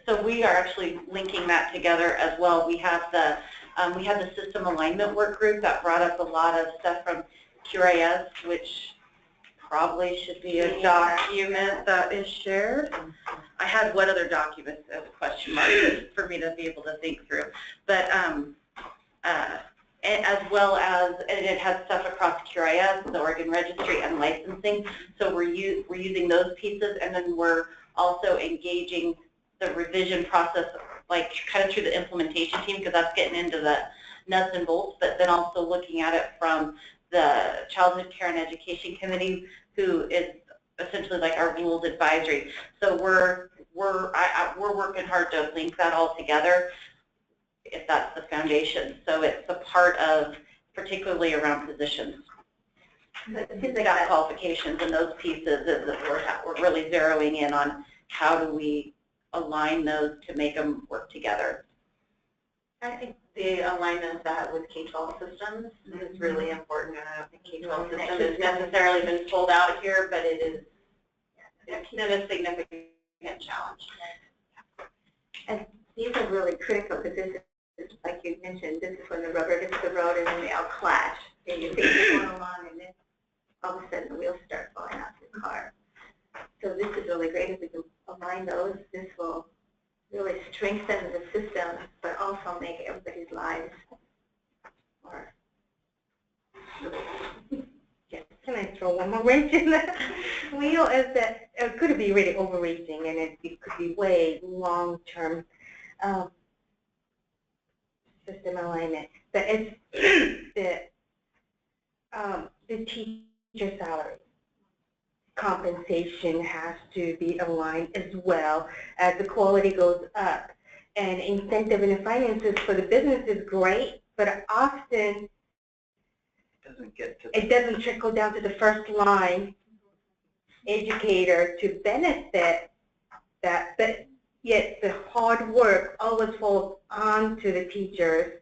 So we are actually linking that together as well. We have the system alignment work group that brought up a lot of stuff from QRIS, which probably should be a document that is shared. I had one other document as a question mark for me to be able to think through. But as well as, and it has stuff across QRIS, the Oregon Registry, and licensing. So we're using those pieces, and then we're also engaging the revision process, like kind of through the implementation team, because that's getting into the nuts and bolts, but then also looking at it from the Childhood Care and Education Committee, who is essentially like our rules advisory. So we're working hard to link that all together, if that's the foundation. So it's a part of, particularly around positions, staff qualifications, and those pieces that we're really zeroing in on. How do we align those to make them work together? I think the alignment of that with K-12 systems is really important. I don't think K-12 system has necessarily been pulled out here, but it is a significant challenge. And these are really critical because this is, like you mentioned, this is when the rubber hits the road and then they all clash. And you think you're going along and then all of a sudden the wheels start falling out of the car. So this is really great if we can align those. This will really strengthen the system, but also make everybody's lives more. Yes. Can I throw one more wrench in the wheel? Is that it could be really overreaching, and it could be way long-term system alignment. But it's the teacher salary. compensation has to be aligned as well as the quality goes up. And incentive and finances for the business is great, but often it doesn't trickle down to the first line educator to benefit that, but yet the hard work always falls onto the teachers.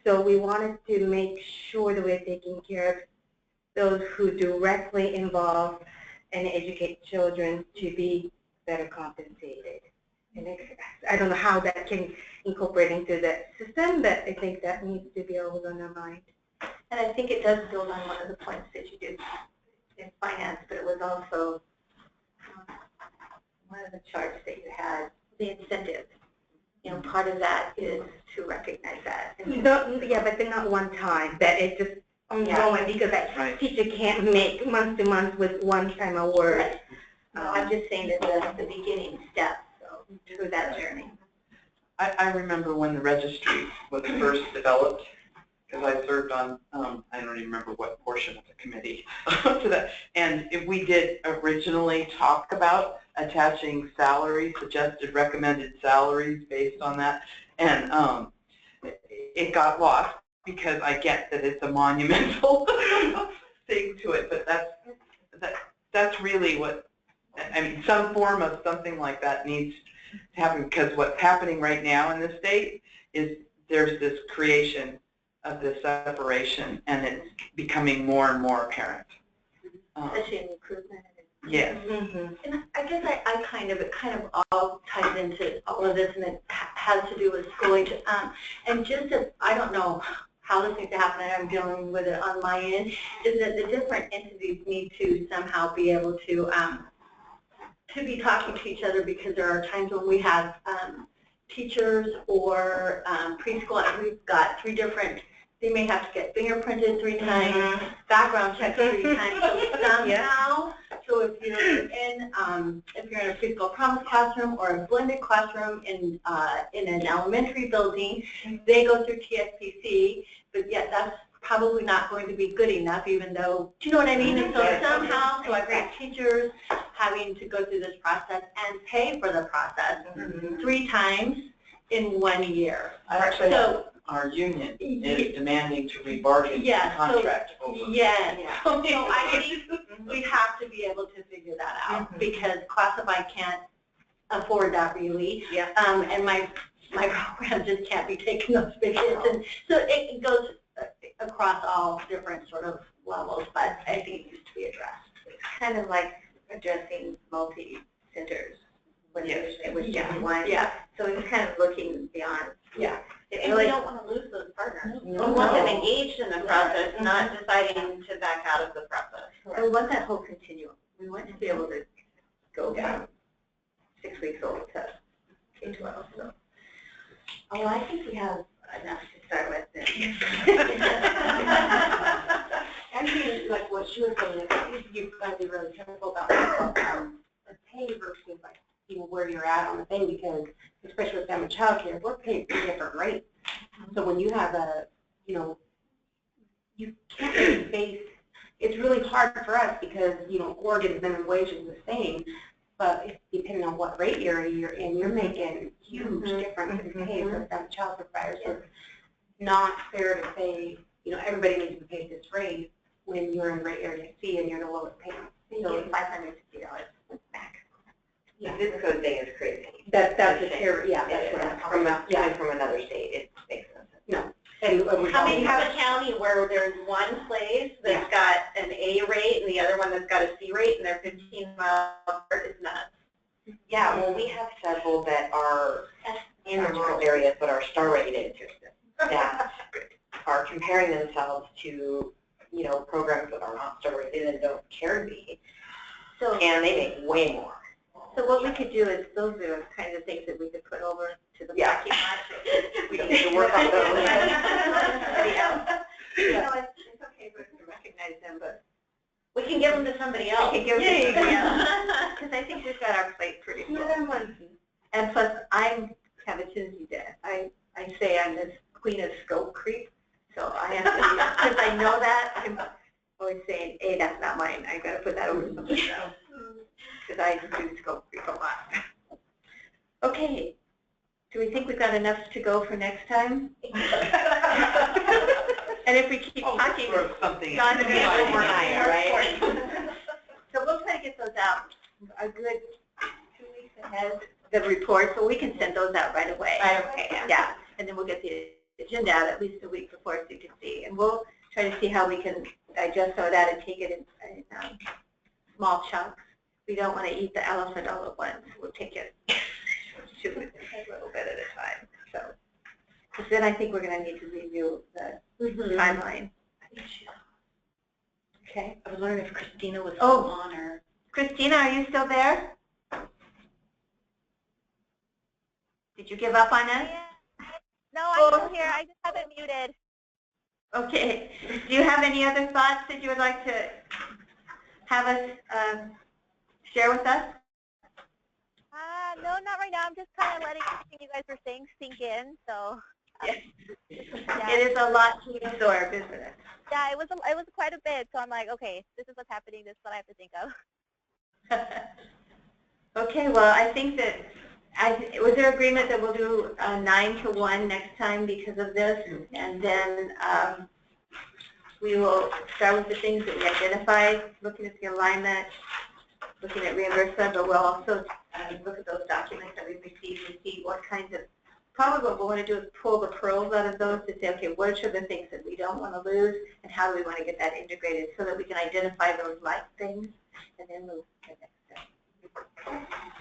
So we wanted to make sure that we're taking care of those who directly involve and educate children to be better compensated. And I don't know how that can incorporate into the system, but I think that needs to be always on our mind. And I think it does build on one of the points that you did in finance, but it was also one of the charts that you had, the incentive. You know, part of that is to recognize that. Yeah, but they're not one time, that it's just ongoing because that teacher can't make month to month with one time of work. Right. I'm just saying that the beginning step through that journey. I remember when the registry was first developed, because I served on, I don't even remember what portion of the committee to that, and if we did originally talk about attaching salaries, suggested recommended salaries based on that, and it got lost because I get that it's a monumental thing to it, but that's really what, I mean, some form of something like that needs to happen, because what's happening right now in the state is there's this creation of this separation, and it's becoming more and more apparent. Especially in recruitment. Yes. And I guess it kind of all ties into all of this, and it has to do with schooling. And just as, I don't know how this needs to happen, and I'm dealing with it on my end, is that the different entities need to somehow be able to be talking to each other, because there are times when we have teachers or preschool, and we've got 3 different, they may have to get fingerprinted 3 times, background checked 3 times, so somehow, so if you're in a preschool promise classroom or a blended classroom in an elementary building, they go through TSPC, but yet that's probably not going to be good enough, even though, do you know what I mean? And so somehow, so I've got teachers having to go through this process and pay for the process 3 times in 1 year. Actually, so, our union is demanding to rebargain the contract over. Yes. So I think we have to be able to figure that out, because classified can't afford that really. And my program just can't be taking those big hits. And so it goes across all different sort of levels, but I think it needs to be addressed. It's kind of like addressing multi-centers when it was just one. So it's kind of looking beyond. And really, we don't want to lose those partners. We want them engaged in the process, not deciding to back out of the process. And we want that whole continuum. We want to be able to go from 6 weeks old to K-12. So. Oh, I think we have enough to start with then. Actually, like what she was saying, you've got to be really careful about the pay versus like where you're at on the thing, because especially with family child care, we're paid 3 different rates. So when you have a, you can't really base, it's really hard for us because, Oregon's minimum wage is the same, but depending on what rate area you're in, you're making huge difference in pay for family child care providers. So it's not fair to say, everybody needs to pay this rate when you're in rate area C and you're the lowest paying. So it's $550 back. The zip code thing is crazy. That's a terrible, that's what I'm talking about. Coming from another state, it makes no sense. No. And how many have a county where there's one place that's got an A rate and the other one that's got a C rate, and they're 15 miles apart? It's nuts. Yeah, well, we have several that are in the rural areas but are star rated that are comparing themselves to, programs that are not star rated and don't care to be. So, and they make way more. So what we could do is, those are the kinds of things that we could put over to the parking lot. We need to work on those. It's okay for us to recognize them, but we can give them to somebody else. Because I think we've got our plate pretty full. And plus, I have a tendency to, I say I'm this queen of scope creep, so I have to, because I know that, I'm always saying, hey, that's not mine, I got to put that over to somebody else. because I do scope creep a lot. Okay. Do we think we've got enough to go for next time? And if we keep talking, something John's going to get overnight, right? So we'll try to get those out a good 2 weeks ahead, the report, so we can send those out right away. Right away, Yeah, and then we'll get the agenda out at least a week before so you can see. And we'll try to see how we can digest some of that and take it in small chunks. We don't want to eat the elephant all at once. We'll take it a little bit at a time. So, because then I think we're going to need to review the timeline. Okay. I was wondering if Christina was on or... Christina, are you still there? Did you give up on us? No, I'm still here. I just have it muted. Okay. Do you have any other thoughts that you would like to have us share with us? No, not right now. I'm just kind of letting everything you guys were saying sink in. So. Yes. Yeah. It is a lot to absorb, isn't it? Yeah, it was quite a bit. So I'm like, okay, this is what's happening. This is what I have to think of. Okay. Well, I think that was there agreement that we'll do 9 to 1 next time because of this, and then we will start with the things that we identified, looking at the alignment, looking at reimbursement, but we'll also look at those documents that we've received and see what kinds of, probably what we want to do is pull the pearls out of those to say, okay, which are the things that we don't want to lose, and how do we want to get that integrated so that we can identify those like things, and then move to the next step.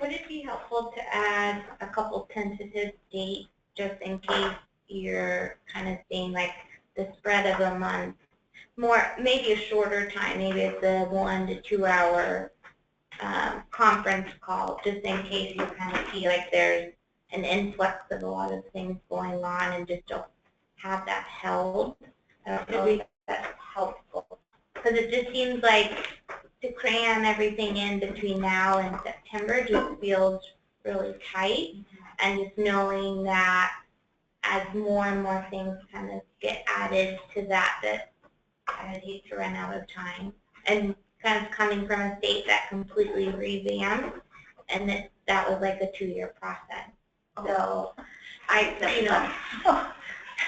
Would it be helpful to add a couple tentative dates just in case you're kind of seeing like the spread of a month, more maybe a shorter time, maybe it's a 1 to 2 hour conference call, just in case you kind of see like there's an influx of a lot of things going on and just don't have that held. I don't know if that's helpful, because it just seems like to cram everything in between now and September just feels really tight, and just knowing that as more and more things kind of get added to that I hate to run out of time. And kind of coming from a state that completely revamped, and that was like a 2-year process. So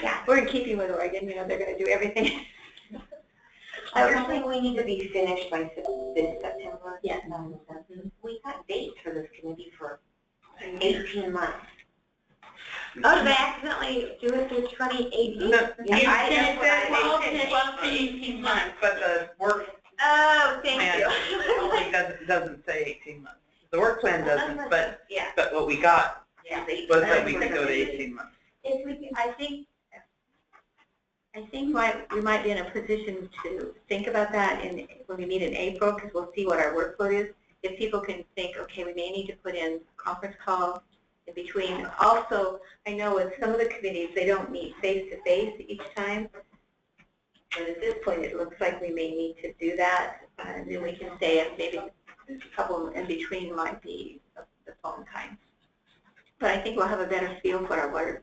yeah, we're in keeping with Oregon. They're going to do everything. I don't think we need to be finished by this September. Yes. We got dates for this committee for 18 months. Oh, did I accidentally do it through 2018? No, Yeah, it said 12 to 18 months, but the work oh, thank plan you. only doesn't say 18 months. The work plan doesn't, but Yeah. but what we got was that we could go to 18 18 months. If we, I think we might be in a position to think about that when we meet in April, because we'll see what our workload is. If people can think, okay, we may need to put in conference calls in between. Also, I know with some of the committees, they don't meet face-to-face each time. But at this point, it looks like we may need to do that. And then we can say if maybe a couple in between might be the phone time. But I think we'll have a better feel for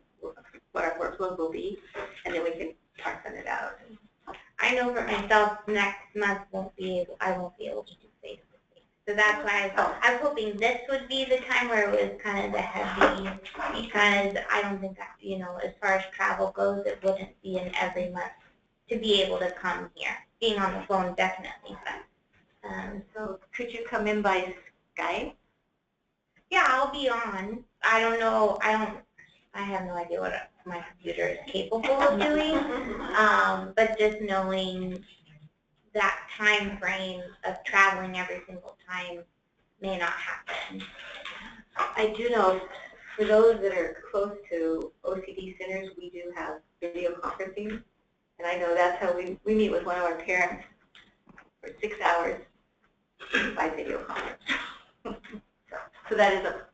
what our workload will be, and then we can parcel it out. I know for myself, next month I won't be able to do face-to-face. So that's why I was hoping this would be the time where it was kind of the heavy, because I don't think that, as far as travel goes, it wouldn't be in every month to be able to come here. Being on the phone, definitely. But, so could you come in by Skype? Yeah, I'll be on. I don't know. I have no idea what my computer is capable of doing. But just knowing that time frame of traveling every single time may not happen. I do know for those that are close to OCD centers, we do have video conferencing. And I know that's how we meet with one of our parents for 6 hours by video conference. So that is a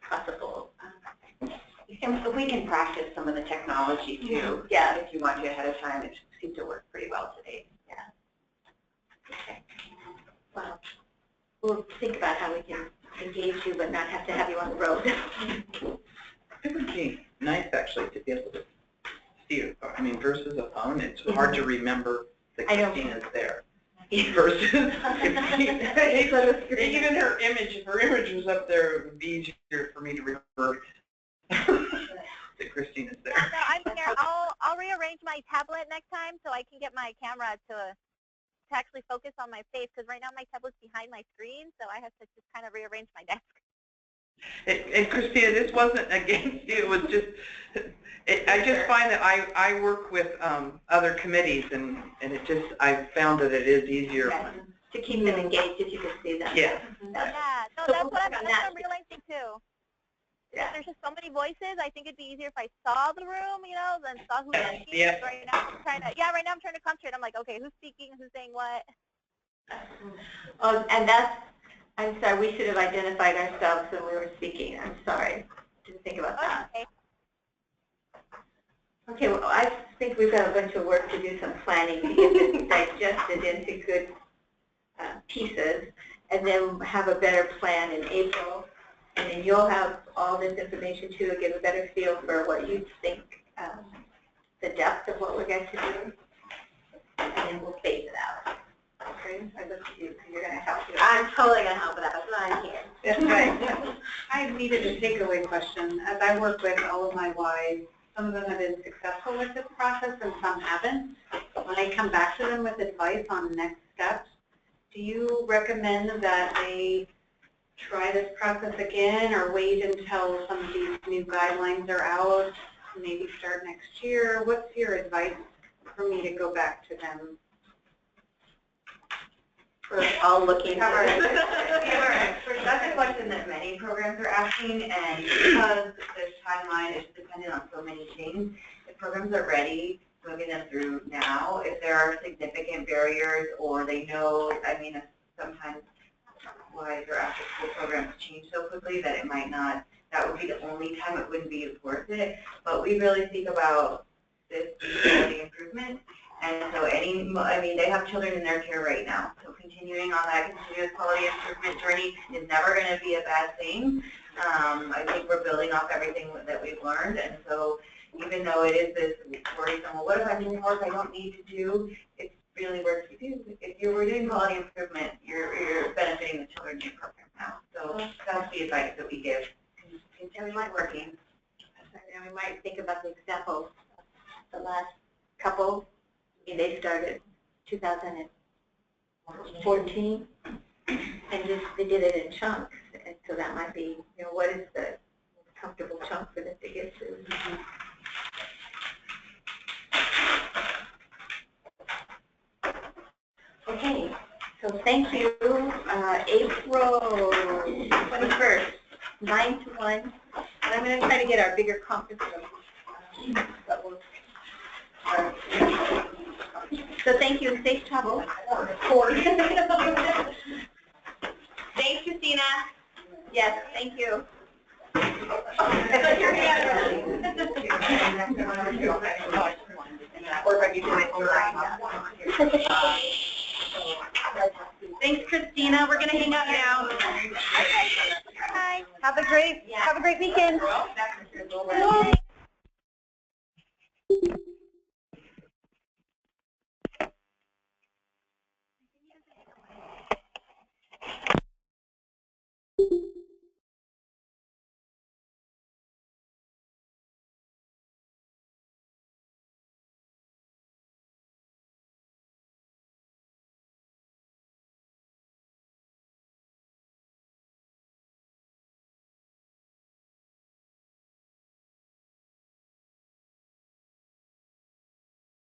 possible. We can practice some of the technology too. Yeah. If you want to ahead of time, it seems to work pretty well today. Yeah. Okay. Well, we'll think about how we can engage you, but not have to have you on the road. It would be nice actually to be able to see it. I mean, versus a phone, it's hard to remember that Christina's there. versus even her image. If her image was up there, it would be easier for me to remember that Christina's there. No, I'm here. I'll rearrange my tablet next time so I can get my camera to actually focus on my face, because right now my tablet's behind my screen, so I have to just kind of rearrange my desk. And Christina, this wasn't against you. It was just, I just find that I work with other committees, and it just, I found that it is easier. To keep them engaged if you can see them. Yeah. Yeah, no, that's what I'm realizing too. Yeah. There's just so many voices. I think it'd be easier if I saw the room, you know, than saw who was speaking. Yeah. Right now I'm trying to concentrate. I'm like, okay, who's speaking, who's saying what? Oh, and I'm sorry, we should have identified ourselves when we were speaking. I'm sorry. Didn't think about that. Okay, well, I think we've got a bunch of work to do, some planning to get this digested into good pieces, and then have a better plan in April. And then you'll have all this information too to get a better feel for what you think, the depth of what we're going to do, and then we'll phase it out. Okay, I look to you because you're going to help. I'm totally going to help with that. That's why I'm here. That's right. I needed a takeaway question. As I work with all of my wives, some of them have been successful with this process and some haven't. When I come back to them with advice on next steps, do you recommend that they try this process again or wait until some of these new guidelines are out, maybe start next year? What's your advice for me to go back to them? We're all looking for That's a question that many programs are asking, and because this timeline is dependent on so many things, if programs are ready, moving them through now. If there are significant barriers, or they know, I mean, sometimes why their after school programs change so quickly that it might not, that would be the only time it wouldn't be worth it. But we really think about this quality improvement. And so they have children in their care right now. So continuing on that continuous quality improvement journey is never going to be a bad thing. I think we're building off everything that we've learned. And so even though it is this worrisome, well, what if I'm doing work I don't need to do? It's really work to do. If you were doing quality improvement, you're benefiting the children in your program now. So that's the advice that we give. Continue working. And we might think about the example of the last couple. They started 2014, and just they did it in chunks. And so that might be, what is the comfortable chunk for them to get to? Okay, so thank you. April 21st, 9 to 1. And I'm going to try to get our bigger conference room. So thank you, and safe travel. Thanks, Christina. Yes, thank you. Thanks, Christina. We're going to hang out now. Bye. Have a great weekend. Bye.